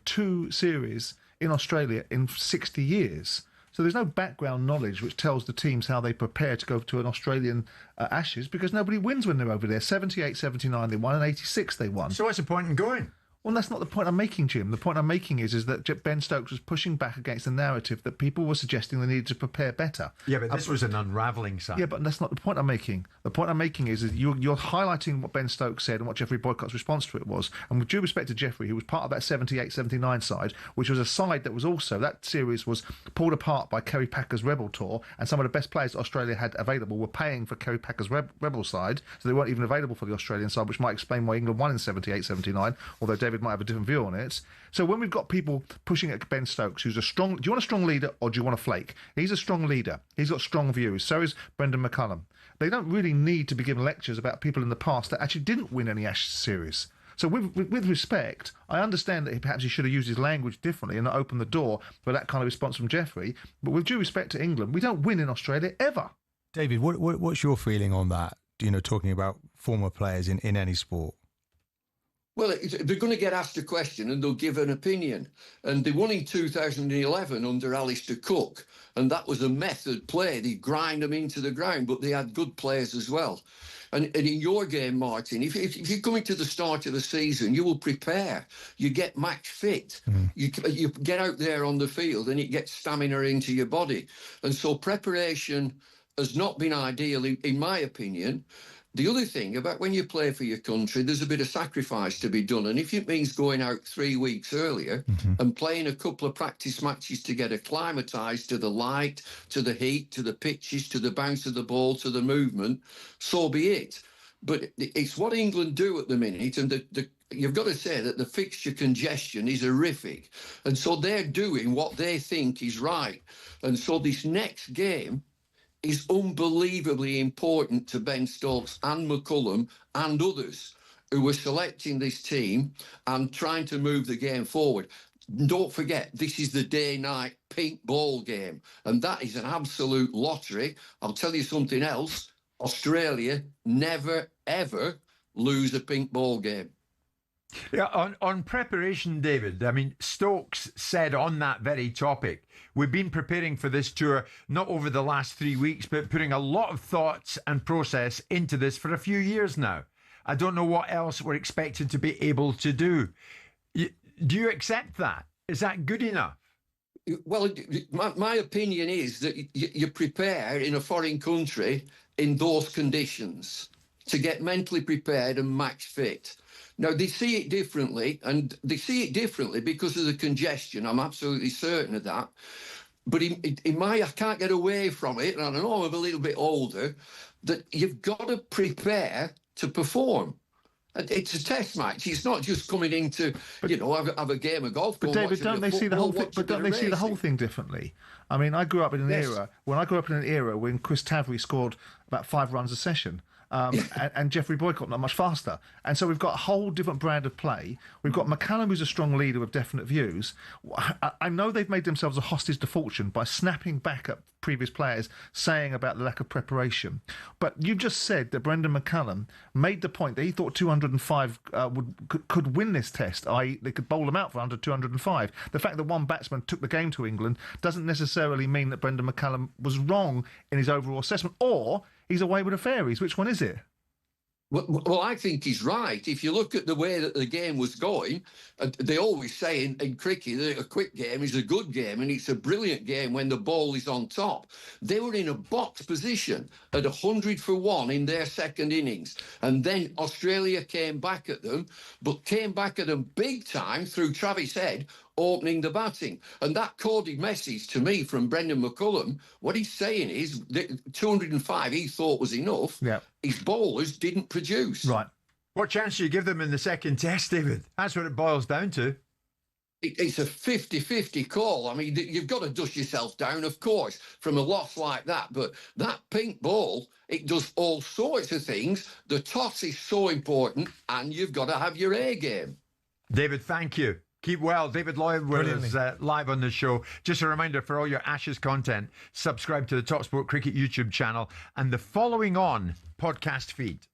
S7: two series in Australia in 60 years. So there's no background knowledge which tells the teams how they prepare to go to an Australian Ashes, because nobody wins when they're over there. 78, 79 they won, and 86 they won.
S4: So what's the point in going?
S7: Well, that's not the point I'm making, Jim. The point I'm making is that Ben Stokes was pushing back against the narrative that people were suggesting they needed to prepare better.
S4: Yeah, but this was an unravelling sign.
S7: Yeah, but that's not the point I'm making. The point I'm making is you're highlighting what Ben Stokes said and what Geoffrey Boycott's response to it was. And with due respect to Geoffrey, who was part of that 78, 79 side, which was a side that was also, that series was pulled apart by Kerry Packer's Rebel Tour, and some of the best players Australia had available were paying for Kerry Packer's Rebel side, so they weren't even available for the Australian side, which might explain why England won in 78, 79, although David might have a different view on it. So when we've got people pushing at Ben Stokes, who's a strong... Do you want a strong leader or do you want a flake? He's a strong leader. He's got strong views. So is Brendan McCullum. They don't really need to be given lectures about people in the past that actually didn't win any Ashes series. So with respect, I understand that perhaps he should have used his language differently and not opened the door for that kind of response from Geoffrey. But with due respect to England, we don't win in Australia ever.
S6: David, what's your feeling on that? Talking about former players in any sport.
S8: Well, they're going to get asked a question and they'll give an opinion. And they won in 2011 under Alistair Cook, and that was a method play. They grind them into the ground, but they had good players as well. And in your game, Martin, if you're coming to the start of the season, you will prepare. You get match fit. You get out there on the field and it gets stamina into your body. And so preparation has not been ideal, in my opinion. The other thing about when you play for your country, there's a bit of sacrifice to be done. And if it means going out 3 weeks earlier and playing a couple of practice matches to get acclimatised to the light, to the heat, to the pitches, to the bounce of the ball, to the movement, so be it. But it's what England do at the minute. And you've got to say that the fixture congestion is horrific. And so they're doing what they think is right. And so this next game is unbelievably important to Ben Stokes and McCullum and others who are selecting this team and trying to move the game forward. Don't forget, this is the day-night pink ball game, and that is an absolute lottery. I'll tell you something else. Australia never, ever lose a pink ball game.
S4: Yeah, on preparation, David, I mean, Stokes said on that very topic, we've been preparing for this tour, not over the last 3 weeks, but putting a lot of thoughts and process into this for a few years now. I don't know what else we're expected to be able to do. Do you accept that? Is that good enough?
S8: Well, my opinion is that you prepare in a foreign country in those conditions to get mentally prepared and match fit. Now, they see it differently, and they see it differently because of the congestion. I'm absolutely certain of that. But I can't get away from it, and I know I'm a little bit older, that you've got to prepare to perform. It's a test match. It's not just coming into, have a game of golf.
S7: But David, don't they see the whole thing? But don't they see the whole thing differently? I mean, I grew up in an era when Chris Tavery scored about 5 runs a session. And Jeffrey Boycott not much faster. And so we've got a whole different brand of play. We've got McCallum, who's a strong leader with definite views. I know they've made themselves a hostage to fortune by snapping back at previous players saying about the lack of preparation. But you've just said that Brendan McCallum made the point that he thought 205 could win this test, i.e. they could bowl them out for under 205. The fact that one batsman took the game to England doesn't necessarily mean that Brendan McCallum was wrong in his overall assessment, or he's away with the fairies. Which one is it?
S8: Well, I think he's right. If you look at the way that the game was going, they always say in cricket that a quick game is a good game, and it's a brilliant game when the ball is on top. They were in a box position at 100 for 1 in their second innings, and then Australia came back at them, but came back at them big time through Travis Head opening the batting. And that coded message to me from Brendan McCullum, what he's saying is that 205 he thought was enough.
S4: Yeah.
S8: His bowlers didn't produce.
S4: Right. What chance do you give them in the second test, David? That's what it boils down to.
S8: It's a 50-50 call. I mean, you've got to dust yourself down, of course, from a loss like that. But that pink ball, it does all sorts of things. The toss is so important, and you've got to have your A game.
S4: David, thank you. Keep well. David Lloyd was live on the show. Just a reminder for all your Ashes content, subscribe to the talkSPORT Cricket YouTube channel and the following on podcast feed.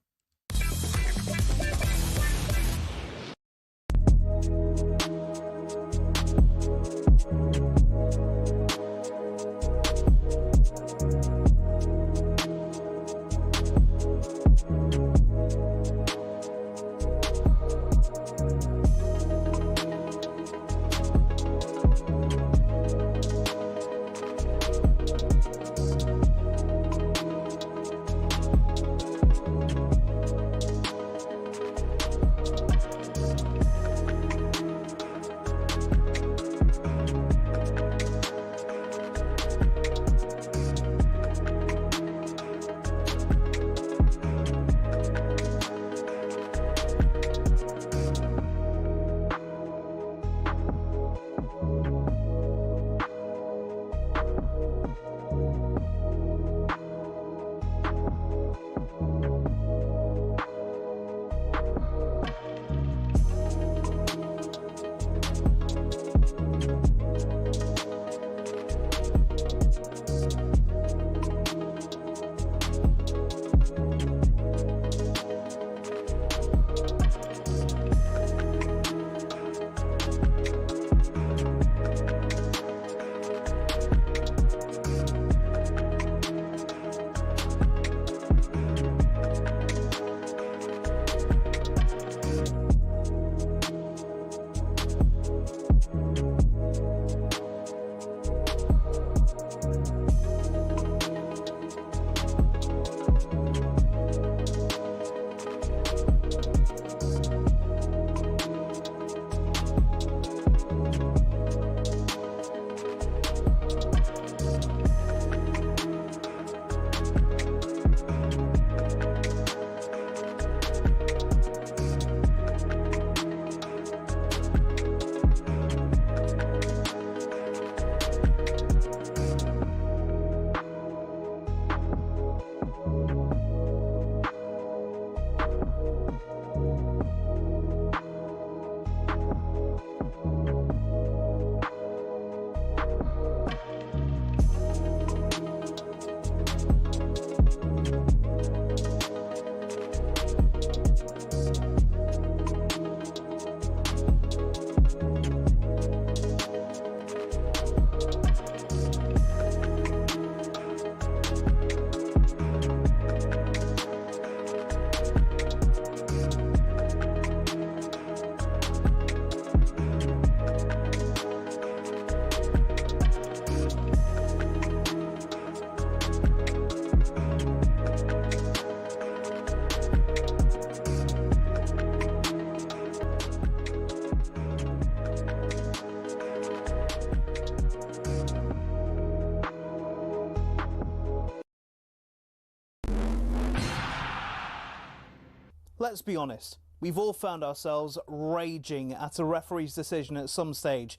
S2: Let's be honest, we've all found ourselves raging at a referee's decision at some stage.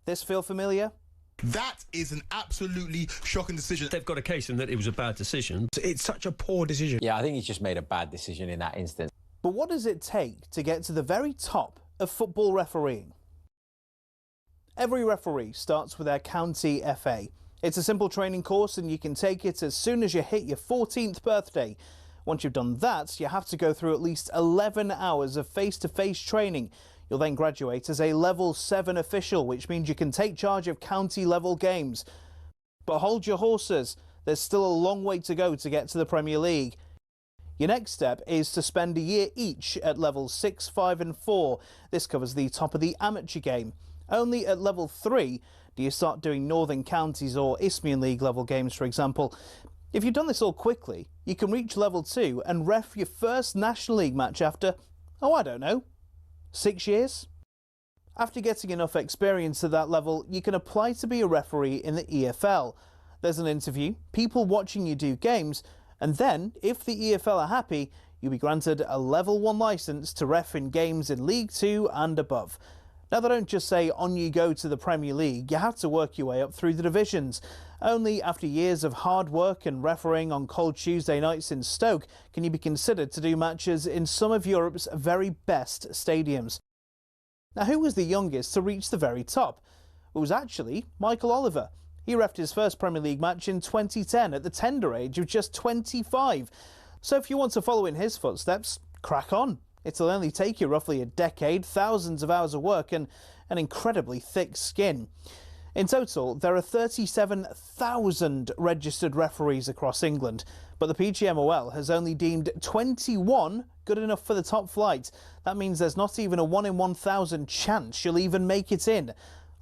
S2: This feel familiar?
S3: That is an absolutely shocking decision.
S14: They've got a case in that it was a bad decision.
S3: It's such a poor decision.
S23: Yeah, I think he's just made a bad decision in that instance.
S2: But what does it take to get to the very top of football refereeing? Every referee starts with their county FA. It's a simple training course and you can take it as soon as you hit your 14th birthday. Once you've done that, you have to go through at least 11 hours of face-to-face training. You'll then graduate as a Level 7 official, which means you can take charge of county-level games. But hold your horses, there's still a long way to go to get to the Premier League. Your next step is to spend a year each at Levels 6, 5 and 4. This covers the top of the amateur game. Only at Level 3 do you start doing Northern Counties or Isthmian League level games, for example. If you've done this all quickly, you can reach Level 2 and ref your first National League match after, oh, I don't know, 6 years? After getting enough experience at that level, you can apply to be a referee in the EFL. There's an interview, people watching you do games, and then, if the EFL are happy, you'll be granted a Level 1 licence to ref in games in League 2 and above. Now, they don't just say on you go to the Premier League, you have to work your way up through the divisions. Only after years of hard work and refereeing on cold Tuesday nights in Stoke can you be considered to do matches in some of Europe's very best stadiums. Now, who was the youngest to reach the very top? It was actually Michael Oliver. He refed his first Premier League match in 2010 at the tender age of just 25. So if you want to follow in his footsteps, crack on. It'll only take you roughly a decade, thousands of hours of work and an incredibly thick skin. In total, there are 37,000 registered referees across England, but the PGMOL has only deemed 21 good enough for the top flight. That means there's not even a 1 in 1,000 chance you'll even make it in.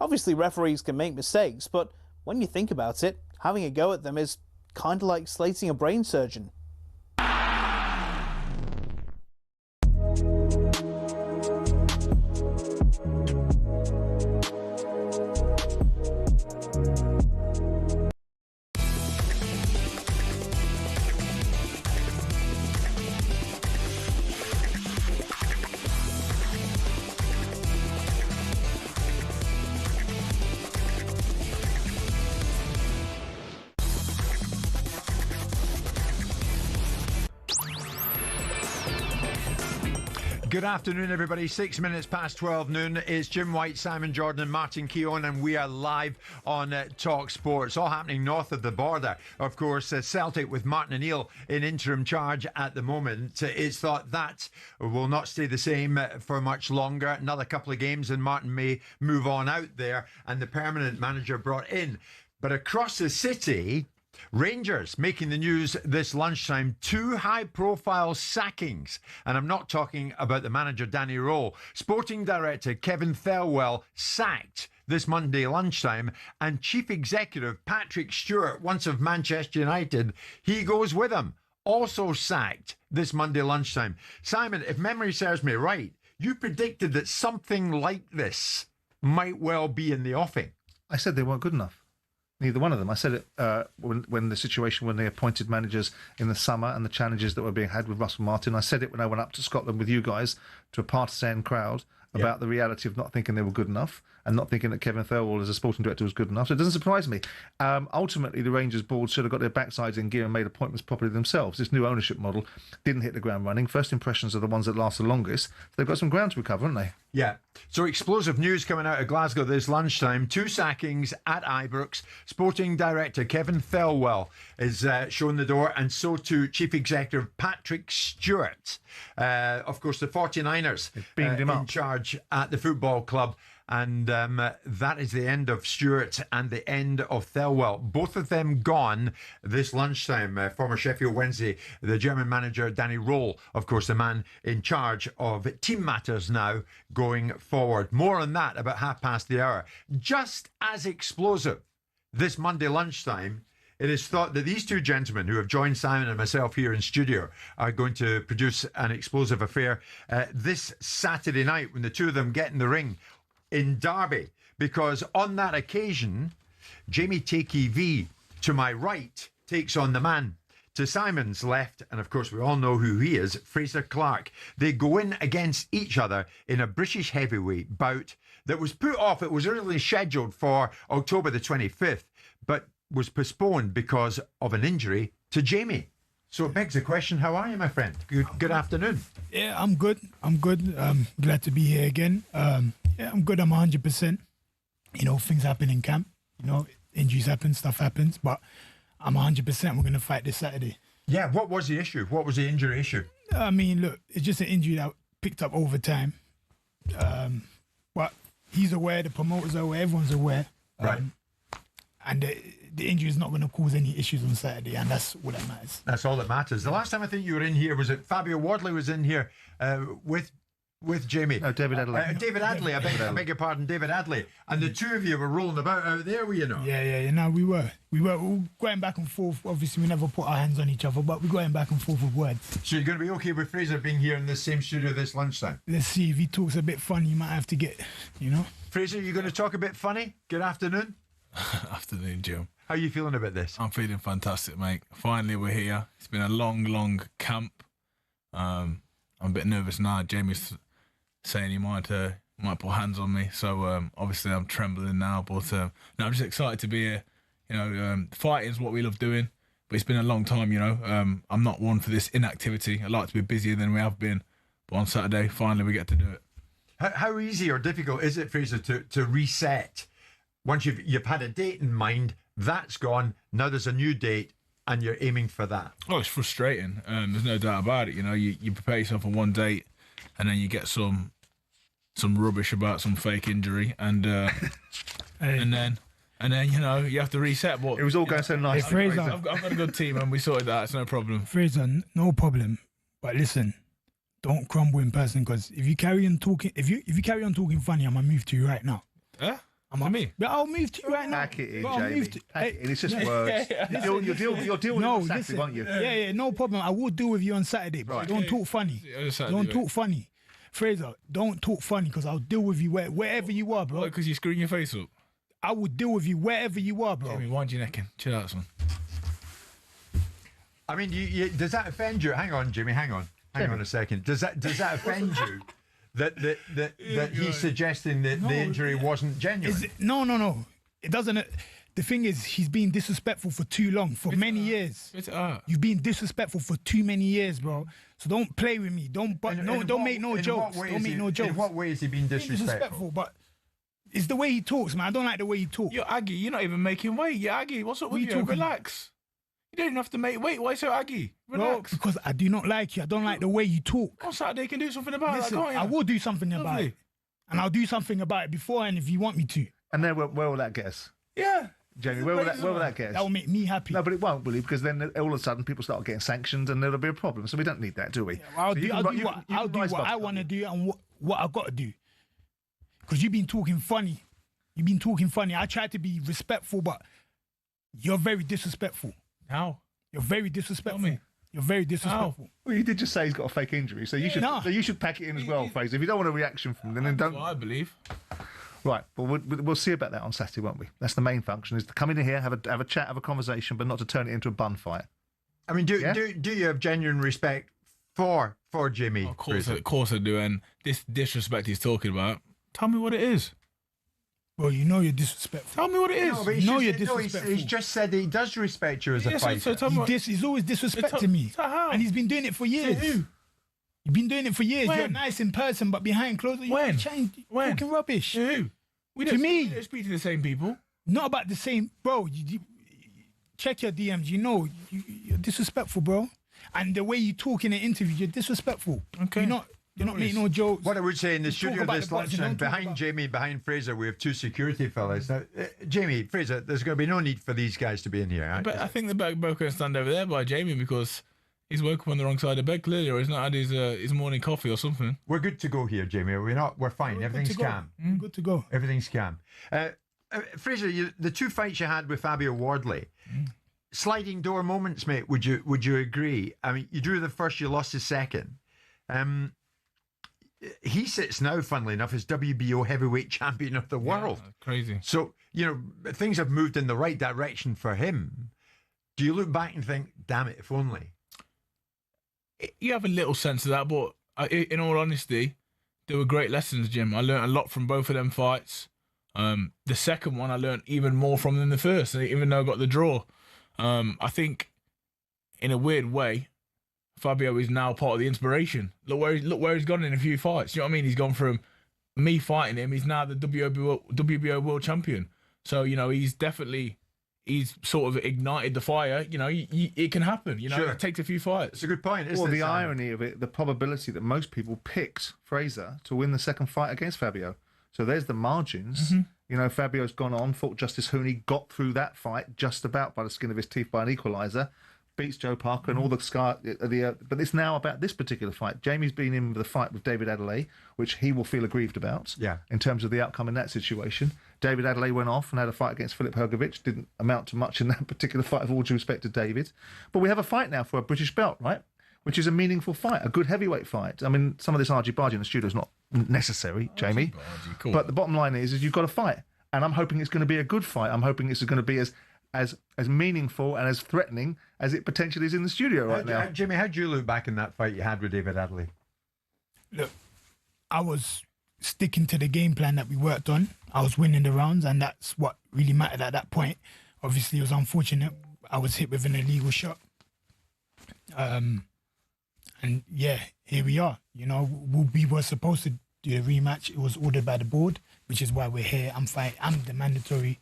S2: Obviously, referees can make mistakes, but when you think about it, having a go at them is kind of like slating a brain surgeon.
S4: Good afternoon, everybody. 6 minutes past 12 noon. It's Jim White, Simon Jordan and Martin Keown, and we are live on talkSPORT. It's all happening north of the border. Of course, Celtic with Martin O'Neill in interim charge at the moment. It's thought that will not stay the same for much longer. Another couple of games and Martin may move on out there and the permanent manager brought in. But across the city, Rangers making the news this lunchtime. 2 high-profile sackings. And I'm not talking about the manager, Danny Rowe. Sporting director Kevin Thelwell sacked this Monday lunchtime. And chief executive Patrick Stewart, once of Manchester United, he goes with him. Also sacked this Monday lunchtime. Simon, if memory serves me right, you predicted that something like this might well be in the offing.
S7: I said they weren't good enough. Neither one of them. I said it when the situation when they appointed managers in the summer and the challenges that were being had with Russell Martin. I said it when I went up to Scotland with you guys to a partisan crowd about the reality of not thinking they were good enough and not thinking that Kevin Thelwell as a sporting director was good enough. So it doesn't surprise me. Ultimately, the Rangers board should have got their backsides in gear and made appointments properly themselves. This new ownership model didn't hit the ground running. First impressions are the ones that last the longest. They've got some ground to recover, haven't they?
S4: Yeah. So explosive news coming out of Glasgow this lunchtime. 2 sackings at Ibrox. Sporting director Kevin Thelwell is shown the door, and so too Chief Executive Patrick Stewart. Of course, the 49ers in charge at the football club. And that is the end of Stewart and the end of Thelwell. Both of them gone this lunchtime. Former Sheffield Wednesday, the German manager Danny Rowe, of course, the man in charge of team matters now going forward. More on that about 1:30. Just as explosive this Monday lunchtime, it is thought that these 2 gentlemen who have joined Simon and myself here in studio are going to produce an explosive affair this Saturday night when the 2 of them get in the ring in Derby, because on that occasion, Jamie Takey V, to my right, takes on the man, To Simon's left, and of course we all know who he is, Fraser Clark. They go in against each other in a British heavyweight bout that was put off. It was originally scheduled for October the 25th, but was postponed because of an injury to Jamie. So it begs the question, how are you, my friend? Good afternoon.
S15: Yeah, I'm good. Glad to be here again. Yeah, I'm good. I'm 100%. You know, things happen in camp. You know, injuries happen, stuff happens, but I'm 100%. We're going to fight this Saturday.
S4: Yeah, what was the issue? What was the injury issue?
S15: I mean, look, it's just an injury that picked up over time. But he's aware, the promoters are aware, everyone's aware.
S4: Right.
S15: And the injury is not going to cause any issues on Saturday, and that's all that matters.
S4: That's all that matters. The last time I think you were in here, was it Fabio Wardley was in here with Jamie?
S7: No, David Adley.
S4: David Adley, I beg your pardon, David Adley. And the two of you were rolling about out there, were you not?
S15: Yeah, no, we were all going back and forth. Obviously, we never put our hands on each other, but we're going back and forth with words.
S4: So you're going to be okay with Fraser being here in the same studio this lunchtime?
S15: Let's see, if he talks a bit funny, you might have to get, you know.
S4: Fraser, you going to talk a bit funny? Good afternoon.
S16: Afternoon, Jim.
S4: How are you feeling about this?
S16: I'm feeling fantastic, mate. Finally, we're here. It's been a long camp. I'm a bit nervous now. Jamie's saying he might put hands on me, so obviously I'm trembling now. But no, I'm just excited to be here. You know, fighting is what we love doing, but it's been a long time. You know, I'm not one for this inactivity. I like to be busier than we have been. But on Saturday, finally, we get to do it.
S4: How easy or difficult is it, Fraser, to reset? Once you've had a date in mind, that's gone. Now there's a new date, and you're aiming for that.
S16: Oh, it's frustrating. There's no doubt about it. You know, you prepare yourself for one date, and then you get some rubbish about some fake injury, and and then you know you have to reset. But
S7: it was all going so nice.
S15: Hey, Fraser,
S16: I've got a good team, and we sorted that. It's no problem.
S15: Fraser, no problem. But listen, don't crumble in person, because if you carry on talking, if you carry on talking funny, I'm gonna move to you right now.
S16: Yeah.
S15: I'm on me. But I'll move to you right now.
S7: Pack it in, Jamie. Pack it in. It's just words. You'll deal with it on Saturday, won't you?
S15: Yeah, no problem. I will deal with you on Saturday, but don't talk funny. Don't talk funny. Fraser, don't talk funny, because I'll deal with you wherever you are, bro.
S16: Because you're screwing your face up?
S15: I will deal with you wherever you are, bro.
S16: Jamie, wind your neck in. Chill out, son.
S4: I mean, does that offend you? Hang on, Jimmy, hang on a second. Does that offend you? That he's suggesting that the injury wasn't genuine.
S15: No. It doesn't. The thing is, he's been disrespectful for too long, for many years. You've been disrespectful for too many years, bro. So don't play with me. Don't make no jokes. Don't make no jokes.
S4: In what way has he been disrespectful?
S15: But it's the way he talks, man. I don't like the way he talks.
S16: You're Aggie. You're not even making weight. You're Aggie. What's up with you? Relax. You don't even have to make weight. Why so Aggie? Relax.
S15: Bro, because I do not like you. I don't like the way you talk.
S16: On Saturday, you can do something about it, can't you?
S15: I will do something about it. And I'll do something about it beforehand if you want me to.
S7: And then where will that get us?
S16: Yeah.
S7: Jamie, where will that get us?
S15: That will make me happy.
S7: No, but it won't, will it? Because then all of a sudden people start getting sanctioned and there'll be a problem. So we don't need that, do we?
S15: Yeah, well, I'll do what I want to do and what I got to do. Because you've been talking funny. I tried to be respectful, but you're very disrespectful.
S16: How?
S15: You're very disrespectful. You're very disrespectful.
S7: Well, you did just say he's got a fake injury, so you should pack it in as well, Fraser. If you don't want a reaction from them, then don't.
S16: That's what I believe.
S7: Right, well, we'll see about that on Saturday, won't we? That's the main function: is to come in here, have a chat, have a conversation, but not to turn it into a bun fight.
S4: I mean, do you have genuine respect for Jimmy?
S16: Of course I do. And this disrespect he's talking about, tell me what it is.
S15: Well, you know you're disrespectful.
S16: Tell me what it is.
S15: No, you know you're disrespectful.
S4: He's just said he does respect you as a fighter.
S15: He's always disrespecting me.
S16: How?
S15: And he's been doing it for years.
S16: To who?
S15: You've been doing it for years.
S16: When?
S15: You're nice in person, but behind closed doors, you're talking rubbish.
S16: To who? We don't speak to the same people.
S15: Not about the same, bro. You check your DMs. You know you're disrespectful, bro. And the way you talk in an interview, you're disrespectful. Okay. You're not making no jokes.
S4: What I would say in the studio this lunchtime, behind Jamie, behind Fraser, we have two security fellas. Now, Jamie, Fraser, there's going to be no need for these guys to be in here.
S16: But I think the both going to stand over there by Jamie because he's woke up on the wrong side of bed clearly, or he's not had his morning coffee or something.
S4: We're good to go here, Jamie. We're fine. Everything's calm.
S15: Good to go.
S4: Everything's calm. Fraser, the two fights you had with Fabio Wardley, sliding door moments, mate. Would you agree? I mean, you drew the first, you lost the second. He sits now, funnily enough, as WBO heavyweight champion of the world.
S16: Crazy.
S4: So, things have moved in the right direction for him. Do you look back and think, damn it, if only?
S16: You have a little sense of that, but in all honesty, they were great lessons, Jim. I learned a lot from both of them fights. The second one, I learned even more from than the first, even though I got the draw. I think, in a weird way, Fabio is now part of the inspiration. Look where he's gone in a few fights. You know what I mean? He's gone from me fighting him. He's now the WBO world champion. So he's sort of ignited the fire. It can happen.
S4: Sure.
S16: It takes a few fights.
S4: It's a good point, isn't it?
S7: Well, the
S4: Simon?
S7: irony of it, the probability that most people picked Fraser to win the second fight against Fabio. So there's the margins. Fabio's gone on, fought Justice Hooney, got through that fight just about by the skin of his teeth by an equaliser, beats Joe Parker and all the scar. But it's now about this particular fight. Jamie's been in the fight with David Adelaide, which he will feel aggrieved about.
S4: Yeah.
S7: In terms of the outcome in that situation, David Adelaide went off and had a fight against Filip Hrgovic. Didn't amount to much in that particular fight, of all due respect to David. But we have a fight now for a British belt, right? Which is a meaningful fight, a good heavyweight fight. I mean, some of this argy-bargy in the studio is not necessary, Jamie.
S16: Cool.
S7: But the bottom line is you've got a fight, and I'm hoping it's going to be a good fight. I'm hoping it's going to be as meaningful and as threatening as it potentially is in the studio right now.
S4: Jimmy, how do you look back in that fight you had with David Adelaide?
S15: Look, I was sticking to the game plan that we worked on. I was winning the rounds, and that's what really mattered at that point. Obviously, it was unfortunate. I was hit with an illegal shot. And yeah, here we are. We were supposed to do a rematch. It was ordered by the board, which is why we're here. I'm the mandatory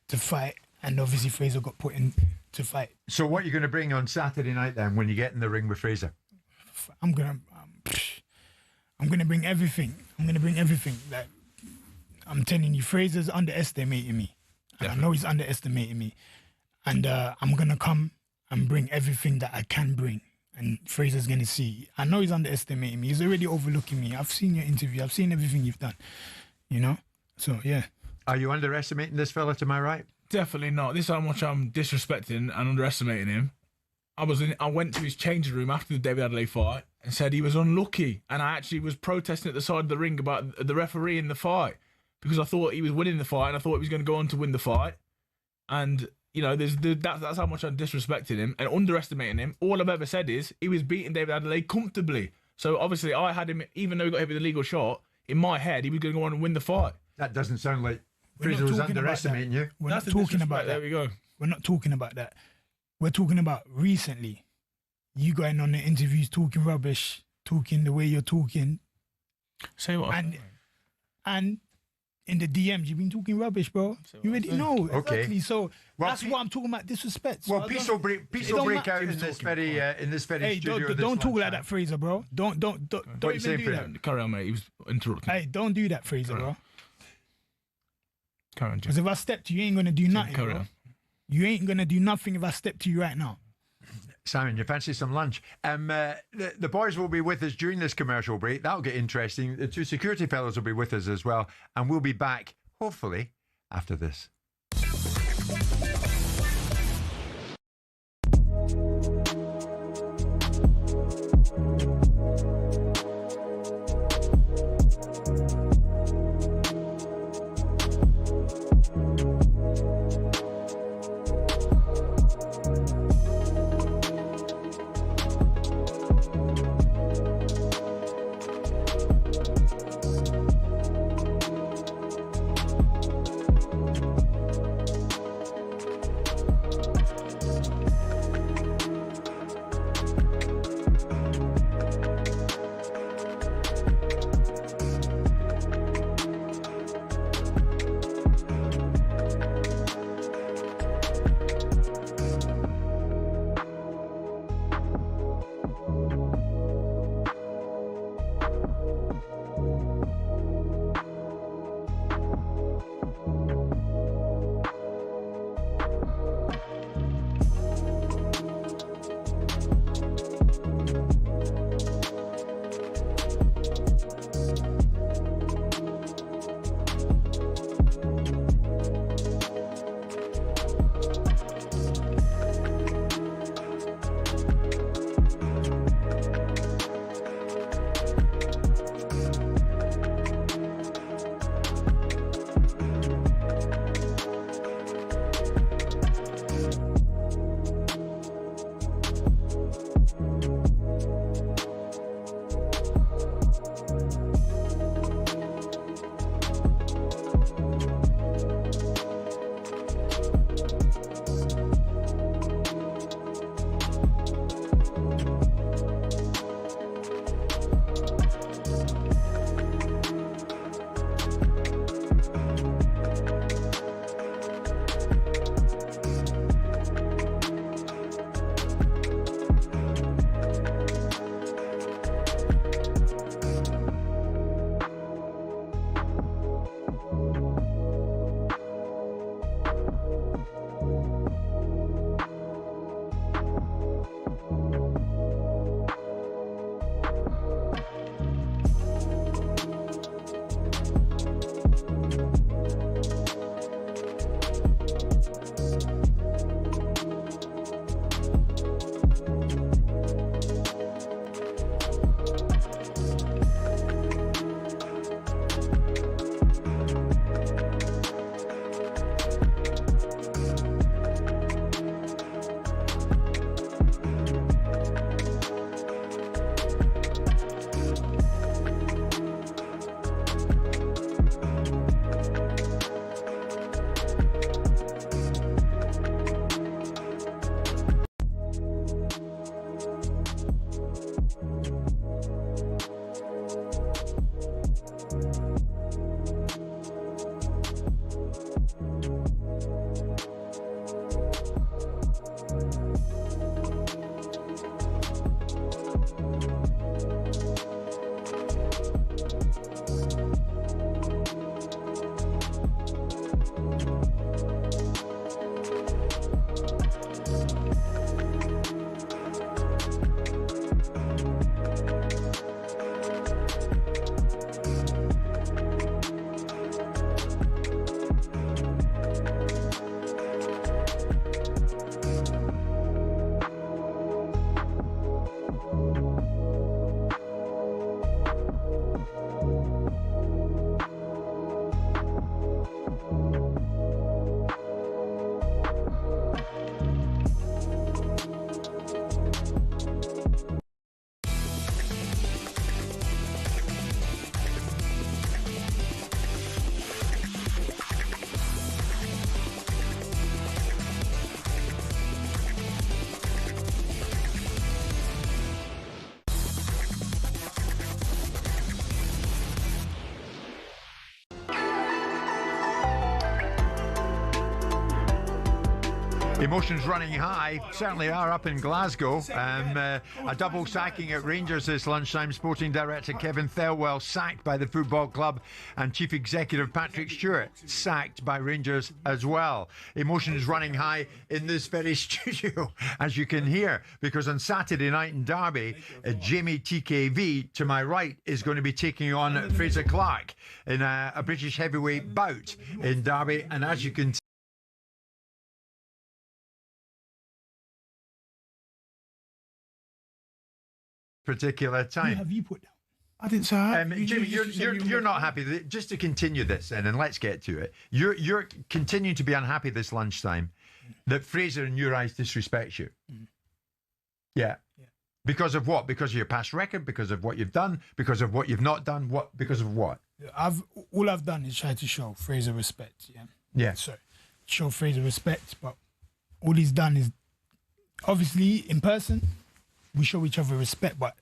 S15: to fight, and obviously Fraser got put in to fight.
S4: So what are you going to bring on Saturday night then when you get in the ring with Fraser?
S15: I'm gonna bring everything. Like, I'm telling you, Fraser's underestimating me. And I know he's underestimating me. And I'm gonna come and bring everything that I can bring. And Fraser's going to see. I know he's underestimating me. He's already overlooking me. I've seen your interview. I've seen everything you've done. So, yeah.
S4: Are you underestimating this fella, to my right?
S16: Definitely not. This is how much I'm disrespecting and underestimating him. I went to his changing room after the David Adelaide fight and said he was unlucky. And I actually was protesting at the side of the ring about the referee in the fight because I thought he was winning the fight and I thought he was going to go on to win the fight. And... that's how much I'm disrespecting him and underestimating him. All I've ever said is he was beating David Adelaide comfortably. So obviously I had him, even though he got hit with a legal shot, in my head he was going to go on and win the fight.
S4: That doesn't sound like Fraser was underestimating you.
S15: We're not talking about that.
S16: There we go.
S15: We're not talking about that. We're talking about recently. You going on the interviews talking rubbish, talking the way you're talking.
S16: Say what?
S15: And in the DMs, you've been talking rubbish, bro. You already know.
S4: Okay.
S15: Exactly. So that's what I'm talking about, disrespect.
S4: Well, peace will break out in this very
S15: Hey,
S4: studio.
S15: don't talk like that, Fraser, bro. Don't even do that.
S16: Carry on, mate. He was interrupting.
S15: Hey, don't do that, Fraser, bro.
S16: Carry on, Jim.
S15: Because if I step to you, you ain't going to do nothing,
S16: carry
S15: bro.
S16: on.
S15: You ain't going to do nothing if I step to you right now.
S4: Simon, you fancy some lunch? The boys will be with us during this commercial break. That'll get interesting. The two security fellows will be with us as well. And we'll be back, hopefully, after this. Emotions running high, certainly are up in Glasgow. A double sacking at Rangers this lunchtime. Sporting Director Kevin Thelwell sacked by the football club, and Chief Executive Patrick Stewart sacked by Rangers as well. Emotions running high in this very studio, as you can hear, because on Saturday night in Derby, Jamie TKV, to my right, is going to be taking on Fraser Clark in a British heavyweight bout in Derby, and as you can see, particular time.
S15: Who have you put down?
S6: I didn't say
S4: Jimmy, you're not happy. Just to continue this, and let's get to it. You're continuing to be unhappy this lunchtime that Fraser, in your eyes, disrespects you. Yeah. Because of what? Because of your past record? Because of what you've done? Because of what you've not done? What? Because of what?
S15: All I've done is try to show Fraser respect. Yeah.
S4: Yeah.
S15: So show Fraser respect, but all he's done is obviously in person we show each other respect, but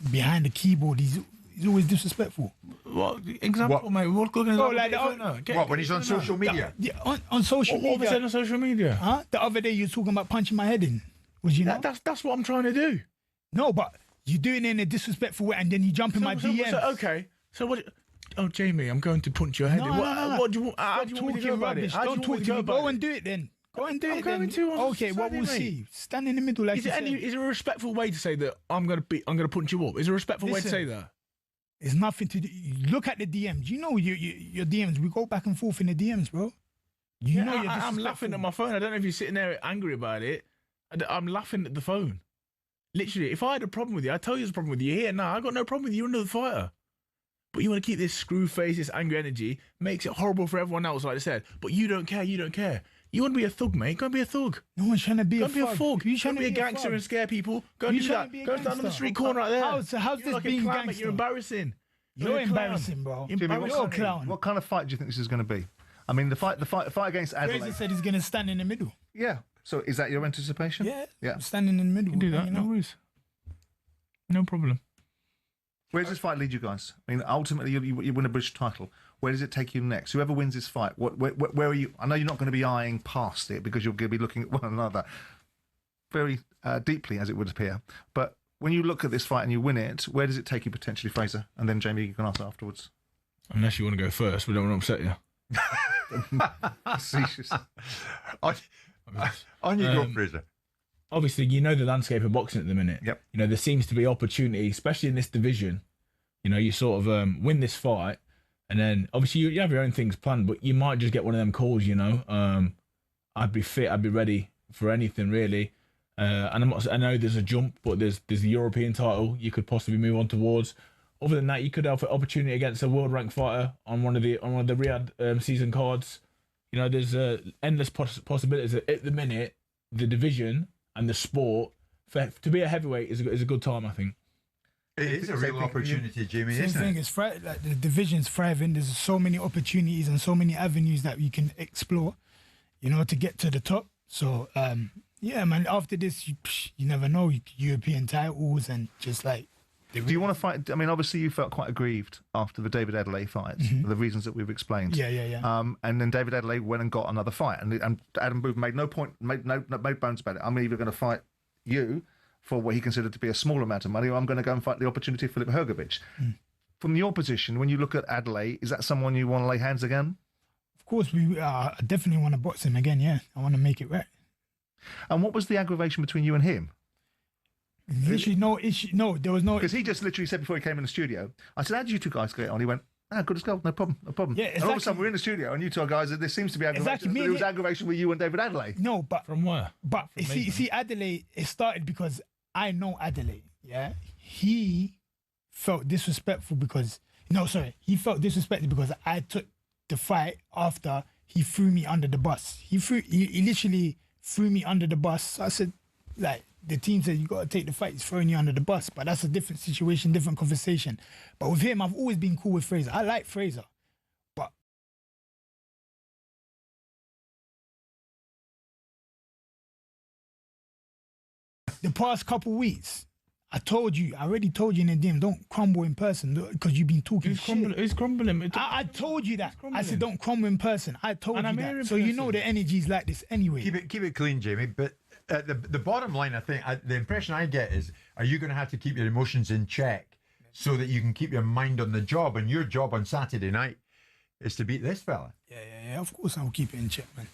S15: behind the keyboard he's always disrespectful.
S16: What example, mate? What looking
S4: what, when he's on social media?
S15: Yeah, on social media.
S16: What was on social media?
S15: Huh? The other day you were talking about punching my head in. Was you not?
S16: That's what I'm trying to do.
S15: No, but you do it in a disrespectful way, and then you jump in my DMs.
S16: Okay, so what? Oh, Jamie, I'm going to punch your head in. What do you want? How do you want me to go about it?
S15: Don't talk to me. Go and do it then. Go and do it then. Okay, what we'll see. Stand in the middle, like
S16: is there a respectful way to say that I'm going to punch you up? Is there a respectful way to say that?
S15: It's nothing to do. Look at the DMs. You know your DMs. We go back and forth in the DMs, bro. You know
S16: I'm laughing at my phone. I don't know if you're sitting there angry about it. I'm laughing at the phone. Literally, if I had a problem with you, I'd tell you there's a problem with you here. No, I got no problem with you. You're another fighter. But you want to keep this screw face, this angry energy, makes it horrible for everyone else, like I said. But you don't care. You don't care. You want to be a thug, mate? Go and be a thug.
S15: No one's trying to be
S16: a thug. Go and be a thug. You trying to be a gangster and scare people. Go and do that. Go stand on the street corner right there.
S15: How's this
S16: like
S15: being
S16: gangster?
S15: gangster?
S16: You're embarrassing.
S15: You're embarrassing, bro.
S7: Jimmy,
S15: You're a clown.
S7: What kind of fight do you think this is going to be? I mean, the fight against Adelaide.
S15: Fraser said he's going to stand in the middle.
S7: Yeah. So is that your anticipation?
S15: Yeah. Standing in the middle.
S16: You can do that. No worries. No problem.
S7: Where does this fight lead you guys? I mean, ultimately, you win a British title. Where does it take you next? Whoever wins this fight, where are you? I know you're not going to be eyeing past it because you're going to be looking at one another very deeply, as it would appear. But when you look at this fight and you win it, where does it take you potentially, Fraser? And then Jamie, you can answer afterwards.
S16: Unless you want to go first, we don't want to upset you.
S4: On you go, Fraser.
S16: Obviously, you know the landscape of boxing at the minute.
S4: Yep.
S16: You know, there seems to be opportunity, especially in this division. You know, you sort of win this fight, and then obviously you have your own things planned, but you might just get one of them calls, you know. I'd be fit, I'd be ready for anything, really. And I know there's a jump, but there's the European title you could possibly move on towards. Other than that, you could have an opportunity against a world ranked fighter on one of the Riyadh season cards. You know, there's endless possibilities. At the minute, the division and the sport, to be a heavyweight is a good time, I think.
S4: It is a real opportunity, Jimmy,
S15: Same
S4: isn't
S15: thing.
S4: it?
S15: It's like the division's thriving. There's so many opportunities and so many avenues that we can explore, you know, to get to the top. So, yeah, man, after this, you never know. European titles and just like...
S7: Do you want to fight? I mean, obviously, you felt quite aggrieved after the David Adelaide fight, for the reasons that we've explained.
S15: Yeah.
S7: And then David Adelaide went and got another fight, and Adam Booth made no bones about it. I'm either going to fight you for what he considered to be a small amount of money, or I'm going to go and fight the opportunity of Filip Hrgovic. From your position, when you look at Adelaide, is that someone you want to lay hands again?
S15: Of course, I definitely want to box him again. Yeah, I want to make it right.
S7: And what was the aggravation between you and him?
S15: Literally no issue. No, there was no.
S7: Because he just literally said before he came in the studio, I said, "How did you two guys get on?" He went, good as gold, no problem.
S15: Yeah, exactly.
S7: And all of a sudden we're in the studio, and you two guys, there seems to be aggravation.
S15: Exactly.
S7: There was aggravation with you and David Adelaide.
S15: No, but
S16: from where?
S15: But you see, Adelaide. It started because I know Adelaide. Yeah, he felt disrespectful because he felt disrespected because I took the fight after he threw me under the bus. He literally threw me under the bus. So I said, like, the team said you got to take the fight. He's throwing you under the bus, but that's a different situation, different conversation. But with him, I've always been cool with Fraser. I like Fraser, but the past couple weeks, I already told you in the DM, don't crumble in person because you've been talking shit.
S16: Who's crumbling?
S15: I told you that. I said don't crumble in person. I told you that. So you know the energy's like this anyway.
S4: Keep it clean, Jamie. But the bottom line, I think, the impression I get is, are you going to have to keep your emotions in check so that you can keep your mind on the job? And your job on Saturday night is to beat this fella.
S15: Yeah. Of course I'll keep it in check, man.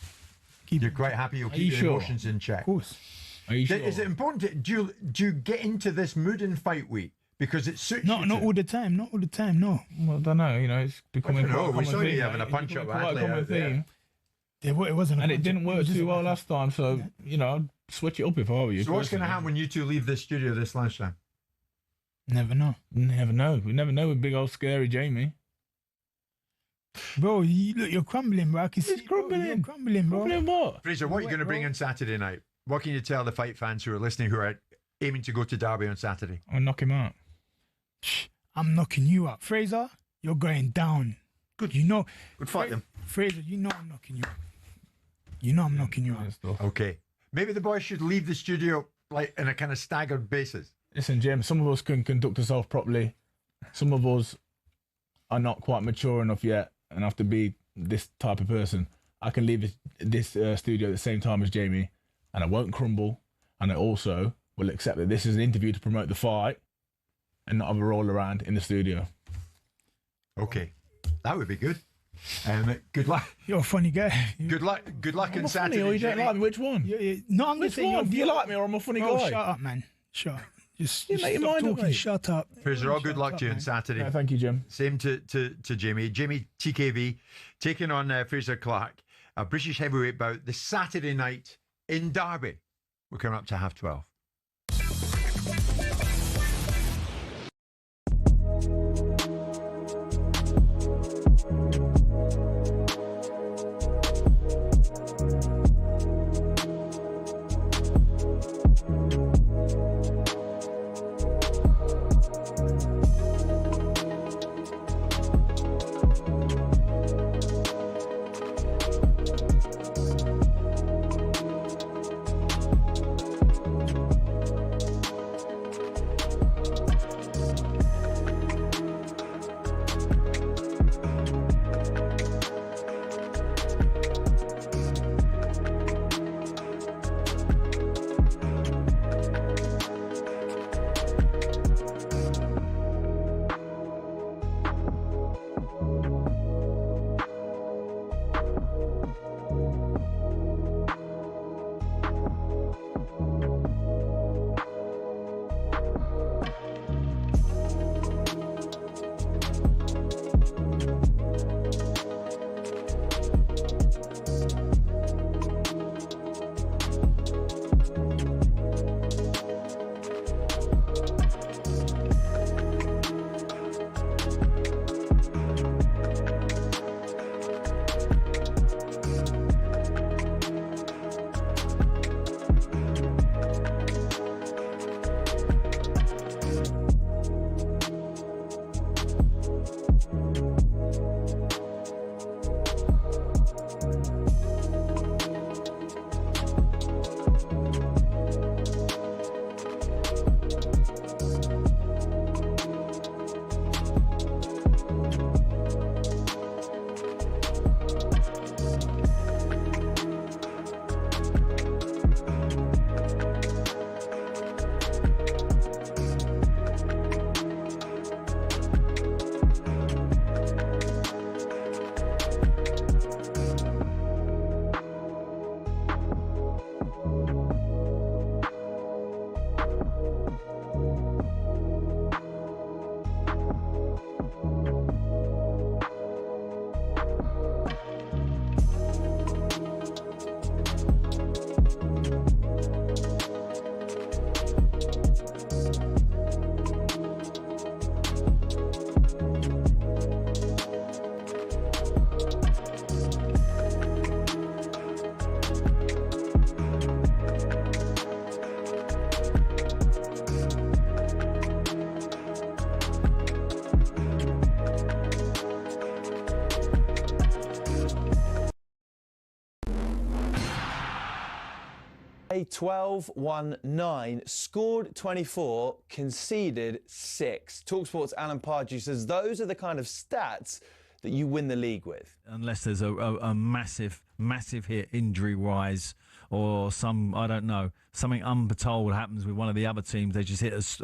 S4: You're quite happy you'll keep your emotions in check.
S15: Of course.
S16: Are you sure?
S4: Is it important? Do you get into this mood in fight week because it suits you?
S15: Not all the time. Not all the time. No.
S16: Well, I don't know. You know, it's becoming quite a common
S4: we saw
S16: thing.
S4: you having a punch up
S16: Quite a common thing.
S15: It wasn't.
S16: And it didn't work too well last time. So you know, I'd switch it up if I were you.
S4: So what's going to happen when you two leave this studio this lunchtime?
S15: Never know.
S16: Never know. We never know with big old scary Jamie.
S15: Bro, you're crumbling, bro. I can see
S16: crumbling.
S15: You're crumbling, bro.
S16: Crumbling what?
S4: Fraser, what are you going to bring in Saturday night? What can you tell the fight fans who are listening, who are aiming to go to Derby on Saturday?
S16: I'll knock him out.
S15: I'm knocking you out. Fraser, you're going down.
S4: Good.
S15: You know.
S4: Good fight, then.
S15: Fraser, you know I'm knocking you out. You know I'm knocking you out.
S4: Okay. Maybe the boys should leave the studio like in a kind of staggered basis.
S16: Listen, Jim, some of us can conduct ourselves properly. Some of us are not quite mature enough yet and have to be this type of person. I can leave this studio at the same time as Jamie, and I won't crumble, and I also will accept that this is an interview to promote the fight and not have a roll around in the studio.
S4: Okay, that would be good. Good luck.
S15: You're a funny guy.
S4: Good luck on Saturday.
S16: Funny or you don't like me? Which one?
S15: No, I'm just saying.
S16: Do you like me or I'm a funny
S15: guy?
S16: guy?
S15: Shut up, man. Shut up. Just
S16: make your
S15: stop
S16: mind up,
S15: talking.
S16: mate.
S15: Shut up.
S4: Fraser, all good luck to you on Saturday.
S16: Yeah, thank you, Jim.
S4: Same to Jamie. Jamie TKV taking on Fraser Clark, a British heavyweight bout this Saturday night in Derby. We're coming up to 12:30.
S9: A 12-1-9, scored 24, conceded 6. talkSPORT's Alan Pardew says those are the kind of stats that you win the league with.
S10: Unless there's a massive hit injury-wise, or some, I don't know, something untold happens with one of the other teams. They just hit us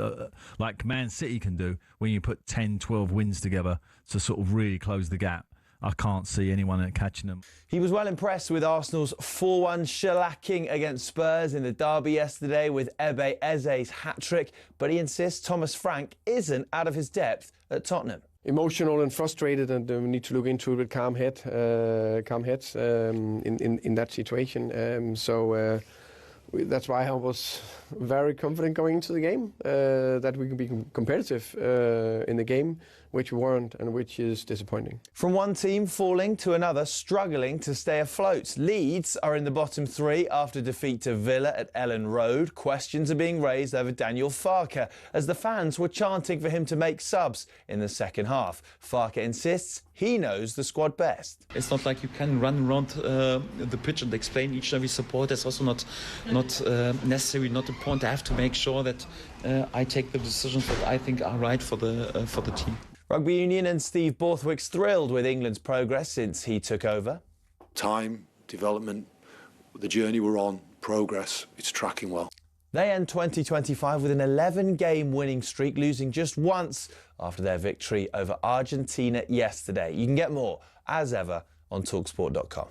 S10: like Man City can do when you put 10, 12 wins together to sort of really close the gap. I can't see anyone catching them.
S9: He was well impressed with Arsenal's 4-1 shellacking against Spurs in the derby yesterday with Ebe Eze's hat-trick, but he insists Thomas Frank isn't out of his depth at Tottenham.
S11: Emotional and frustrated, and we need to look into it with calm heads in that situation. That's why I was very confident going into the game, that we can be competitive in the game, which we weren't, and which is disappointing.
S9: From one team falling to another struggling to stay afloat. Leeds are in the bottom 3 after defeat to Villa at Ellen Road. Questions are being raised over Daniel Farke as the fans were chanting for him to make subs in the second half. Farke insists he knows the squad best.
S12: It's not like you can run around the pitch and explain each and every support. That's also not necessarily not important. I have to make sure that I take the decisions that I think are right for the team.
S9: Rugby Union and Steve Borthwick's thrilled with England's progress since he took over.
S13: Time, development, the journey we're on, progress, it's tracking well.
S9: They end 2025 with an 11-game winning streak, losing just once after their victory over Argentina yesterday. You can get more, as ever, on talksport.com.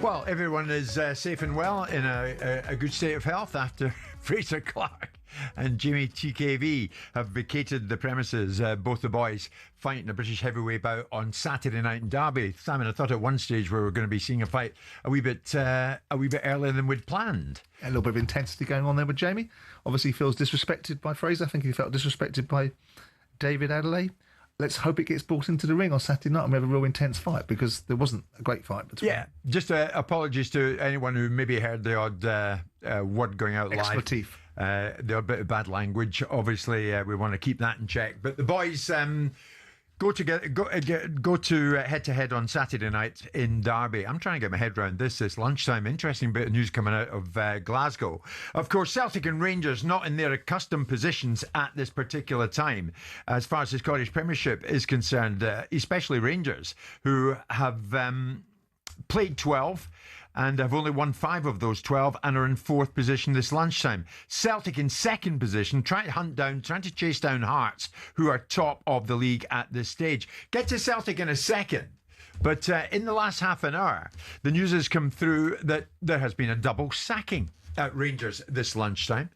S4: Well, everyone is safe and well in a good state of health after Fraser Clark and Jimmy TKV have vacated the premises. Both the boys fighting a British heavyweight bout on Saturday night in Derby. Simon, I thought at one stage we were going to be seeing a fight a wee bit earlier than we'd planned.
S7: A little bit of intensity going on there with Jamie. Obviously, he feels disrespected by Fraser. I think he felt disrespected by David Adelaide. Let's hope it gets brought into the ring on Saturday night and we have a real intense fight, because there wasn't a great fight between them.
S4: Just apologies to anyone who maybe heard the odd word going out
S7: Expletive.
S4: live. The odd bit of bad language. Obviously, we want to keep that in check. But the boys go to head-to-head on Saturday night in Derby. I'm trying to get my head around this lunchtime. Interesting bit of news coming out of Glasgow. Of course, Celtic and Rangers not in their accustomed positions at this particular time as far as the Scottish Premiership is concerned, especially Rangers, who have played 12 and have only won 5 of those 12 and are in 4th position this lunchtime. Celtic in 2nd position, trying to chase down Hearts, who are top of the league at this stage. Get to Celtic in a second. But in the last half an hour, the news has come through that there has been a double sacking at Rangers this lunchtime.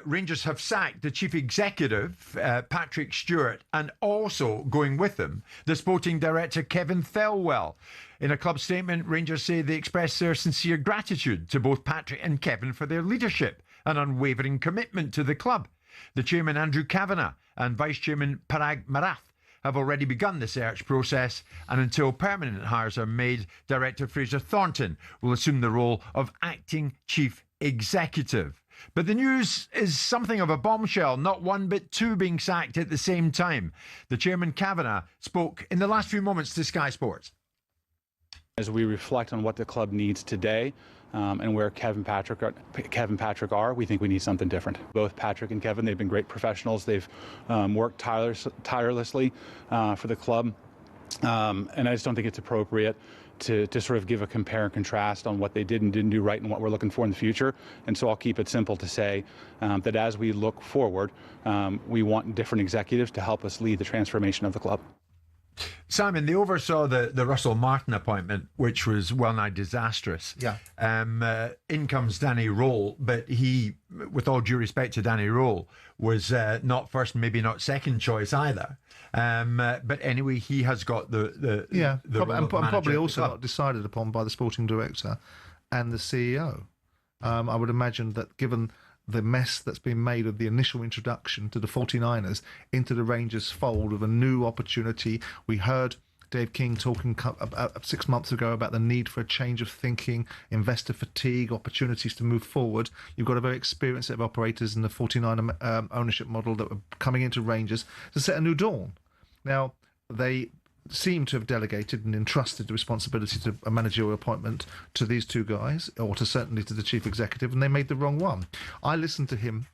S4: Rangers have sacked the chief executive, Patrick Stewart, and also going with him, the sporting director, Kevin Thelwell. In a club statement, Rangers say they express their sincere gratitude to both Patrick and Kevin for their leadership and unwavering commitment to the club. The chairman, Andrew Kavanagh, and vice chairman, Parag Marath, have already begun the search process, and until permanent hires are made, Director Fraser Thornton will assume the role of acting chief executive. But the news is something of a bombshell, not one but 2 being sacked at the same time. The chairman, Kavanagh, spoke in the last few moments to Sky Sports.
S17: As we reflect on what the club needs today and where Kevin Patrick are, we think we need something different. Both Patrick and Kevin, they've been great professionals. They've worked tirelessly for the club. And I just don't think it's appropriate to sort of give a compare and contrast on what they did and didn't do right and what we're looking for in the future. And so I'll keep it simple to say that as we look forward, we want different executives to help us lead the transformation of the club.
S4: Simon, they oversaw the Russell Martin appointment, which was well-nigh disastrous.
S7: Yeah.
S4: In comes Danny Roll, but he, with all due respect to Danny Roll, was not first, maybe not second choice either. But anyway, he has got the
S7: probably also not decided upon by the sporting director and the CEO. I would imagine that given the mess that's been made of the initial introduction to the 49ers into the Rangers fold of a new opportunity. We heard Dave King talking 6 months ago about the need for a change of thinking, investor fatigue, opportunities to move forward. You've got a very experienced set of operators in the 49er ownership model that were coming into Rangers to set a new dawn. Now, they seem to have delegated and entrusted the responsibility to a managerial appointment to these two guys, or certainly to the chief executive, and they made the wrong one. I listened to him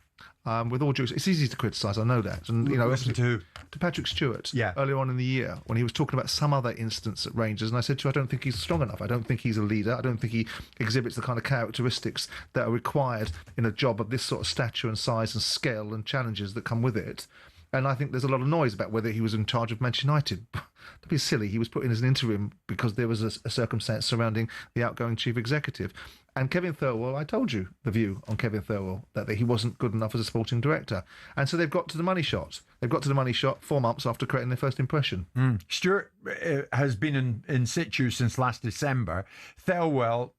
S7: with all due respect. It's easy to criticise, I know that. And
S4: listen to
S7: Patrick Stewart earlier on in the year when he was talking about some other instance at Rangers, and I said to him, I don't think he's strong enough. I don't think he's a leader. I don't think he exhibits the kind of characteristics that are required in a job of this sort of stature and size and scale and challenges that come with it. And I think there's a lot of noise about whether he was in charge of Manchester United. To be silly, he was put in as an interim because there was a circumstance surrounding the outgoing chief executive. And Kevin Thirlwell, I told you the view on Kevin Thirlwell, that he wasn't good enough as a sporting director. And so they've got to the money shot. They've got to the money shot 4 months after creating their first impression.
S4: Stuart has been in situ since last December. Thirlwell,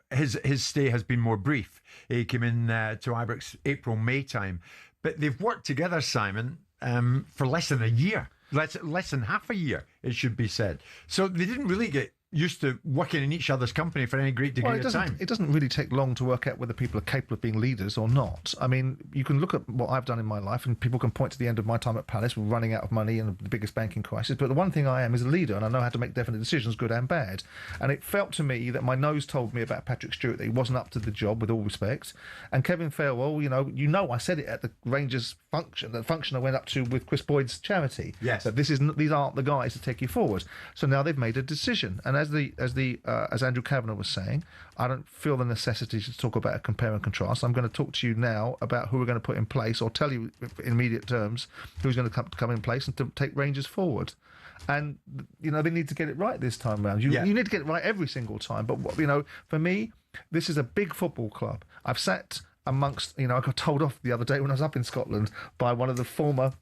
S4: his stay has been more brief. He came in to Ibrox April, May time. But they've worked together, Simon, for less than a year. Less than half a year, it should be said. So they didn't really get used to working in each other's company for any great degree of time.
S7: It doesn't really take long to work out whether people are capable of being leaders or not. I mean, you can look at what I've done in my life and people can point to the end of my time at Palace, we're running out of money and the biggest banking crisis. But the one thing I am is a leader, and I know how to make definite decisions, good and bad. And it felt to me that my nose told me about Patrick Stewart that he wasn't up to the job, with all respect. And Kevin Thirlwell, you know, I said it at the Rangers function, the function I went up to with Chris Boyd's charity.
S4: Yes.
S7: That these aren't the guys to take you forward. So now they've made a decision. And as Andrew Kavanagh was saying, I don't feel the necessity to talk about a compare and contrast. I'm going to talk to you now about who we're going to put in place, or tell you in immediate terms who's going to come in place and to take Rangers forward. And, you know, they need to get it right this time around. You need to get it right every single time. But, you know, for me, this is a big football club. I've sat amongst, I got told off the other day when I was up in Scotland by one of the former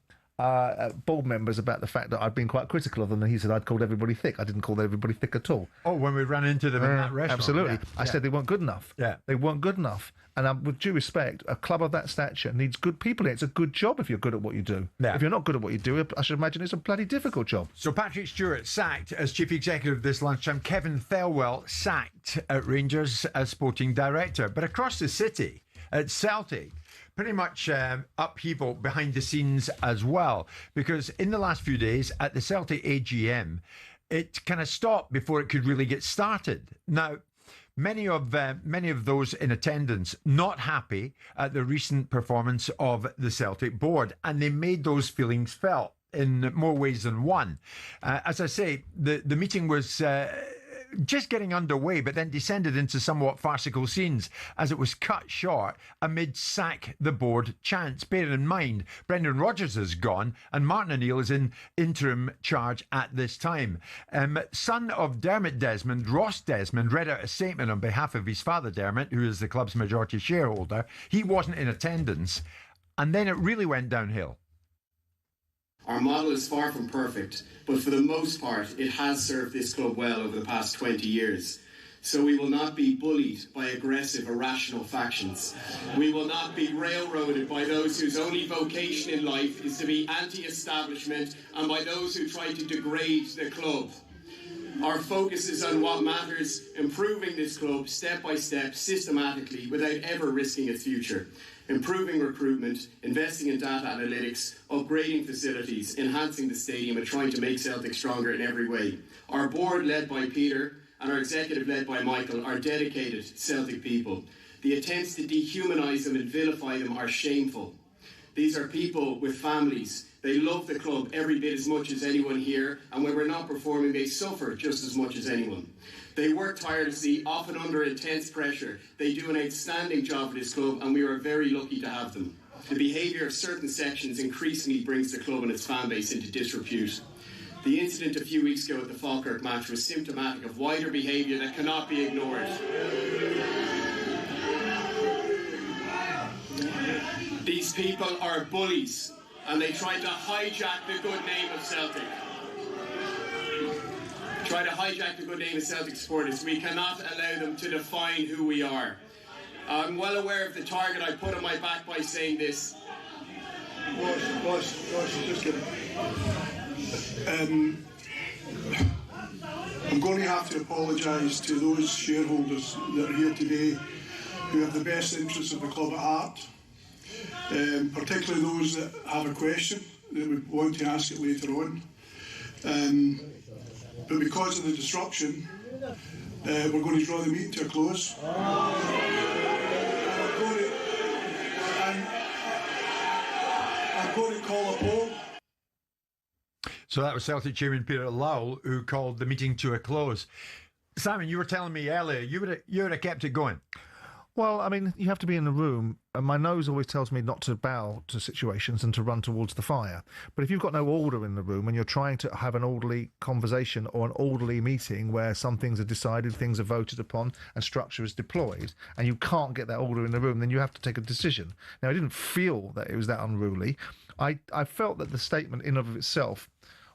S7: board members about the fact that I'd been quite critical of them, and he said I'd called everybody thick. I didn't call everybody thick at all.
S4: Oh, when we ran into them in that restaurant.
S7: Absolutely. I said they weren't good enough.
S4: Yeah.
S7: They weren't good enough. And with due respect, a club of that stature needs good people in it. It's a good job if you're good at what you do.
S4: Yeah.
S7: If you're not good at what you do, I should imagine it's a bloody difficult job.
S4: So Patrick Stewart sacked as chief executive this lunchtime. Kevin Thirlwell sacked at Rangers as sporting director. But across the city, at Celtic, pretty much upheaval behind the scenes as well, because in the last few days at the Celtic AGM, it kind of stopped before it could really get started. Now, many of those in attendance not happy at the recent performance of the Celtic board, and they made those feelings felt in more ways than one. As I say, the meeting was just getting underway, but then descended into somewhat farcical scenes as it was cut short amid sack the board chants. Bear in mind, Brendan Rodgers is gone and Martin O'Neill is in interim charge at this time. Son of Dermot Desmond, Ross Desmond, read out a statement on behalf of his father Dermot, who is the club's majority shareholder. He wasn't in attendance, and then it really went downhill.
S18: Our model is far from perfect, but for the most part, it has served this club well over the past 20 years. So we will not be bullied by aggressive, irrational factions. We will not be railroaded by those whose only vocation in life is to be anti-establishment, and by those who try to degrade the club. Our focus is on what matters, improving this club step by step, systematically, without ever risking its future. Improving recruitment, investing in data analytics, upgrading facilities, enhancing the stadium, and trying to make Celtic stronger in every way. Our board, led by Peter, and our executive, led by Michael, are dedicated Celtic people. The attempts to dehumanise them and vilify them are shameful. These are people with families. They love the club every bit as much as anyone here, and when we're not performing, they suffer just as much as anyone. They work tirelessly, often under intense pressure. They do an outstanding job for this club, and we are very lucky to have them. The behaviour of certain sections increasingly brings the club and its fan base into disrepute. The incident a few weeks ago at the Falkirk match was symptomatic of wider behaviour that cannot be ignored. These people are bullies, and they tried to hijack the good name of Celtic. Try to hijack the good name of Celtic supporters. We cannot allow them to define who we are. I'm well aware of the target I put on my back by saying this.
S5: Boss, just kidding. I'm going to have to apologise to those shareholders that are here today who have the best interests of the club at heart, particularly those that have a question that we want to ask it later on. But because of the disruption, we're going to draw the meeting to a close. I'm going to call a poll.
S4: So that was Celtic chairman Peter Lowell who called the meeting to a close. Simon, you were telling me earlier you would have kept it going.
S7: Well, I mean, you have to be in the room, and my nose always tells me not to bow to situations and to run towards the fire. But if you've got no order in the room and you're trying to have an orderly conversation or an orderly meeting where some things are decided, things are voted upon, and structure is deployed, and you can't get that order in the room, then you have to take a decision. Now, I didn't feel that it was that unruly. I felt that the statement in and of itself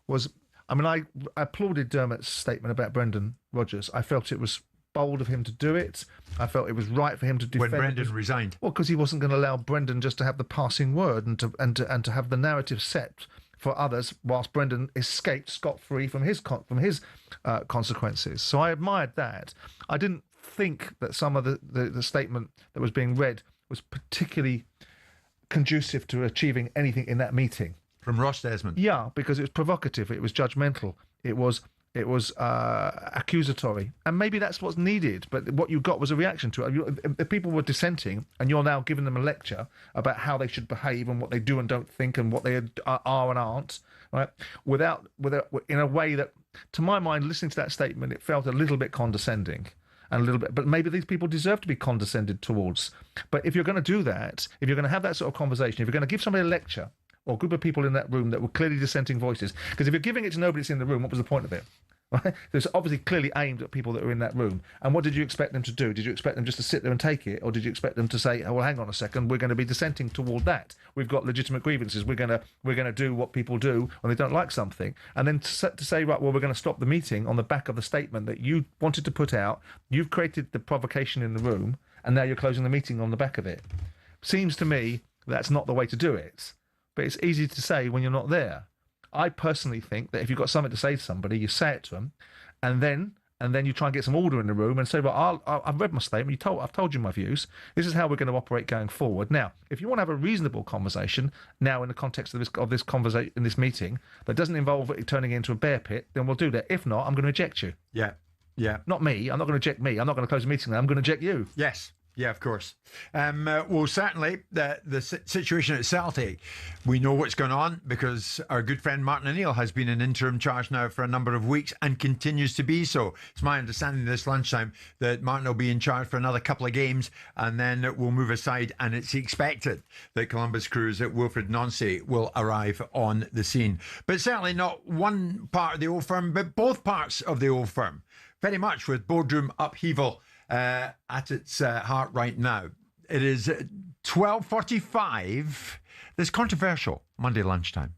S7: was... I mean, I applauded Dermot's statement about Brendan Rodgers. I felt it was bold of him to do it. I felt it was right for him to defend.
S4: When Brendan resigned.
S7: Well, because he wasn't going to allow Brendan just to have the passing word and to have the narrative set for others, whilst Brendan escaped scot-free from his consequences. So I admired that. I didn't think that some of the statement that was being read was particularly conducive to achieving anything in that meeting.
S4: From Ross Desmond? Yeah,
S7: because it was provocative, it was judgmental, it was accusatory, and maybe that's what's needed, but what you got was a reaction to it. If people were dissenting and you're now giving them a lecture about how they should behave and what they do and don't think and what they are and aren't, right, without in a way that, to my mind, listening to that statement, it felt a little bit condescending. And a little bit, but maybe these people deserve to be condescended towards. But if you're going to do that, if you're going to have that sort of conversation, if you're going to give somebody a lecture, or a group of people in that room that were clearly dissenting voices, because if you're giving it to nobody that's in the room, what was the point of it? Right? It's obviously clearly aimed at people that are in that room. And what did you expect them to do? Did you expect them just to sit there and take it, or did you expect them to say, "Oh, well, hang on a second, we're going to be dissenting toward that. We've got legitimate grievances. We're going to do what people do when they don't like something," and then to say, right, well, we're going to stop the meeting on the back of the statement that you wanted to put out. You've created the provocation in the room, and now you're closing the meeting on the back of it. Seems to me that's not the way to do it. But it's easy to say when you're not there. I personally think that if you've got something to say to somebody, you say it to them, and then you try and get some order in the room and say, well, I've read my statement. I've told you my views. This is how we're going to operate going forward. Now, if you want to have a reasonable conversation now in the context of this conversation in this meeting that doesn't involve it turning into a bear pit, then we'll do that. If not, I'm going to eject you.
S4: Yeah.
S7: Not me. I'm not going to eject me. I'm not going to close the meeting. I'm going to eject you.
S4: Yes. Yeah, of course. Well, certainly the situation at Celtic, we know what's going on because our good friend Martin O'Neill has been in interim charge now for a number of weeks and continues to be so. It's my understanding this lunchtime that Martin will be in charge for another couple of games and then we'll move aside, and it's expected that Columbus Crew's Wilfred Nancy will arrive on the scene. But certainly not one part of the old firm, but both parts of the old firm, very much with boardroom upheaval at its heart right now. It is 12:45. This controversial Monday lunchtime.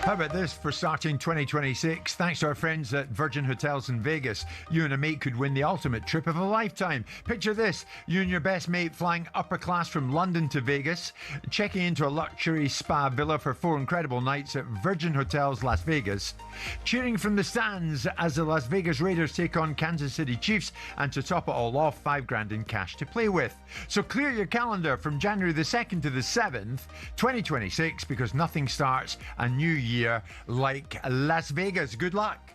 S4: How about this for starting 2026? Thanks to our friends at Virgin Hotels in Vegas, you and a mate could win the ultimate trip of a lifetime. Picture this, you and your best mate flying upper class from London to Vegas, checking into a luxury spa villa for 4 incredible nights at Virgin Hotels Las Vegas, cheering from the stands as the Las Vegas Raiders take on Kansas City Chiefs, and to top it all off, $5,000 in cash to play with. So clear your calendar from January the 2nd to the 7th, 2026, because nothing starts a new year like Las Vegas. Good luck.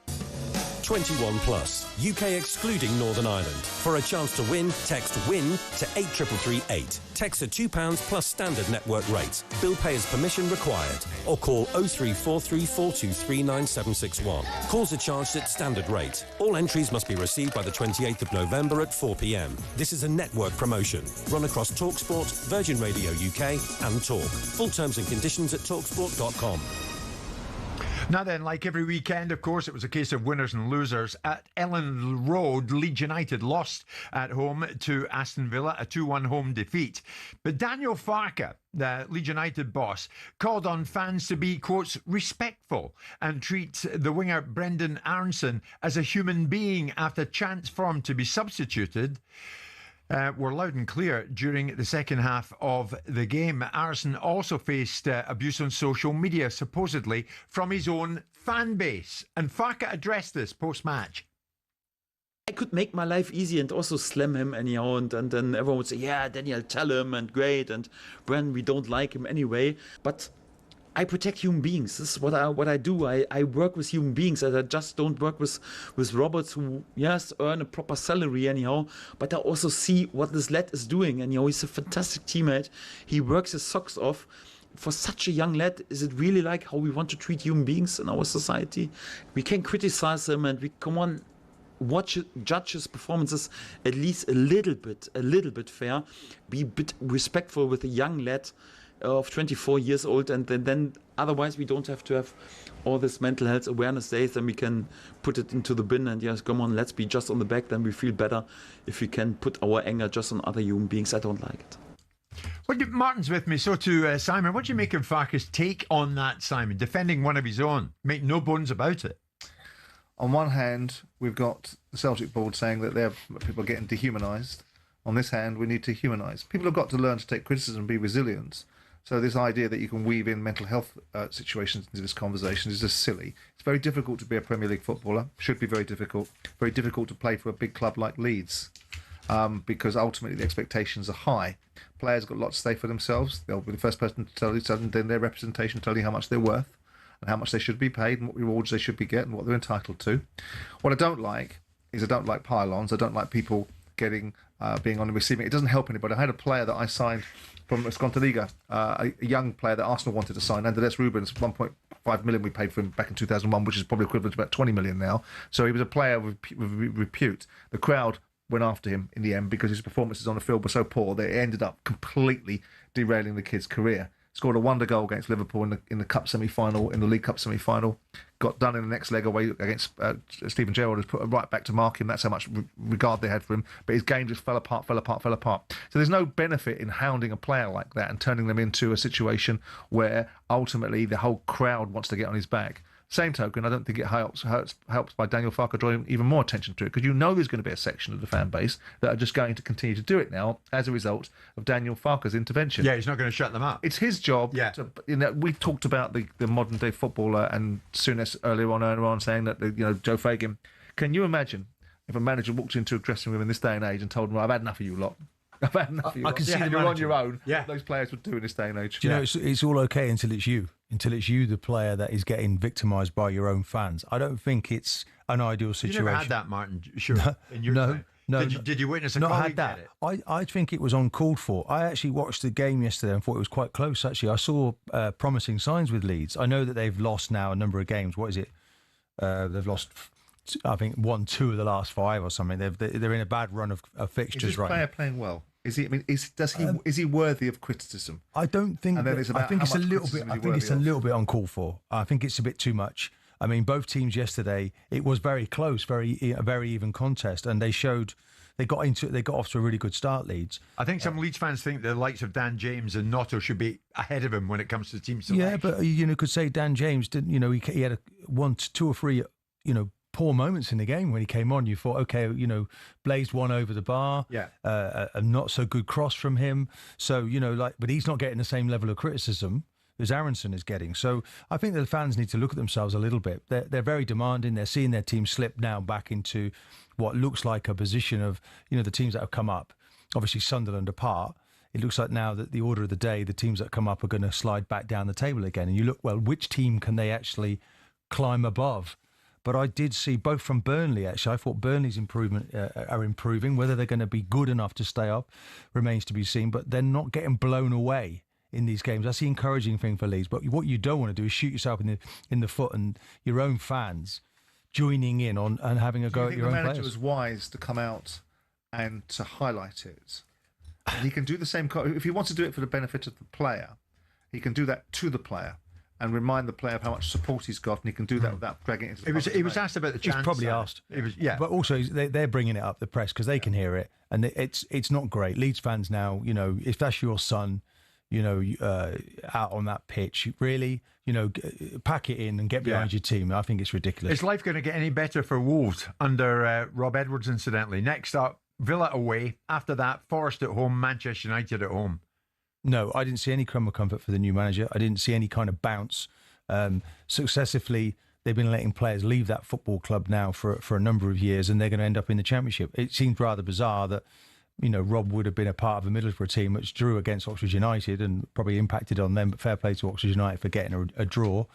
S19: 21 plus, UK excluding Northern Ireland. For a chance to win, text WIN to 83338. Text at £2 plus standard network rate. Bill payer's permission required. Or call 03434239761. Calls are charged at standard rate. All entries must be received by the 28th of November at 4 p.m. This is a network promotion. Run across talkSPORT, Virgin Radio UK and Talk. Full terms and conditions at talksport.com.
S4: Now then, like every weekend, of course, it was a case of winners and losers. At Ellen Road, Leeds United lost at home to Aston Villa, a 2-1 home defeat. But Daniel Farke, the Leeds United boss, called on fans to be, quotes, respectful and treat the winger Brendan Aronson as a human being after chants for him to be substituted. Were loud and clear during the second half of the game. Aronson also faced abuse on social media, supposedly from his own fan base. And Farke addressed this post-match.
S21: I could make my life easy and also slam him anyhow, and then everyone would say, yeah, Daniel, tell him, and great, and Bren, we don't like him anyway. But I protect human beings. This is what I do. I work with human beings, and I just don't work with robots who, yes, earn a proper salary anyhow, but I also see what this lad is doing, and he's a fantastic teammate. He works his socks off. For such a young lad, is it really like how we want to treat human beings in our society? We can criticize him, and we come on, judge his performances at least a little bit fair, be a bit respectful with a young lad of 24 years old, and then otherwise we don't have to have all this mental health awareness days, then we can put it into the bin and yes, come on, let's be just on the back, then we feel better if we can put our anger just on other human beings. I don't like it.
S4: Martin's with me, so too Simon. What do you make of Farke's take on that, Simon? Defending one of his own, make no bones about it.
S7: On one hand, we've got the Celtic board saying that people are getting dehumanised. On this hand, we need to humanise. People have got to learn to take criticism and be resilient. So this idea that you can weave in mental health situations into this conversation is just silly. It's very difficult to be a Premier League footballer. Should be very difficult. Very difficult to play for a big club like Leeds, because ultimately the expectations are high. Players got a lot to say for themselves. They'll be the first person to tell you, and then their representation tell you how much they're worth and how much they should be paid and what rewards they should be getting and what they're entitled to. What I don't like is I don't like pylons. I don't like people getting being on the receiving. It doesn't help anybody. I had a player that I signed from Scontaliga, a young player that Arsenal wanted to sign, Andres Rubens, 1.5 million we paid for him back in 2001, which is probably equivalent to about 20 million now. So he was a player with repute. The crowd went after him in the end because his performances on the field were so poor that it ended up completely derailing the kid's career. Scored a wonder goal against Liverpool in the cup semi-final, in the League Cup semi-final. Got done in the next leg away against Stephen Gerrard, has put right back to mark him. That's how much regard they had for him. But his game just fell apart. So there's no benefit in hounding a player like that and turning them into a situation where ultimately the whole crowd wants to get on his back. Same token, I don't think it helps by Daniel Farke drawing even more attention to it, because you know there's going to be a section of the fan base that are just going to continue to do it now as a result of Daniel Farke's intervention.
S4: Yeah, he's not going to shut them up.
S7: It's his job. Yeah. We talked about the modern day footballer and Souness earlier on saying that Joe Fagan. Can you imagine if a manager walked into a dressing room in this day and age and told them, "I've had enough of you lot. I've had enough of you.
S6: I can see the
S7: you're
S6: manager
S7: on your own."
S6: Yeah.
S7: What those players would do in this day and age.
S6: Do you know, it's all okay until it's you. Until it's you, the player, that is getting victimised by your own fans. I don't think it's an ideal situation.
S4: You never had that, Martin, sure. In your time.
S6: No,
S4: did you witness a
S6: not
S4: colleague
S6: had
S4: get
S6: that.
S4: it?
S6: I think it was uncalled for. I actually watched the game yesterday and thought it was quite close. Actually, I saw promising signs with Leeds. I know that they've lost now a number of games. What is it? They've lost, I think, 1-2 of the last 5 or something. They're in a bad run of fixtures
S7: is this
S6: right
S7: player
S6: now.
S7: playing well? Is he? I mean, is he worthy of criticism?
S6: I don't think.
S7: And then
S6: that-
S7: it's about
S6: I think
S7: how
S6: it's a
S7: much
S6: little bit.
S7: criticism
S6: I
S7: is he
S6: think it's a
S7: worthy of.
S6: little bit uncalled for. I think it's a bit too much. I mean, both teams yesterday, it was very close, a very even contest, and they got off to a really good start. Leeds.
S4: I think some Leeds fans think the likes of Dan James and Notto should be ahead of him when it comes to team selection.
S6: Yeah, but could say Dan James didn't. He had 2 or 3 poor moments in the game when he came on. You thought, okay, blazed one over the bar.
S4: Yeah.
S6: A not so good cross from him. So but he's not getting the same level of criticism as Aronson is getting. So I think that the fans need to look at themselves a little bit. They're very demanding. They're seeing their team slip now back into what looks like a position of the teams that have come up. Obviously Sunderland apart. It looks like now that the order of the day, the teams that come up are going to slide back down the table again. And you look, well, which team can they actually climb above? But I did see both from Burnley, actually. I thought Burnley's are improving. Whether they're going to be good enough to stay up remains to be seen. But they're not getting blown away in these games. That's the encouraging thing for Leeds. But what you don't want to do is shoot yourself in the foot and your own fans joining in on and having a go at your own players.
S7: The manager was wise to come out and to highlight it. And he can do the same. If he wants to do it for the benefit of the player, he can do that to the player and remind the player of how much support he's got, and he can do that without dragging it into the public
S4: He was
S7: domain.
S4: asked about the chance.
S6: He's probably asked. But also they're bringing it up, the press, because they can hear it, and it's not great. Leeds fans now, if that's your son, out on that pitch, really, pack it in and get behind your team. I think it's ridiculous.
S4: Is life going to get any better for Wolves under Rob Edwards, incidentally? Next up, Villa away. After that, Forest at home, Manchester United at home.
S6: No, I didn't see any crumb of comfort for the new manager. I didn't see any kind of bounce. Successively, they've been letting players leave that football club now for a number of years, and they're going to end up in the Championship. It seems rather bizarre that Rob would have been a part of a Middlesbrough team which drew against Oxford United and probably impacted on them, but fair play to Oxford United for getting a draw.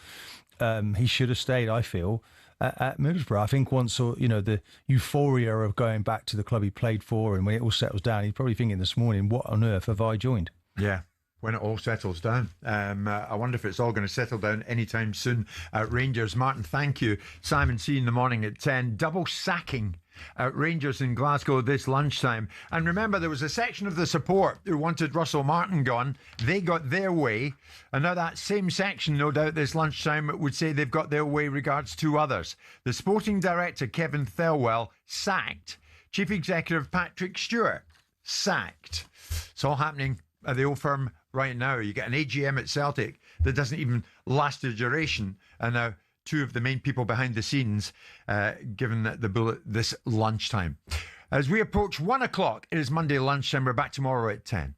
S6: He should have stayed, I feel, at Middlesbrough. I think once the euphoria of going back to the club he played for, and when it all settles down, he's probably thinking this morning, what on earth have I joined?
S4: Yeah, when it all settles down. I wonder if it's all going to settle down anytime soon at Rangers. Martin, thank you. Simon C in the morning at 10. Double sacking at Rangers in Glasgow this lunchtime. And remember, there was a section of the support who wanted Russell Martin gone. They got their way. And now that same section, no doubt, this lunchtime would say they've got their way regards 2 others. The sporting director, Kevin Thelwell, sacked. Chief Executive Patrick Stewart, sacked. It's all happening at the old firm right now. You get an AGM at Celtic that doesn't even last a duration, and now 2 of the main people behind the scenes given the bullet this lunchtime. As we approach 1 o'clock, it is Monday lunchtime. We're back tomorrow at 10.